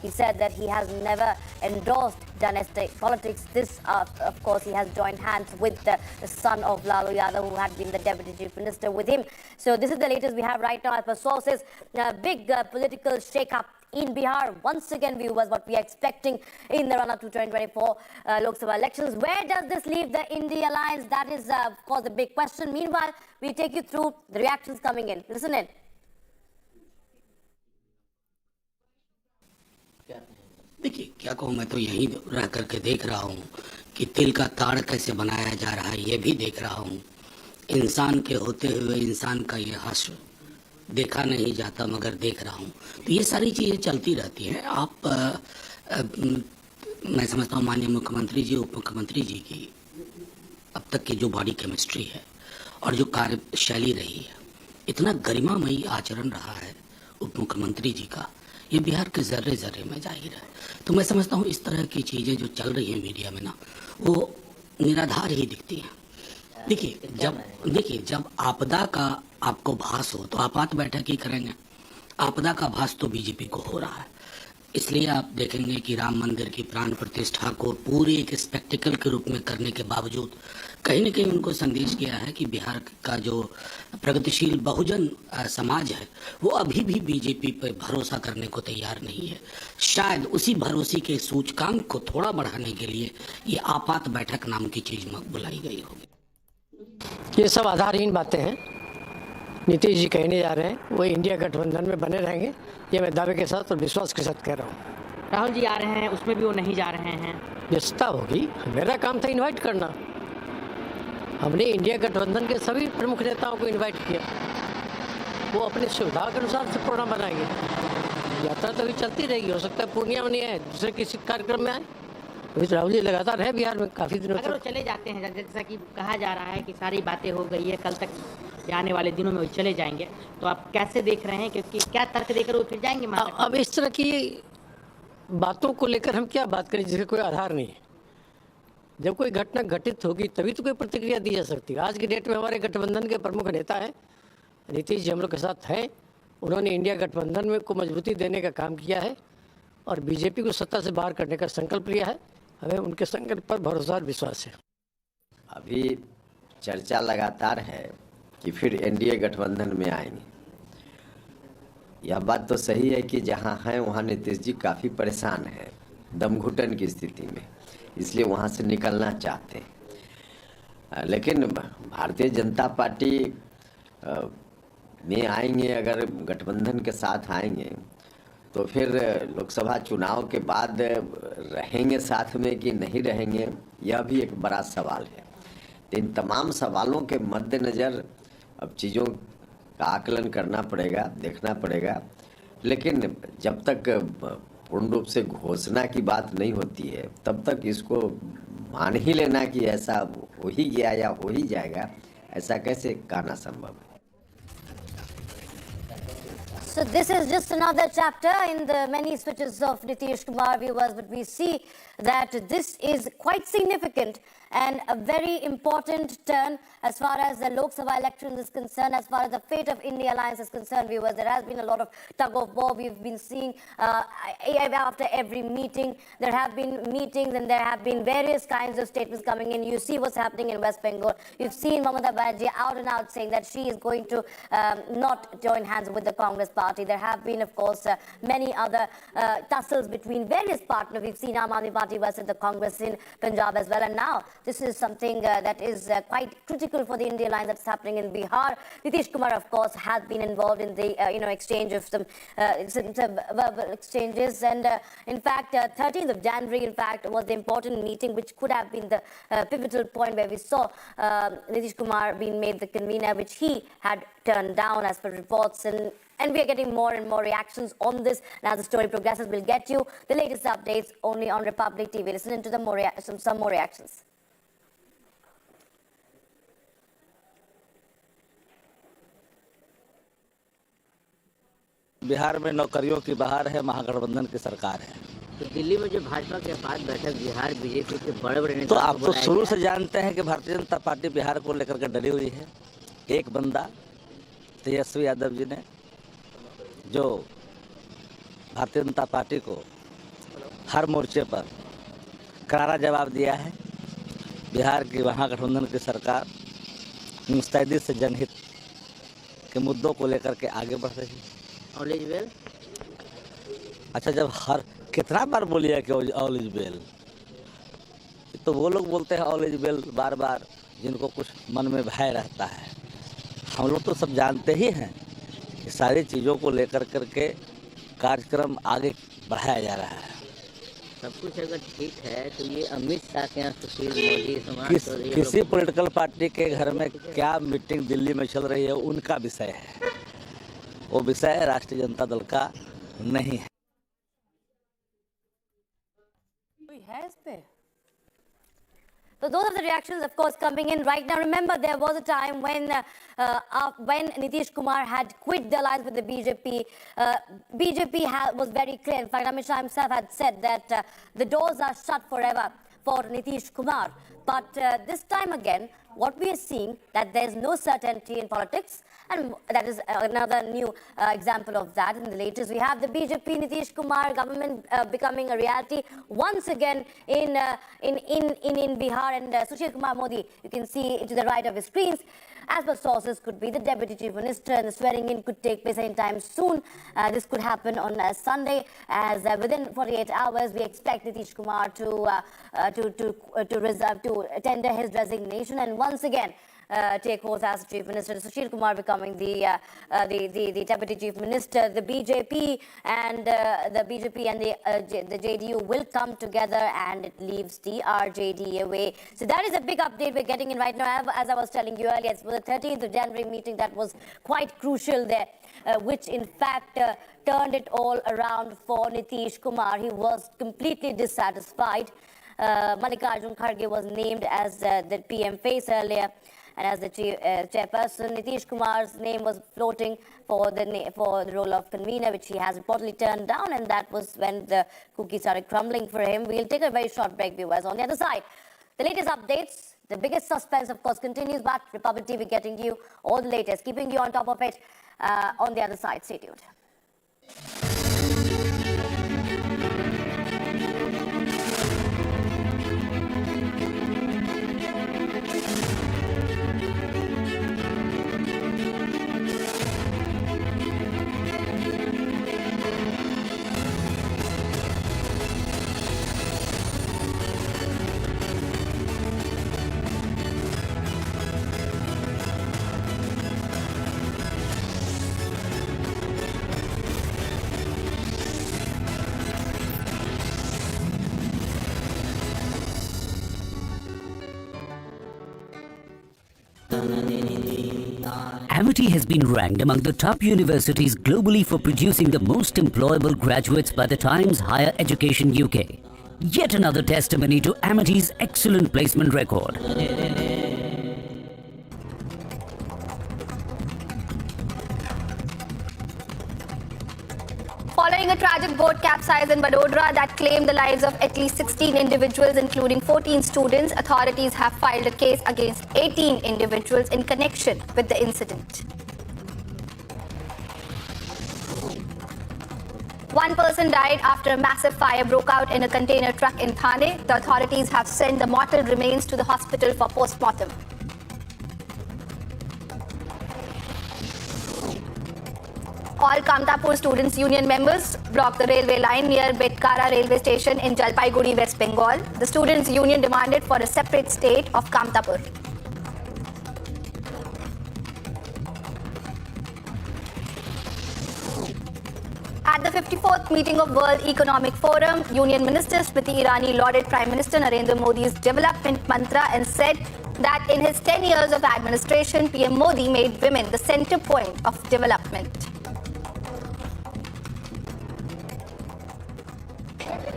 he said that he has never endorsed dynasty politics. This, of course, he has joined hands with the son of Lalu Yadav, who had been the Deputy Chief Minister with him. So this is the latest we have right now as per sources. Big political shake-up in Bihar. Once again, viewers, what we are expecting in the run-up to 2024 Lok Sabha elections. Where does this leave the India alliance? That is, of course, the big question. Meanwhile, we take you through the reactions coming in. Listen in. देखिए क्या कहूँ, मैं तो यहीं रह करके देख रहा हूँ कि तिल का ताड़ कैसे बनाया जा रहा है, ये भी देख रहा हूँ। इंसान के होते हुए इंसान का ये हश्र देखा नहीं जाता, मगर देख रहा हूँ। तो ये सारी चीज़ें चलती रहती हैं। मैं समझता हूँ माननीय मुख्यमंत्री जी, उप मुख्यमंत्री जी की अब तक की जो बॉडी केमिस्ट्री है और जो कार्यशैली रही है, इतना गरिमामयी आचरण रहा है उप मुख्यमंत्री जी का, ये बिहार के जर्रे जर्रे में जाहिर है। तो मैं समझता हूँ इस तरह की चीज़ें जो चल रही हैं मीडिया में ना, वो निराधार ही दिखती हैं। देखिए जब आपदा का आपको भास हो तो आपात बैठक ही करेंगे। आपदा का भास तो बीजेपी को हो रहा है। इसलिए आप देखेंगे कि राम मंदिर की प्राण प्रतिष्ठा को पूरे एक स्पेक्टिकल के रूप में करने के बावजूद कहीं न कहीं उनको संदेश किया है कि बिहार का जो प्रगतिशील बहुजन समाज है वो अभी भी बीजेपी पर भरोसा करने को तैयार नहीं है। शायद उसी भरोसे के सूचकांक को थोड़ा बढ़ाने के लिए ये आपात बैठक नाम की चीज बुलाई गई होगी। ये सब आधारहीन बातें हैं। नीतीश जी कहने जा रहे हैं वो इंडिया गठबंधन में बने रहेंगे, ये मैं दावे के साथ और विश्वास के साथ कह रहा हूँ। राहुल जी आ रहे हैं, उसमें भी वो नहीं जा रहे हैं। व्यस्तता होगी, मेरा काम था इनवाइट करना। हमने इंडिया गठबंधन के सभी प्रमुख नेताओं को इनवाइट किया, वो अपनी सुविधा के अनुसार से प्रोग्राम बनाएंगे। यात्रा तो अभी चलती रहेगी, हो सकता है पूर्णिया में नहीं आए, दूसरे किसी कार्यक्रम में आए। अभी राहुल जी लगातार है बिहार में काफ़ी दिनों अगर वो चले जाते हैं, जैसा कि कहा जा रहा है कि सारी बातें हो गई है, कल तक आने वाले दिनों में वो चले जाएंगे, तो आप कैसे देख रहे हैं, क्योंकि क्या तर्क देकर वो फिर जाएंगे? अब इस तरह की बातों को लेकर हम क्या बात करें जिसका कोई आधार नहीं है। जब कोई घटना घटित होगी तभी तो कोई प्रतिक्रिया दी जा सकती है। आज की डेट में हमारे गठबंधन के प्रमुख नेता हैं, नीतीश जी हम लोग के साथ हैं। उन्होंने इंडिया गठबंधन में को मजबूती देने का काम किया है और बीजेपी को सत्ता से बाहर करने का संकल्प लिया है। हमें उनके संकल्प पर भरोसा और विश्वास है। अभी चर्चा लगातार है कि फिर एनडीए गठबंधन में आएंगे। यह बात तो सही है कि जहां हैं वहां नीतीश जी काफ़ी परेशान हैं, दमघुटन की स्थिति में, इसलिए वहां से निकलना चाहते हैं। लेकिन भारतीय जनता पार्टी में आएंगे, अगर गठबंधन के साथ आएंगे तो फिर लोकसभा चुनाव के बाद रहेंगे साथ में कि नहीं रहेंगे, यह भी एक बड़ा सवाल है। तो इन तमाम सवालों के मद्देनज़र अब चीज़ों का आकलन करना पड़ेगा, देखना पड़ेगा। लेकिन जब तक पूर्ण रूप से घोषणा की बात नहीं होती है तब तक इसको मान ही लेना कि ऐसा हो ही गया या हो ही जाएगा, ऐसा कैसे कहना संभव है। So this is just another chapter in the many switches of Nitish Kumar, viewers, but we see that this is quite significant and a very important turn as far as the Lok Sabha election is concerned, as far as the fate of India Alliance is concerned, viewers. There has been a lot of tug of war. We've been seeing after every meeting, there have been meetings and there have been various kinds of statements coming in. You see what's happening in West Bengal. You've seen Mamata Banerjee out and out saying that she is going to not join hands with the Congress party. There have been, of course, many other tussles between various partners. We've seen Aam Aadmi Party versus the Congress in Punjab as well. And now this is something that is quite critical for the India Alliance that's happening in Bihar. Nitish Kumar, of course, has been involved in the exchange of some verbal exchanges. And in fact, 13th of January, in fact, was the important meeting which could have been the pivotal point where we saw Nitish Kumar being made the convener, which he had turned down as per reports. And we are getting more and more reactions on this. And as the story progresses, we'll get you the latest updates only on Republic TV. Listen to some more reactions. Bihar में नौकरियों की बहार है, महागठबंधन की सरकार है। तो दिल्ली में जो भाजपा के पास बैठक बिहार बीजेपी के बड़े नेता तो आप तो शुरू से जानते हैं कि भारतीय जनता पार्टी बिहार को लेकर के डरी हुई है। एक बंदा तेजस्वी यादव जी ने जो भारतीय जनता पार्टी को हर मोर्चे पर करारा जवाब दिया है। बिहार की महागठबंधन की सरकार मुस्तैदी से जनहित के मुद्दों को लेकर के आगे बढ़ रही है। All is well. अच्छा, जब हर कितना बार बोलिए कि ऑल इज वेल, तो वो लोग बोलते हैं ऑल इज वेल बार बार, जिनको कुछ मन में भय रहता है। हम लोग तो सब जानते ही हैं कि सारी चीज़ों को लेकर करके कार्यक्रम आगे बढ़ाया जा रहा है। सब कुछ अगर ठीक है तो ये अमित शाह के यहाँ सुशील मोदी समाज किसी पॉलिटिकल पार्टी के घर में क्या मीटिंग दिल्ली में चल रही है उनका विषय है, वो विषय राष्ट्रीय जनता दल का नहीं है। So those are the reactions, of course, coming in right now. Remember, there was a time when Nitish Kumar had quit the alliance with the BJP. BJP was very clear. In fact, Amit Shah himself had said that the doors are shut forever for Nitish Kumar. But this time again, what we are seeing that there is no certainty in politics, and that is another new example of that. In the latest, we have the BJP Nitish Kumar government becoming a reality once again in Bihar, and Sushil Kumar Modi, you can see to the right of his screens, as per sources, could be the Deputy Chief Minister, and the swearing in could take place anytime soon. This could happen on Sunday, as within 48 hours, we expect Nitish Kumar to tender his resignation and once again take oath as Chief Minister. Sushil Kumar becoming the Deputy Chief Minister. The BJP and the JDU will come together, and it leaves the RJD away. So that is a big update we're getting in right now. As I was telling you earlier, it was the 13th of January meeting that was quite crucial there, which in fact turned it all around for Nitish Kumar. He was completely dissatisfied. Mallikarjun Kharge was named as the PM face earlier, and as the chairperson, Nitish Kumar's name was floating for the role of convener, which he has reportedly turned down, and that was when the cookies started crumbling for him. We'll take a very short break, viewers. On the other side, the latest updates, the biggest suspense, of course, continues, but Republic TV getting you all the latest, keeping you on top of it. On the other side, stay tuned. Amity has been ranked among the top universities globally for producing the most employable graduates by the Times Higher Education UK. Yet another testimony to Amity's excellent placement record. Following a tragic boat capsize in Vadodara that claimed the lives of at least 16 individuals, including 14 students, authorities have filed a case against 18 individuals in connection with the incident. One person died after a massive fire broke out in a container truck in Thane. The authorities have sent the mortal remains to the hospital for post-mortem. All Kamtapur Students' Union members blocked the railway line near Betkara railway station in Jalpaiguri, West Bengal. The Students' Union demanded for a separate state of Kamtapur. At the 54th meeting of World Economic Forum, Union Minister Smriti Irani lauded Prime Minister Narendra Modi's development mantra and said that in his 10 years of administration, PM Modi made women the center point of development.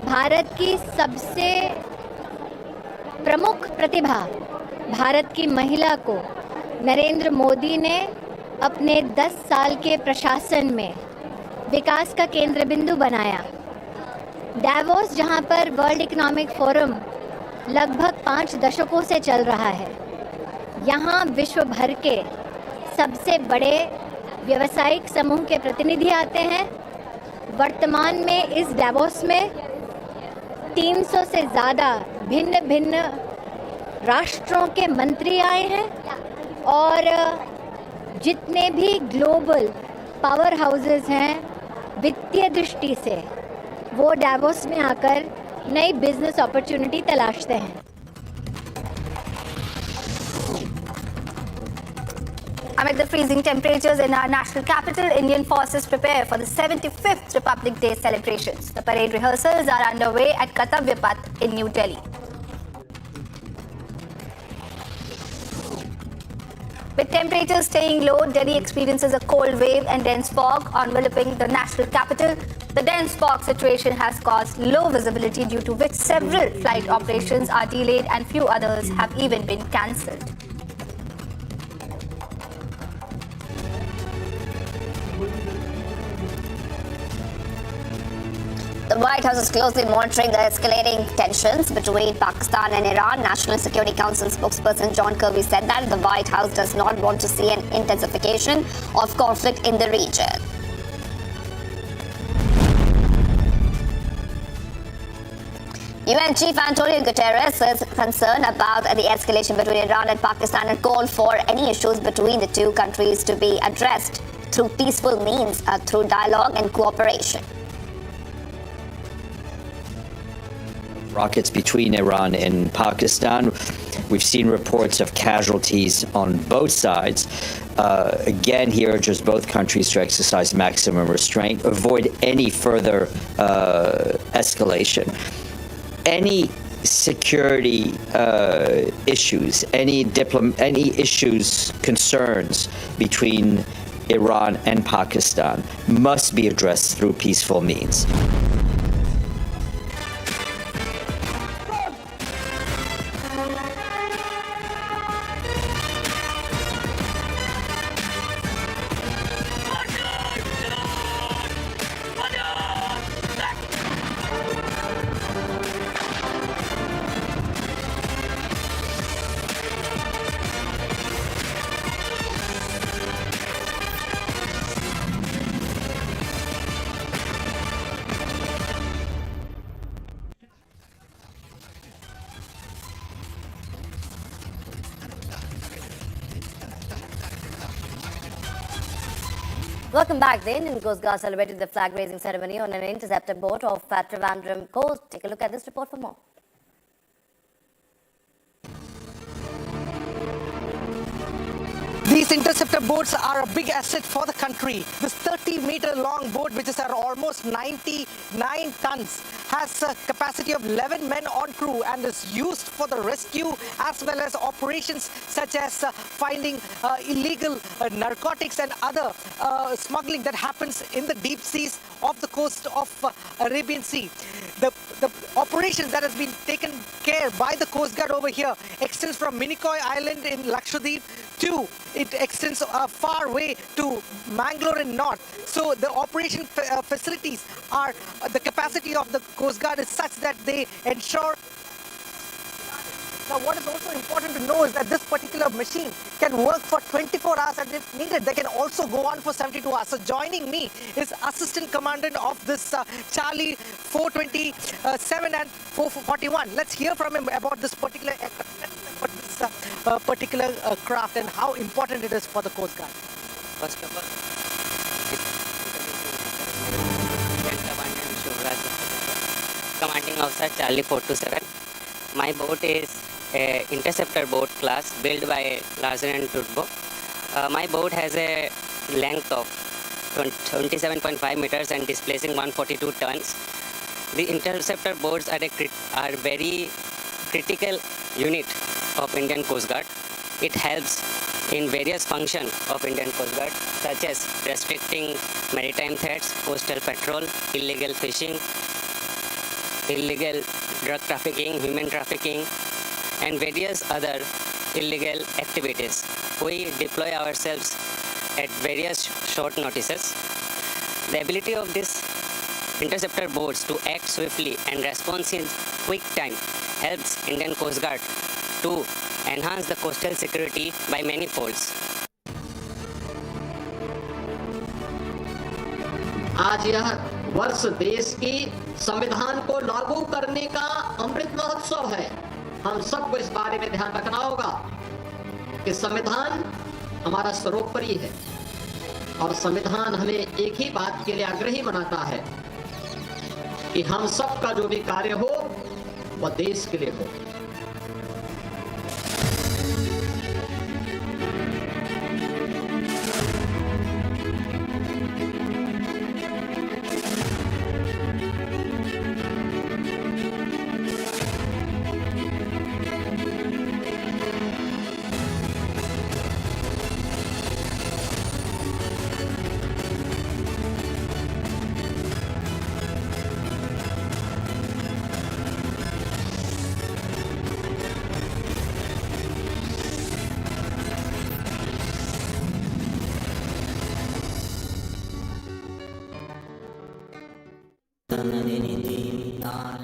Bharat की सबसे प्रमुख प्रतिभा भारत की महिला को नरेंद्र मोदी ने अपने 10 साल के प्रशासन में विकास का केंद्र बिंदु बनाया। डावोस, जहां पर वर्ल्ड इकोनॉमिक फोरम लगभग 5 दशकों से चल रहा है, यहां विश्व भर के सबसे बड़े व्यावसायिक समूह के प्रतिनिधि आते हैं। वर्तमान में इस डावोस में 300 से ज़्यादा भिन्न भिन्न राष्ट्रों के मंत्री आए हैं और जितने भी ग्लोबल पावर हाउसेस हैं वित्तीय दृष्टि से, वो डावोस में आकर नई बिजनेस अपॉर्चुनिटी तलाशते हैं। Amid the freezing temperatures in our national capital, Indian forces prepare for the 75th Republic Day celebrations. The parade rehearsals are underway at Kartavya Path in New Delhi. With temperatures staying low, Delhi experiences a cold wave and dense fog enveloping the national capital. The dense fog situation has caused low visibility, due to which several flight operations are delayed and few others have even been cancelled. The White House is closely monitoring the escalating tensions between Pakistan and Iran. National Security Council spokesperson John Kirby said that the White House does not want to see an intensification of conflict in the region. UN Chief Antonio Guterres is concerned about the escalation between Iran and Pakistan and called for any issues between the two countries to be addressed through peaceful means, through dialogue and cooperation. Rockets between Iran and Pakistan. We've seen reports of casualties on both sides. Again, he urges both countries to exercise maximum restraint, avoid any further escalation. Any security issues, any issues, concerns between Iran and Pakistan must be addressed through peaceful means. Welcome back. The Indian Coast Guard celebrated the flag-raising ceremony on an interceptor boat off Trivandrum coast. Take a look at this report for more. These interceptor boats are a big asset for the country. This 30-meter long boat, which is at almost 99 tons, has a capacity of 11 men on crew and is used for the rescue as well as operations such as finding illegal narcotics and other smuggling that happens in the deep seas of the coast of Arabian Sea. The operations that has been taken care by the Coast Guard over here extends from Minicoy Island in Lakshadweep to, it extends far way to Mangalore in north. So the operation facilities are, the capacity of the Coast Guard is such that they ensure. Now, what is also important to know is that this particular machine can work for 24 hours, and if needed, they can also go on for 72 hours. So joining me is Assistant Commandant of this Charlie 427 and 441. Let's hear from him about this particular craft and how important it is for the Coast Guard. First of all, Commanding Officer Charlie 427. My boat is interceptor boat class built by Larsen & Toubro. My boat has a length of 27.5 meters and displacing 142 tons. The interceptor boats are very critical unit of Indian Coast Guard. It helps in various functions of Indian Coast Guard such as restricting maritime threats, coastal patrol, illegal fishing, illegal drug trafficking, human trafficking, and various other illegal activities. We deploy ourselves at various short notices. The ability of these interceptor boats to act swiftly and respond in quick time helps Indian Coast Guard to enhance the coastal security by many folds. आज यह वर्ष देश की संविधान को लागू करने का अमृत महोत्सव है। हम सबको इस बारे में ध्यान रखना होगा कि संविधान हमारा सर्वोपरि है और संविधान हमें एक ही बात के लिए आग्रही बनाता है कि हम सबका जो भी कार्य हो वह देश के लिए हो।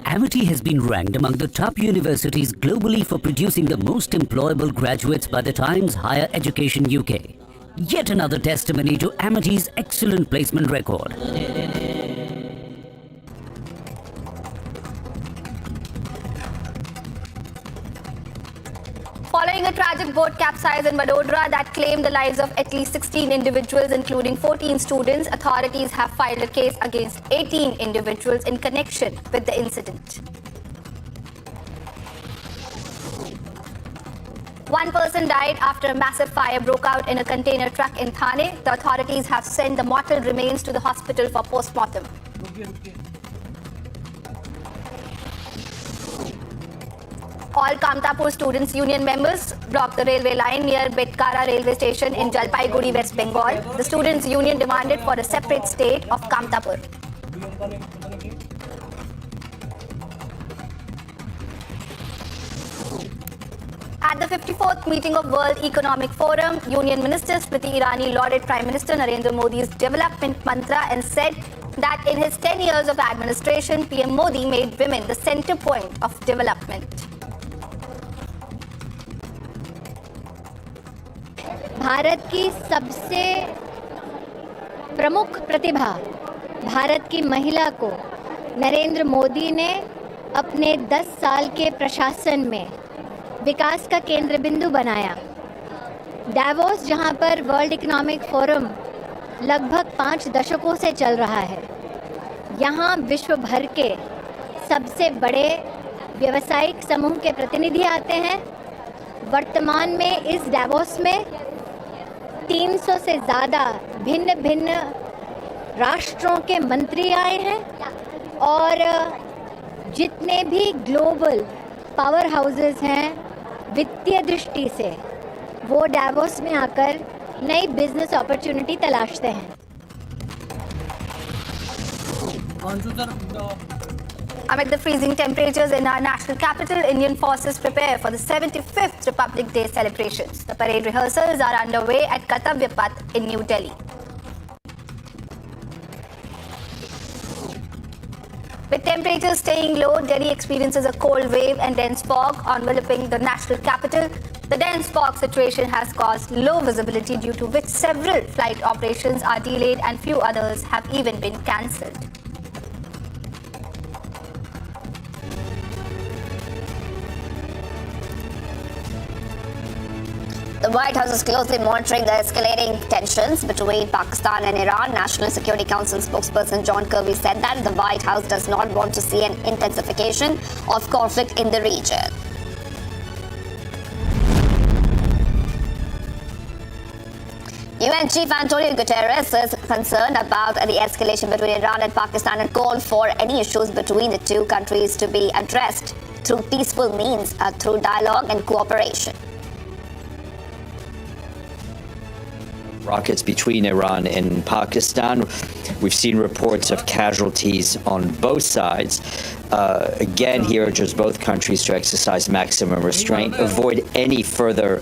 Amity has been ranked among the top universities globally for producing the most employable graduates by the Times Higher Education UK. Yet another testimony to Amity's excellent placement record. Following a tragic boat capsize in Vadodara that claimed the lives of at least 16 individuals, including 14 students, authorities have filed a case against 18 individuals in connection with the incident. One person died after a massive fire broke out in a container truck in Thane. The authorities have sent the mortal remains to the hospital for post-mortem. All Kamtapur Students' Union members blocked the railway line near Betkara railway station in Jalpaiguri, West Bengal. The Students' Union demanded for a separate state of Kamtapur. At the 54th meeting of World Economic Forum, Union Minister Smriti Irani lauded Prime Minister Narendra Modi's development mantra and said that in his 10 years of administration, PM Modi made women the center point of development. Bharat की सबसे प्रमुख प्रतिभा भारत की महिला को नरेंद्र मोदी ने अपने 10 साल के प्रशासन में विकास का केंद्र बिंदु बनाया। डावोस, जहां पर वर्ल्ड इकोनॉमिक फोरम लगभग 5 दशकों से चल रहा है, यहां विश्व भर के सबसे बड़े व्यावसायिक समूह के प्रतिनिधि आते हैं। वर्तमान में इस डावोस में 300 से ज़्यादा भिन्न भिन्न राष्ट्रों के मंत्री आए हैं और जितने भी ग्लोबल पावर हाउसेस हैं वित्तीय दृष्टि से, वो डावोस में आकर नई बिजनेस अपॉर्चुनिटी तलाशते हैं। Amid the freezing temperatures in our national capital, Indian forces prepare for the 75th Republic Day celebrations. The parade rehearsals are underway at Kartavya Path in New Delhi. With temperatures staying low, Delhi experiences a cold wave and dense fog enveloping the national capital. The dense fog situation has caused low visibility, due to which several flight operations are delayed and few others have even been cancelled. The White House is closely monitoring the escalating tensions between Pakistan and Iran. National Security Council spokesperson John Kirby said that the White House does not want to see an intensification of conflict in the region. UN Chief Antonio Guterres is concerned about the escalation between Iran and Pakistan and called for any issues between the two countries to be addressed through peaceful means, through dialogue and cooperation. Rockets between Iran and Pakistan. We've seen reports of casualties on both sides. Again, he urges both countries to exercise maximum restraint, avoid any further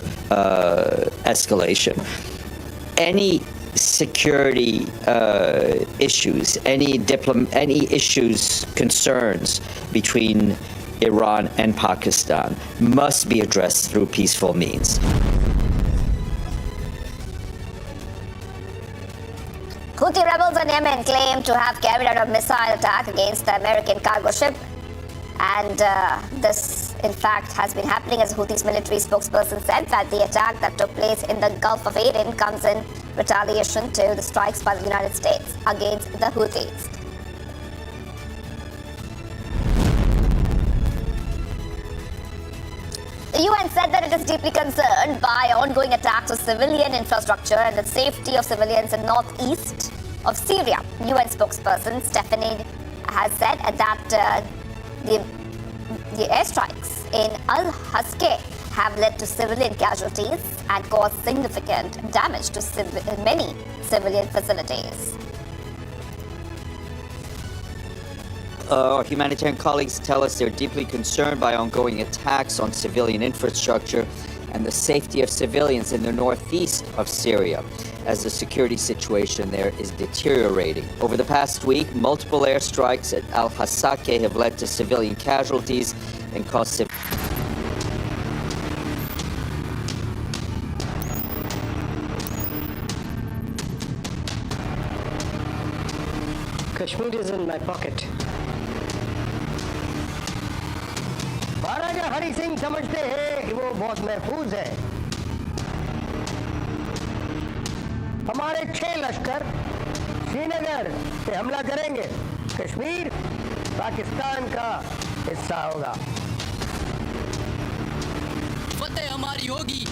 escalation. Any security issues, any issues, concerns between Iran and Pakistan must be addressed through peaceful means. Houthi rebels in Yemen claim to have carried out a missile attack against the American cargo ship. And this, in fact, has been happening, as Houthis military spokesperson said that the attack that took place in the Gulf of Aden comes in retaliation to the strikes by the United States against the Houthis. The UN said that it is deeply concerned by ongoing attacks on civilian infrastructure and the safety of civilians in northeast of Syria. UN spokesperson Stephanie has said that the airstrikes in Al-Haske have led to civilian casualties and caused significant damage to many civilian facilities. Our humanitarian colleagues tell us they're deeply concerned by ongoing attacks on civilian infrastructure and the safety of civilians in the northeast of Syria, as the security situation there is deteriorating. Over the past week, multiple airstrikes at Al-Hasake have led to civilian casualties and caused Kashmir is in my pocket. महाराजा हरि सिंह समझते हैं कि वो बहुत महफूज है। हमारे 6 लश्कर श्रीनगर पे हमला करेंगे। कश्मीर पाकिस्तान का हिस्सा होगा। फतेह हमारी होगी।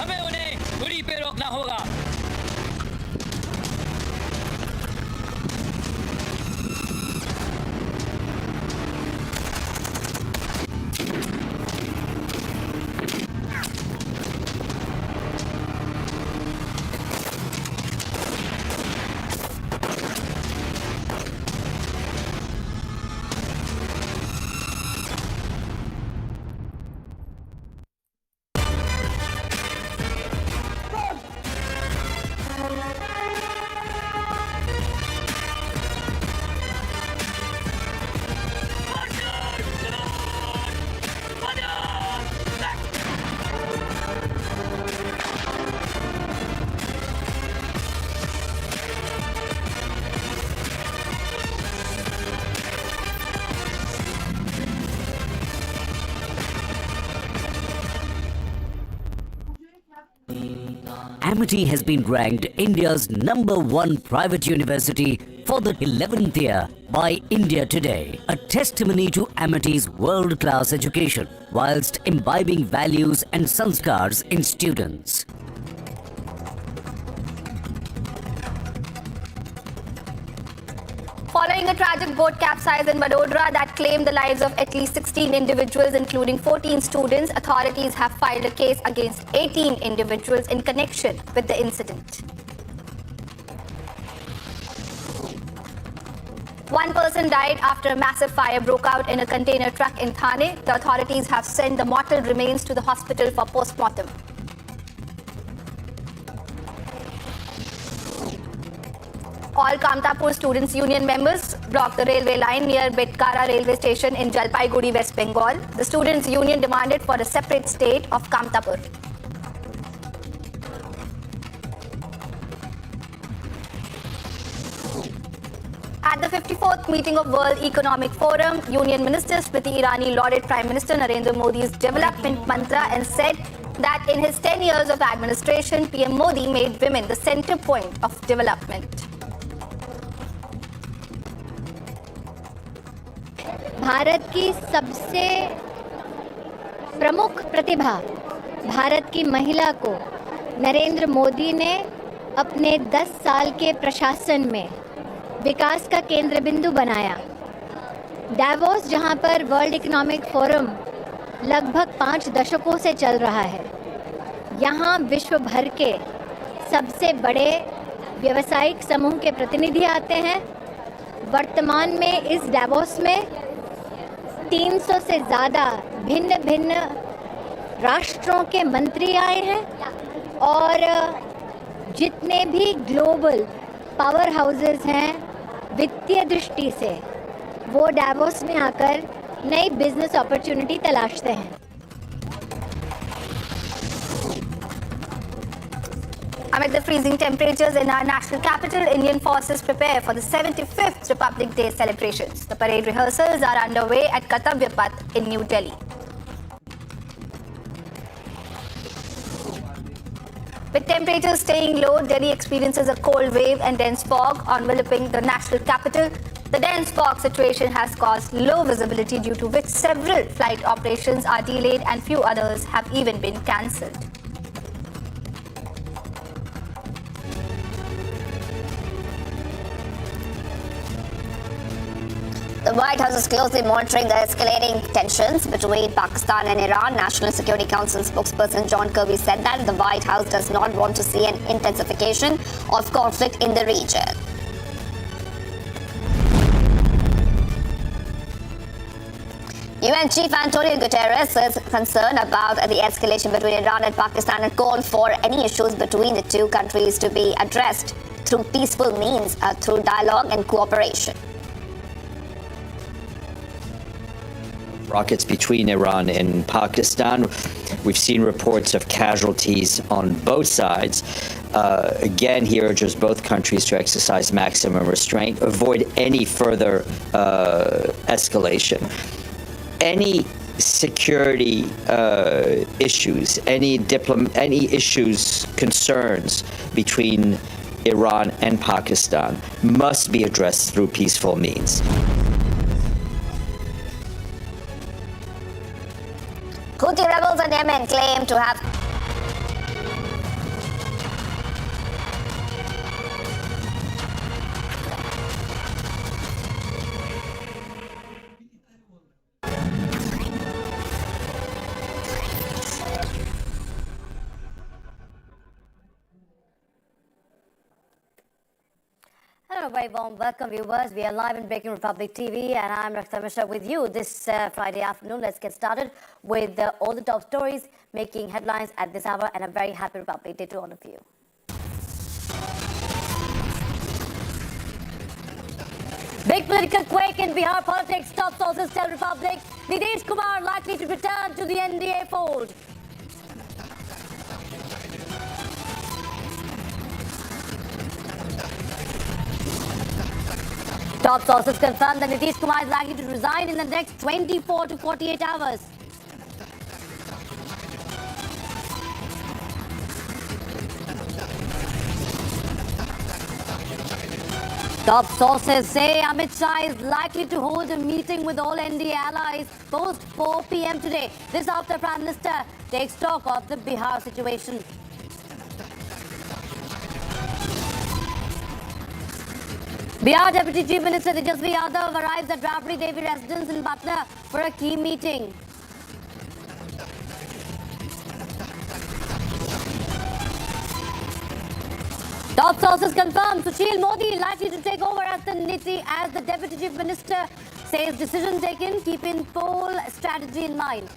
हमें उन्हें उड़ी पे रोकना होगा। Amity has been ranked India's #1 private university for the 11th year by India Today, a testimony to Amity's world-class education whilst imbibing values and sanskars in students. Following a tragic boat capsize in Vadodara that claimed the lives of at least 16 individuals, including 14 students, authorities have filed a case against 18 individuals in connection with the incident. One person died after a massive fire broke out in a container truck in Thane. The authorities have sent the mortal remains to the hospital for post-mortem. All Kamtapur Students' Union members blocked the railway line near Betkara railway station in Jalpaiguri, West Bengal. The Students' Union demanded for a separate state of Kamtapur. At the 54th meeting of World Economic Forum, Union Minister Smriti Irani lauded Prime Minister Narendra Modi's development mantra and said that in his 10 years of administration, PM Modi made women the center point of development. Bharat की सबसे प्रमुख प्रतिभा भारत की महिला को नरेंद्र मोदी ने अपने 10 साल के प्रशासन में विकास का केंद्र बिंदु बनाया। डावोस, जहां पर वर्ल्ड इकोनॉमिक फोरम लगभग 5 दशकों से चल रहा है, यहां विश्व भर के सबसे बड़े व्यावसायिक समूह के प्रतिनिधि आते हैं। वर्तमान में इस डावोस में 300 से ज़्यादा भिन्न भिन्न राष्ट्रों के मंत्री आए हैं और जितने भी ग्लोबल पावर हाउसेस हैं वित्तीय दृष्टि से, वो डावोस में आकर नई बिजनेस अपॉर्चुनिटी तलाशते हैं। Amid the freezing temperatures in our national capital, Indian forces prepare for the 75th Republic Day celebrations. The parade rehearsals are underway at Kartavya Path in New Delhi. With temperatures staying low, Delhi experiences a cold wave and dense fog enveloping the national capital. The dense fog situation has caused low visibility, due to which several flight operations are delayed and few others have even been cancelled. The White House is closely monitoring the escalating tensions between Pakistan and Iran. National Security Council spokesperson John Kirby said that the White House does not want to see an intensification of conflict in the region. UN Chief Antonio Guterres is concerned about the escalation between Iran and Pakistan and called for any issues between the two countries to be addressed through peaceful means, through dialogue and cooperation. Rockets between Iran and Pakistan. We've seen reports of casualties on both sides. Again, he urges both countries to exercise maximum restraint, avoid any further escalation. Any security issues, any issues, concerns between Iran and Pakistan must be addressed through peaceful means. Houthi rebels in Yemen claim to have Hello, very warm welcome, viewers. We are live in Breaking Republic TV, and I'm Rakshita Mishra with you this Friday afternoon. Let's get started with all the top stories making headlines at this hour, and a very happy Republic Day to all of you. Big political quake in Bihar politics. Top sources tell Republic. Nitish Kumar likely to return to the NDA fold. Top sources confirm that Nitish Kumar is likely to resign in the next 24 to 48 hours. Top sources say Amit Shah is likely to hold a meeting with all NDA allies post 4 p.m. today. This after Prime Minister takes stock of the Bihar situation. Bihar Deputy Chief Minister Tejasvi Yadav arrives at Rabri Devi residence in Patna for a key meeting. Top sources confirm Sushil Modi likely to take over as the Deputy Chief Minister, says decision taken keeping poll strategy in mind.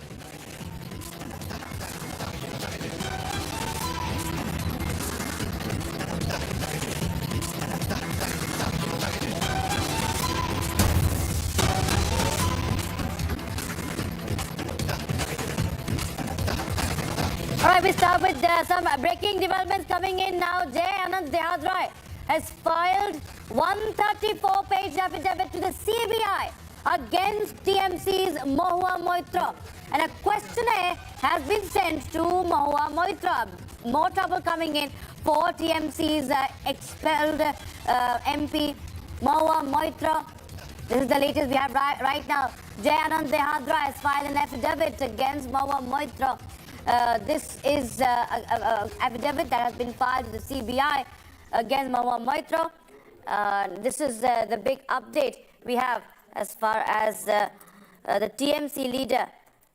All right, we start with some breaking developments coming in now. Jay Anand Dehadrai has filed 134-page affidavit to the CBI against TMC's Mahua Moitra, and a questionnaire has been sent to Mahua Moitra. More trouble coming in for TMC's expelled MP Mahua Moitra. This is the latest we have right now. Jay Anand Dehadrai has filed an affidavit against Mahua Moitra. This is an affidavit that has been filed to the CBI against Mahua Moitra. This is the big update we have as far as the TMC leader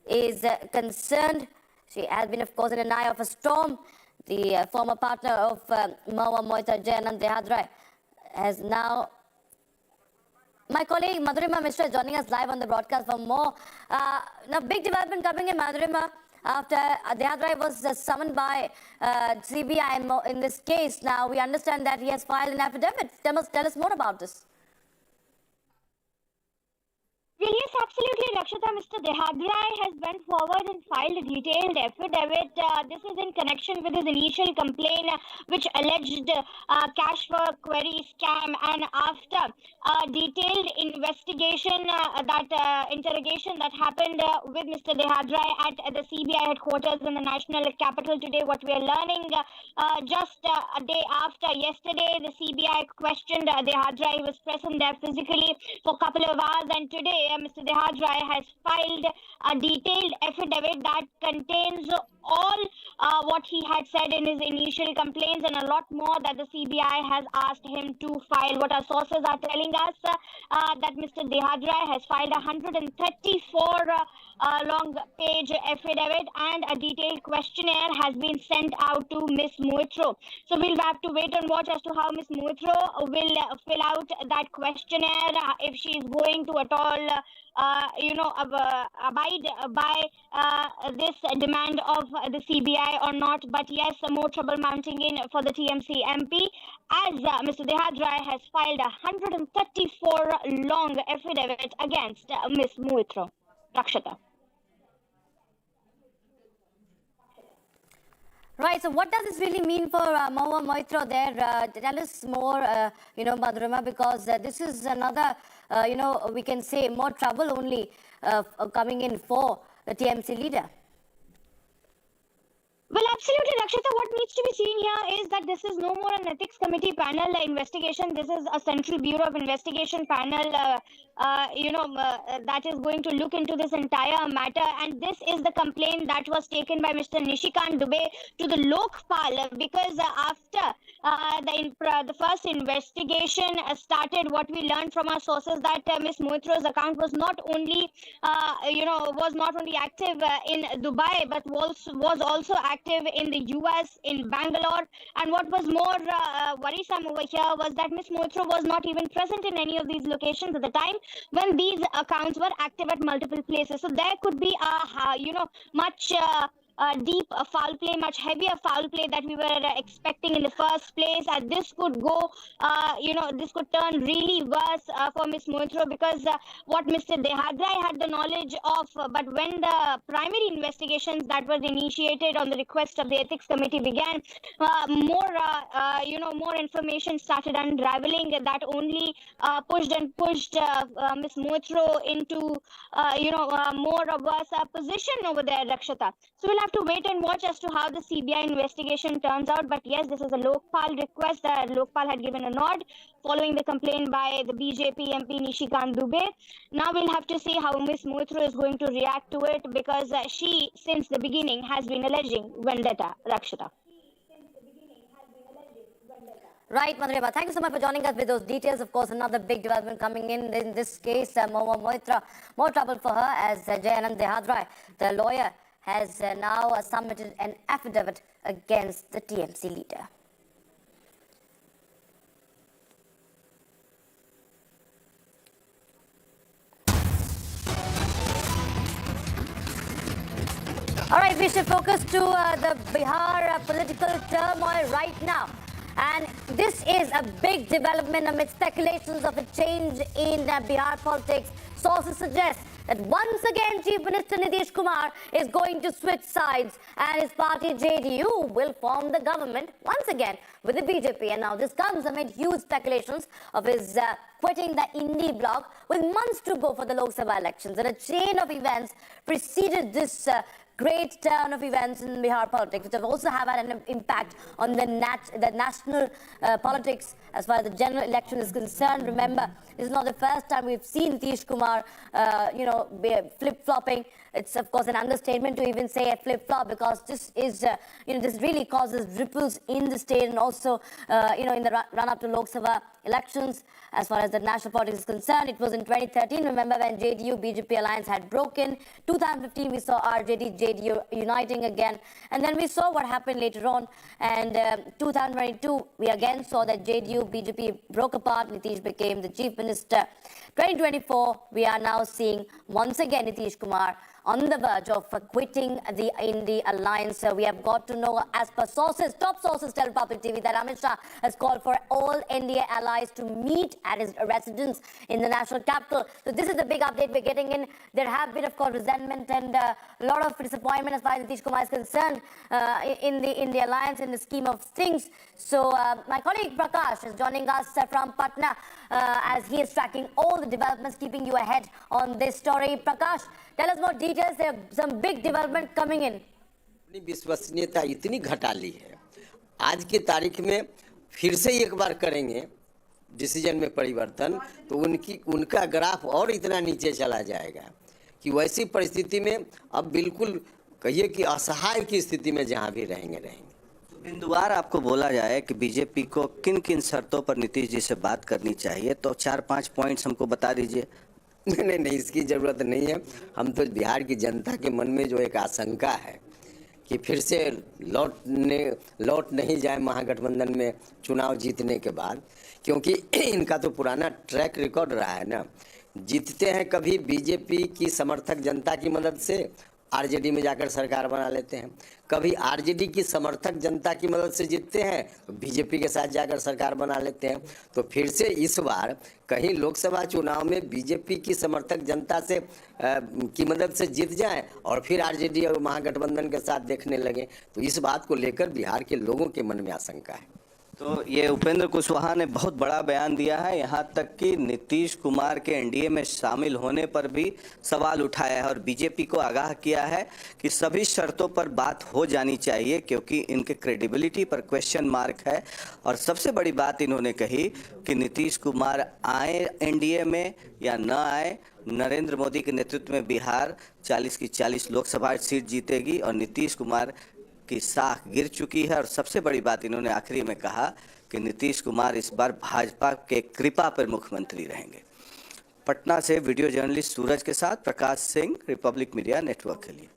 is concerned. She has been, of course, in an eye of a storm. The former partner of Mahua Moitra, Jay Anand Dehadrai, has now... My colleague Madhurima Mishra is joining us live on the broadcast for more. Now, big development coming in, Madhurima, after Dehadrai was summoned by CBI in this case. Now, we understand that he has filed an affidavit. Tell us more about this. Well, yes, absolutely, Rakshita. Mr. Dehadrai has went forward and filed a detailed affidavit. This is in connection with his initial complaint, which alleged cash for query scam, and after a detailed investigation, interrogation that happened with Mr. Dehadrai at the CBI headquarters in the national capital today. What we are learning, just a day after yesterday, the CBI questioned Dehadrai. He was present there physically for a couple of hours, and today Mr. Dehadrai has filed a detailed affidavit that contains all what he had said in his initial complaints and a lot more that the CBI has asked him to file. What our sources are telling us that Mr. Dehadrai has filed a 134 long page affidavit, and a detailed questionnaire has been sent out to Miss Moitra. So we'll have to wait and watch as to how Miss Moitra will fill out that questionnaire, if she is going to at all abide by this demand of the CBI or not. But yes, more trouble mounting in for the TMC MP, as Mr. Dehadrai has filed a 134 long affidavit against Miss Moitra. Rakshita. Right, so what does this really mean for Mahua Moitra there? Tell us more, Madhurima, because this is another, we can say more trouble only coming in for the TMC leader. Well, absolutely, Rakshita. What needs to be seen here is that this is no more an ethics committee panel investigation. This is a Central Bureau of Investigation panel, that is going to look into this entire matter. And this is the complaint that was taken by Mr. Nishikant Dubey to the Lokpal, because after the first investigation started, what we learned from our sources that Ms. Moitra's account was not only, active in Dubai, but was also active in the US, in Bangalore. And what was more worrisome over here was that Ms. Moitra was not even present in any of these locations at the time when these accounts were active at multiple places. So there could be much deep foul play, much heavier foul play that we were expecting in the first place. And this could go, this could turn really worse for Ms. Moitra, because what Mr. Dehadrai had the knowledge of, but when the primary investigations that was initiated on the request of the ethics committee began, more information started unraveling that only pushed Ms. Moitra into, more of a position over there, Rakshita. So we'll have to wait and watch as to how the CBI investigation turns out. But yes, this is a Lokpal request that Lokpal had given a nod following the complaint by the BJP MP Nishikant Dubey. Now we'll have to see how Ms. Moitra is going to react to it, because she, since the beginning, has been alleging vendetta, Rakshita. Right, Madhurima, thank you so much for joining us with those details. Of course, another big development coming in this case, Mahua Moitra, more trouble for her as Jayanand Dehadrai, the lawyer, has now submitted an affidavit against the TMC leader. All right, we should focus to the Bihar political turmoil right now. And this is a big development amid speculations of a change in Bihar politics. Sources suggest that once again Chief Minister Nitish Kumar is going to switch sides and his party JDU will form the government once again with the BJP. And now this comes amid huge speculations of his quitting the Indi bloc with months to go for the Lok Sabha elections. And a chain of events preceded this great turn of events in Bihar politics, which have also had an impact on the national politics as far as the general election is concerned. Remember, this is not the first time we've seen Nitish Kumar, flip-flopping. It's, of course, an understatement to even say a flip-flop, because this is, this really causes ripples in the state and also, in the run-up to Lok Sabha elections. As far as the national politics is concerned, it was in 2013, remember, when JDU-BJP alliance had broken. 2015, we saw RJD-JDU uniting again. And then we saw what happened later on. And 2022, we again saw that JDU-BJP broke apart. Nitish became the chief minister. 2024, we are now seeing once again Nitish Kumar on the verge of quitting the Indi alliance. We have got to know, as per sources, top sources tell Republic TV, that Amit Shah has called for all NDA allies to meet at his residence in the national capital. So this is the big update we're getting in. There have been, of course, resentment and a lot of disappointment as far as Nitish Kumar is concerned in the alliance, in the scheme of things. So my colleague Prakash is joining us from Patna as he is tracking all the developments, keeping you ahead on this story. Prakash, tell us more details. There are some big development coming in. अपनी विश्वसनीयता इतनी घटा ली है, आज की तारीख में फिर से एक बार करेंगे डिसीजन में परिवर्तन, तो उनका ग्राफ और इतना नीचे चला जाएगा कि वैसी परिस्थिति में अब बिल्कुल कहिए कि असहाय की स्थिति में जहां भी रहेंगे। बिंदुवार आपको बोला जाए कि बीजेपी को किन किन शर्तों पर नीतीश जी से बात करनी चाहिए, तो 4-5 पॉइंट्स हमको बता दीजिए। नहीं, इसकी ज़रूरत नहीं है। हम तो बिहार की जनता के मन में जो एक आशंका है कि फिर से लौट नहीं जाए महागठबंधन में चुनाव जीतने के बाद, क्योंकि इनका तो पुराना ट्रैक रिकॉर्ड रहा है ना। जीतते हैं कभी बीजेपी की समर्थक जनता की मदद से, आरजेडी में जाकर सरकार बना लेते हैं, कभी आरजेडी की समर्थक जनता की मदद से जीतते हैं तो बीजेपी के साथ जाकर सरकार बना लेते हैं। तो फिर से इस बार कहीं लोकसभा चुनाव में बीजेपी की समर्थक जनता से की मदद से जीत जाएं और फिर आरजेडी और महागठबंधन के साथ देखने लगे, तो इस बात को लेकर बिहार के लोगों के मन में आशंका है। तो ये उपेंद्र कुशवाहा ने बहुत बड़ा बयान दिया है, यहाँ तक कि नीतीश कुमार के एनडीए में शामिल होने पर भी सवाल उठाया है और बीजेपी को आगाह किया है कि सभी शर्तों पर बात हो जानी चाहिए, क्योंकि इनके क्रेडिबिलिटी पर क्वेश्चन मार्क है। और सबसे बड़ी बात इन्होंने कही कि नीतीश कुमार आए एनडीए में या न आए, नरेंद्र मोदी के नेतृत्व में बिहार 40 की 40 लोकसभा सीट जीतेगी और नीतीश कुमार की साख गिर चुकी है। और सबसे बड़ी बात इन्होंने आखिरी में कहा कि नीतीश कुमार इस बार भाजपा के कृपा पर मुख्यमंत्री रहेंगे। पटना से वीडियो जर्नलिस्ट सूरज के साथ Prakash Singh, Republic media network के लिए।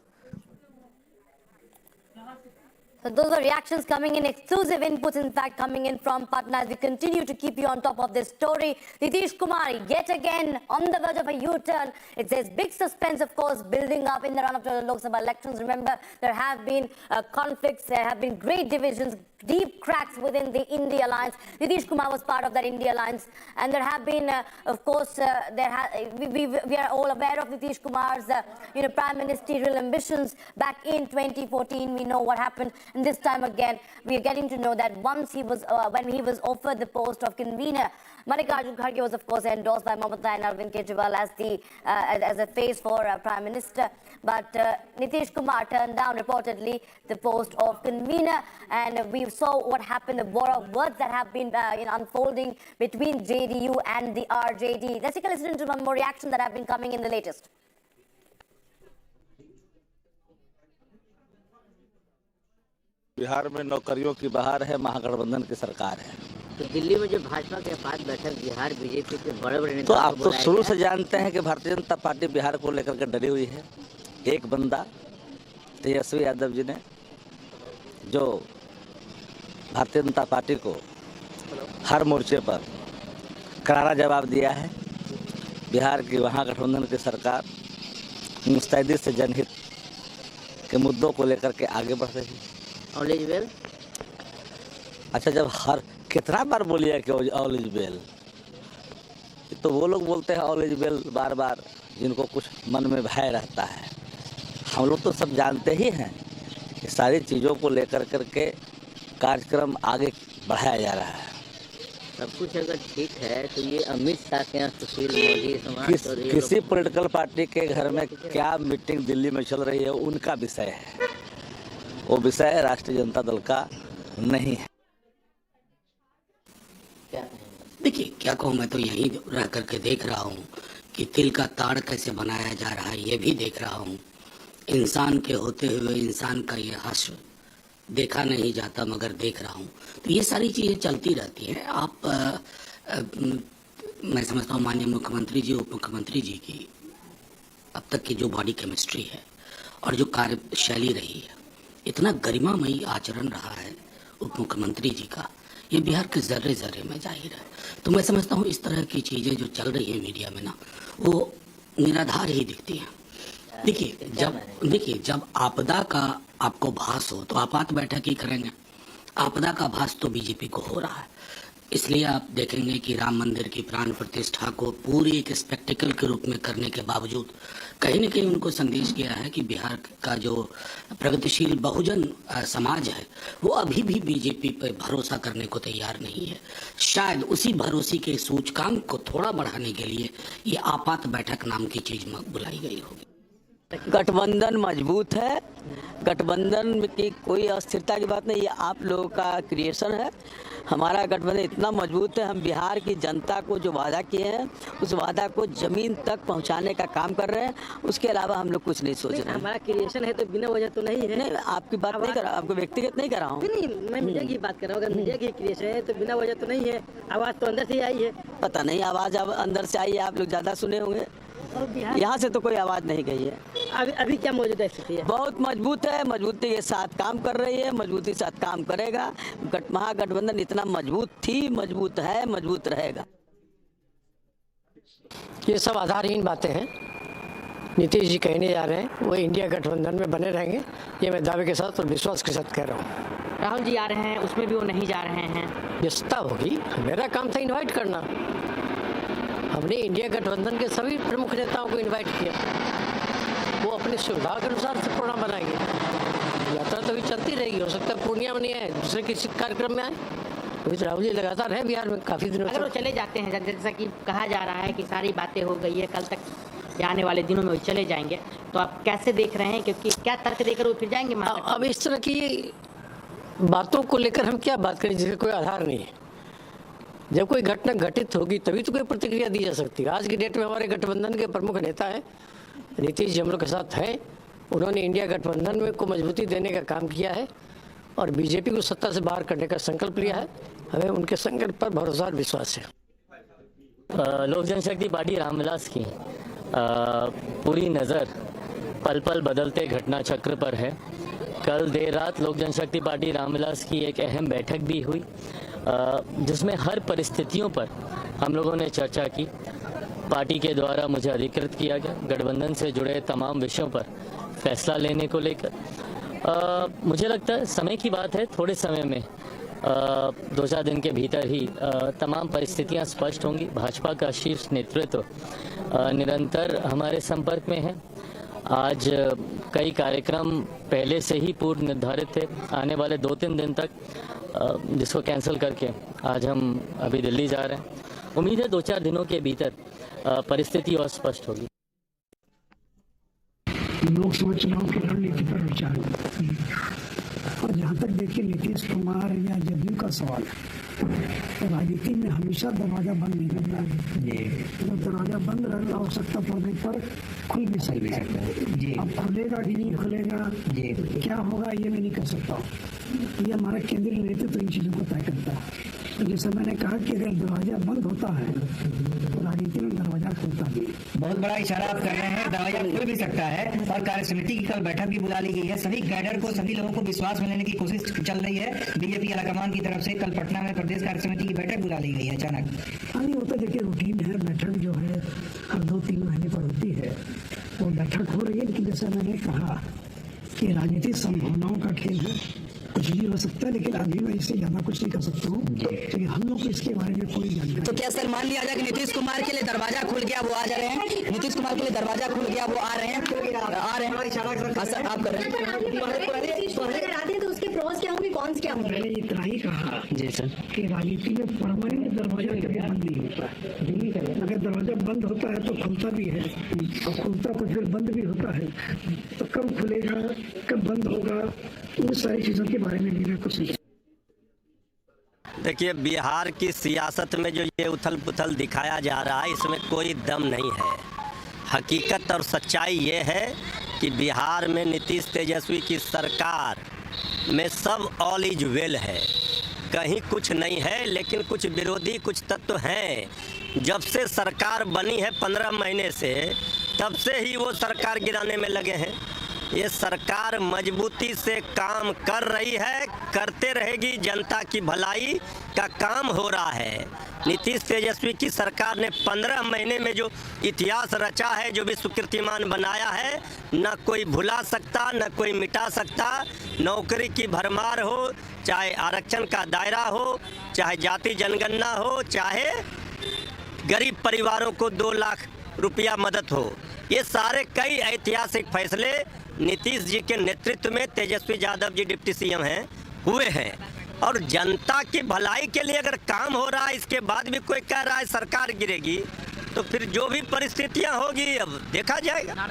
So those are reactions coming in, exclusive inputs in fact coming in from Patna as we continue to keep you on top of this story. Nitish Kumar yet again on the verge of a U-turn. It says big suspense, of course, building up in the run-up to the Lok Sabha elections. Remember, there have been conflicts, there have been great divisions, deep cracks within the India alliance. Nitish Kumar was part of that India alliance, and there have been, of course, we are all aware of Nitish Kumar's, prime ministerial ambitions. Back in 2014, we know what happened, and this time again, we are getting to know that once he was, when he was offered the post of convener, Mallikarjun Kharge was, of course, endorsed by Mamata and Arvind Kejriwal as a face for Prime Minister. But Nitish Kumar turned down, reportedly, the post of convener, and we saw what happened, the war of words that have been unfolding between JDU and the RJD. Let's take a listen to one more reaction that have been coming in the latest. Bihar में नौकरियों की बहार है, महागठबंधन की सरकार है। तो दिल्ली में जो भाजपा के पास बैठक बिहार बीजेपी के बड़े बड़े तो नेताओं आप को तो बुलाया शुरू गया से जानते हैं कि भारतीय जनता पार्टी बिहार को लेकर के डरी हुई है। एक बंदा तेजस्वी यादव जी ने जो भारतीय जनता पार्टी को हर मोर्चे पर करारा जवाब दिया है। बिहार की वहाँ गठबंधन की सरकार मुस्तैदी से जनहित के मुद्दों को लेकर के आगे बढ़ रही है। All is well. अच्छा, जब हर कितना बार बोलिए कि ऑल इज वेल, तो वो लोग बोलते हैं ऑल इज वेल बार बार जिनको कुछ मन में भय रहता है। हम लोग तो सब जानते ही हैं कि सारी चीज़ों को लेकर करके कार्यक्रम आगे बढ़ाया जा रहा है। सब कुछ अगर ठीक है तो ये अमित शाह के यहाँ सुशील मोदी समाज और ये किसी पॉलिटिकल पार्टी के घर में क्या मीटिंग दिल्ली में चल रही है उनका विषय है, वो विषय राष्ट्रीय जनता दल का नहीं है। देखिए क्या कहूँ, मैं तो यहीं रह करके देख रहा हूँ कि तिल का ताड़ कैसे बनाया जा रहा है, ये भी देख रहा हूँ। इंसान के होते हुए इंसान का ये हश्र देखा नहीं जाता, मगर देख रहा हूँ। तो ये सारी चीज़ें चलती रहती हैं। मैं समझता हूँ माननीय मुख्यमंत्री जी, उप मुख्यमंत्री जी की अब तक की जो बॉडी केमिस्ट्री है और जो कार्यशैली रही है, इतना गरिमामयी आचरण रहा है उप मुख्यमंत्री जी का, ये बिहार के जर्रे जर्रे में जाहिर है। तो मैं समझता हूँ इस तरह की चीज़ें जो चल रही है मीडिया में ना, वो निराधार ही दिखती हैं। देखिए जब आपदा का आपको भास हो तो आपात बैठक ही करेंगे। आपदा का भास तो बीजेपी को हो रहा है, इसलिए आप देखेंगे कि राम मंदिर की प्राण प्रतिष्ठा को पूरी एक स्पेक्टिकल के रूप में करने के बावजूद कहीं न कहीं उनको संदेश गया है कि बिहार का जो प्रगतिशील बहुजन समाज है वो अभी भी बीजेपी पर भरोसा करने को तैयार नहीं है। शायद उसी भरोसे के सूचकांक को थोड़ा बढ़ाने के लिए ये आपात बैठक नाम की चीज बुलाई गई होगी। गठबंधन मजबूत है, गठबंधन की कोई अस्थिरता की बात नहीं, ये आप लोगों का क्रिएशन है। हमारा गठबंधन इतना मजबूत है, हम बिहार की जनता को जो वादा किए हैं उस वादा को जमीन तक पहुंचाने का काम कर रहे हैं। उसके अलावा हम लोग कुछ नहीं सोच रहे हैं। हमारा क्रिएशन है तो बिना वजह तो नहीं है। नहीं, आपकी बात नहीं कर रहा, आपको व्यक्तिगत नहीं कर रहा हूँ। नहीं, मैं मीडिया की बात कर रहा हूँ। अगर मीडिया की क्रिएशन है तो बिना वजह तो नहीं है। आवाज़ तो अंदर से आई है। पता नहीं आवाज़ अब अंदर से आई है, आप लोग ज़्यादा सुने होंगे। यहाँ से तो कोई आवाज़ नहीं गई है। अभी क्या मौजूदा स्थिति है? बहुत मजबूत है, मजबूती के साथ काम कर रही है, मजबूती के साथ काम करेगा। महागठबंधन इतना मजबूत थी, मजबूत है, मजबूत रहेगा। ये सब आधारहीन बातें हैं। नीतीश जी कहने जा रहे हैं वो इंडिया गठबंधन में बने रहेंगे, ये मैं दावे के साथ और विश्वास के साथ कह रहा हूँ। राहुल जी आ रहे हैं, उसमें भी वो नहीं जा रहे हैं। व्यस्तता होगी, मेरा काम था इनवाइट करना। हमने इंडिया गठबंधन के सभी प्रमुख नेताओं को इनवाइट किया, वो अपनी सुविधा के अनुसार से प्रोग्राम बनाएंगे। यात्रा तो भी चलती रहेगी, हो सकता है पूर्णिया में नहीं आए, दूसरे किसी कार्यक्रम में आए। अभी तो राहुल जी लगातार है बिहार में काफ़ी दिनों से। अगर वो चले जाते हैं, जैसा कि कहा जा रहा है कि सारी बातें हो गई है, कल तक या आने वाले दिनों में वो चले जाएंगे, तो आप कैसे देख रहे हैं? क्योंकि क्या तर्क देकर वो फिर जाएंगे? अब इस तरह की बातों को लेकर हम क्या बात करें जिसका कोई आधार नहीं है। जब कोई घटना घटित होगी तभी तो कोई प्रतिक्रिया दी जा सकती है। आज की डेट में हमारे गठबंधन के प्रमुख नेता हैं, नीतीश जी हम लोग के साथ हैं। उन्होंने इंडिया गठबंधन में को मजबूती देने का काम किया है और बीजेपी को सत्ता से बाहर करने का संकल्प लिया है। हमें उनके संकल्प पर भरोसा और विश्वास है। लोक जनशक्ति पार्टी रामविलास की पूरी नज़र पल पल बदलते घटना चक्र पर है। कल देर रात लोक जनशक्ति पार्टी रामविलास की एक अहम बैठक भी हुई, जिसमें हर परिस्थितियों पर हम लोगों ने चर्चा की। पार्टी के द्वारा मुझे अधिकृत किया गया गठबंधन से जुड़े तमाम विषयों पर फैसला लेने को लेकर। मुझे लगता है समय की बात है, थोड़े समय में 2-4 दिन के भीतर ही तमाम परिस्थितियां स्पष्ट होंगी। भाजपा का शीर्ष नेतृत्व निरंतर हमारे संपर्क में है। आज कई कार्यक्रम पहले से ही पूर्व निर्धारित थे आने वाले 2-3 दिन तक, जिसको कैंसिल करके आज हम अभी दिल्ली जा रहे हैं। उम्मीद है 2-4 दिनों के भीतर परिस्थिति और स्पष्ट होगी। लोकसभा चुनाव की रणनीति पर विचार और जहाँ तक देखिए नीतीश कुमार या जदयू का सवाल है, राजनीति में हमेशा दरवाजा बंद नहीं रहता है। दरवाजा बंद रहना आवश्यकता पड़ने पर खुल भी सकता है। अब खुलेगा कि नहीं खुलेगा, क्या होगा ये मैं नहीं कर सकता हूँ। ये हमारा केंद्रीय नेतृत्व इन चीज़ों को तय करता है। तो जैसे मैंने कहा कि अगर दरवाजा बंद होता है तो राजनीति में दरवाजा खुलता भी है। बहुत बड़ा इशारा आप कर रहे हैं, दरवाजा खुल भी सकता है और कार्य समिति की कल बैठक भी बुला ली गई है। सभी कैडर को, सभी लोगों को विश्वास में लेने की कोशिश चल रही है। बीजेपी आलाकमान की तरफ से कल पटना में प्रदेश कार्य समिति की बैठक बुला ली गई है अचानक। हाँ, नहीं होता, देखिए रूटीन है, बैठक जो है हर 2-3 महीने पर होती है, वो बैठक हो रही है। लेकिन जैसा मैंने कहा कि राजनीति संभावनाओं का खेल है, कुछ भी हो सकता है, लेकिन अभी मैं इससे ज्यादा कुछ नहीं कर सकता हूँ क्योंकि हम लोग को इसके बारे में कोई जानकारी। तो क्या सर मान लिया जाए कि नीतीश कुमार के लिए दरवाजा खुल गया, वो आ जा रहे हैं? नीतीश कुमार के लिए दरवाजा खुल गया, वो आ रहे हैं? सर आप कर रहे हैं, तो उसके प्रोस क्या होंगे, कौन क्या होंगे? मैंने इतना ही कहा जी सर कि राजनीति में परमानेंट दरवाजा कभी बंद नहीं होता है। अगर दरवाजा बंद होता है तो खुलता भी है, और खुलता तो फिर बंद भी होता है। तो कब खुलेगा, कब बंद होगा, उन सारी चीजों के बारे में भी कुछ नहीं। देखिए, बिहार की सियासत में जो ये उथल पुथल दिखाया जा रहा है, इसमें कोई दम नहीं है। हकीकत और सच्चाई ये है कि बिहार में नीतीश तेजस्वी की सरकार में सब ऑल इज वेल है, कहीं कुछ नहीं है। लेकिन कुछ विरोधी कुछ तत्व हैं, जब से सरकार बनी है 15 महीने से, तब से ही वो सरकार गिराने में लगे हैं। ये सरकार मजबूती से काम कर रही है, करते रहेगी। जनता की भलाई का काम हो रहा है। नीतीश तेजस्वी की सरकार ने 15 महीने में जो इतिहास रचा है, जो विश्व कीर्तिमान बनाया है, न कोई भुला सकता, न कोई मिटा सकता। नौकरी की भरमार हो, चाहे आरक्षण का दायरा हो, चाहे जाति जनगणना हो, चाहे गरीब परिवारों को 2 लाख रुपया मदद हो, ये सारे कई ऐतिहासिक फैसले नीतीश जी के नेतृत्व में, तेजस्वी यादव जी डिप्टी सीएम हैं, हुए हैं। और जनता की भलाई के लिए अगर काम हो रहा है, इसके बाद भी कोई कह रहा है सरकार गिरेगी, तो फिर जो भी परिस्थितियां होगी अब देखा जाएगा।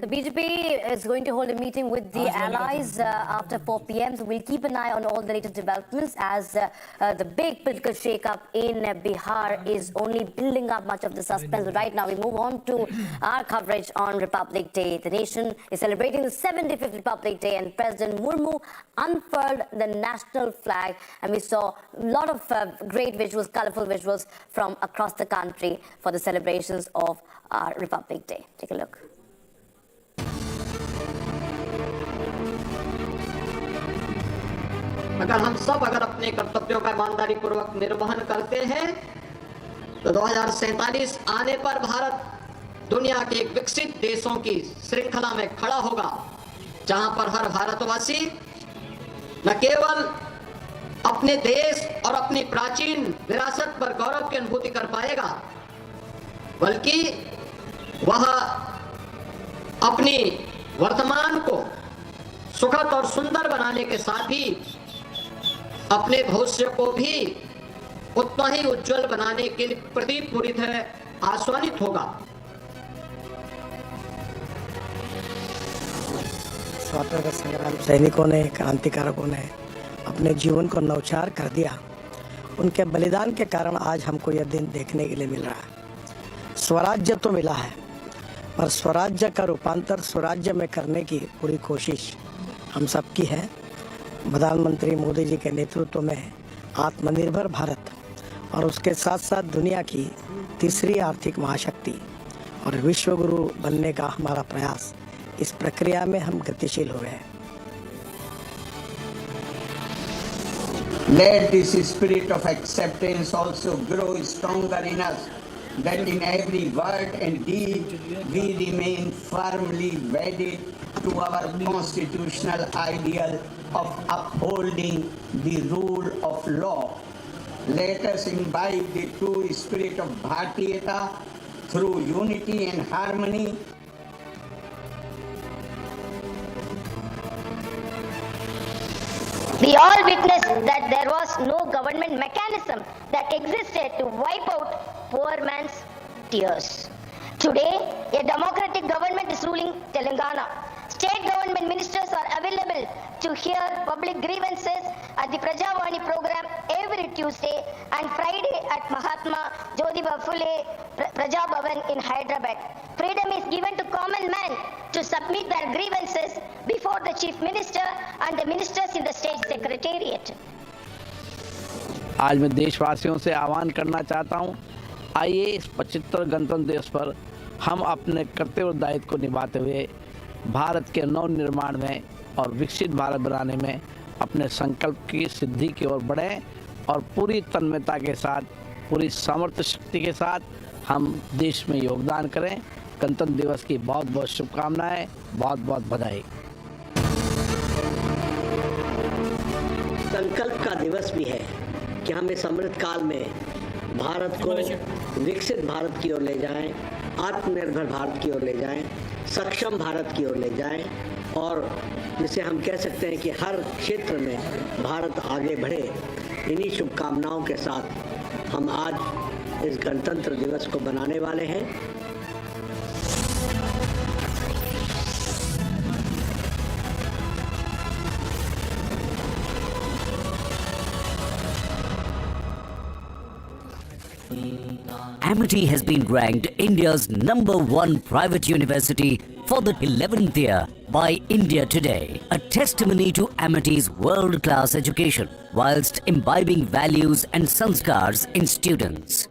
The BJP is going to hold a meeting with the allies after 4 p.m. So we'll keep an eye on all the latest developments as the big political shake-up in Bihar is only building up much of the suspense. But right now we move on to our coverage on Republic Day. The nation is celebrating the 75th Republic Day and President Murmu unfurled the national flag. And we saw a lot of great visuals, colorful visuals from across the country for the celebrations of our Republic Day. Take a look. अगर हम सब अपने कर्तव्यों का ईमानदारी पूर्वक निर्वहन करते हैं तो 2047 आने पर भारत दुनिया के विकसित देशों की श्रृंखला में खड़ा होगा, जहां पर हर भारतवासी न केवल अपने देश और अपनी प्राचीन विरासत पर गौरव की अनुभूति कर पाएगा, बल्कि वह अपनी वर्तमान को सुखद और सुंदर बनाने के साथ ही अपने भविष्य को भी उतना ही उज्जवल बनाने के प्रति पूरी तरह आश्वासित होगा। स्वतंत्रता संग्राम सैनिकों ने, क्रांतिकारकों ने अपने जीवन को न्यौछावर कर दिया। उनके बलिदान के कारण आज हमको यह दिन देखने के लिए मिल रहा है। स्वराज्य तो मिला है, पर स्वराज्य का रूपांतर स्वराज्य में करने की पूरी कोशिश हम सबकी है। प्रधानमंत्री मोदी जी के नेतृत्व में आत्मनिर्भर भारत और उसके साथ साथ दुनिया की तीसरी आर्थिक महाशक्ति और विश्व गुरु बनने का हमारा प्रयास, इस प्रक्रिया में हम गतिशील हो गए। Let this spirit of acceptance also grow stronger in us, that in every word and deed we remain firmly wedded to our constitutional ideal of upholding the rule of law. Let us imbibe the true spirit of Bhartiyata through unity and harmony. We all witnessed that there was no government mechanism that existed to wipe out poor man's tears. Today, a democratic government is ruling Telangana. State government ministers are available to hear public grievances at the Prajavani program every Tuesday and Friday at Mahatma Jyotiba Phule Praja Bhavan in Hyderabad. Freedom is given to common man to submit their grievances before the Chief Minister and the ministers in the State Secretariat. आज मैं देशवासियों से आह्वान करना चाहता हूं, आइए इस 75 गणतंत्र दिवस पर हम अपने कर्तव्य और दायित्व को निभाते हुए भारत के नव निर्माण में और विकसित भारत बनाने में अपने संकल्प की सिद्धि की ओर बढ़ें और पूरी तन्मयता के साथ, पूरी सामर्थ्य शक्ति के साथ हम देश में योगदान करें। गणतंत्र दिवस की बहुत बहुत शुभकामनाएं, बहुत बहुत बधाई। संकल्प का दिवस भी है कि हम इस अमृत काल में भारत को विकसित भारत की ओर ले जाएं, आत्मनिर्भर भारत की ओर ले जाएं, सक्षम भारत की ओर ले जाएं और जिसे हम कह सकते हैं कि हर क्षेत्र में भारत आगे बढ़े। इन्हीं शुभकामनाओं के साथ हम आज इस गणतंत्र दिवस को मनाने वाले हैं। Amity has been ranked India's #1 private university for the 11th year by India Today, a testimony to Amity's world-class education whilst imbibing values and sanskars in students.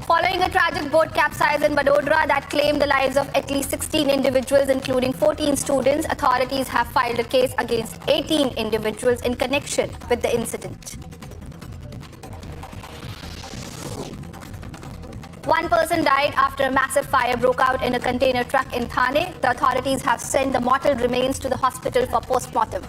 Following a tragic boat capsize in Vadodara that claimed the lives of at least 16 individuals, including 14 students, authorities have filed a case against 18 individuals in connection with the incident. One person died after a massive fire broke out in a container truck in Thane. The authorities have sent the mortal remains to the hospital for post-mortem.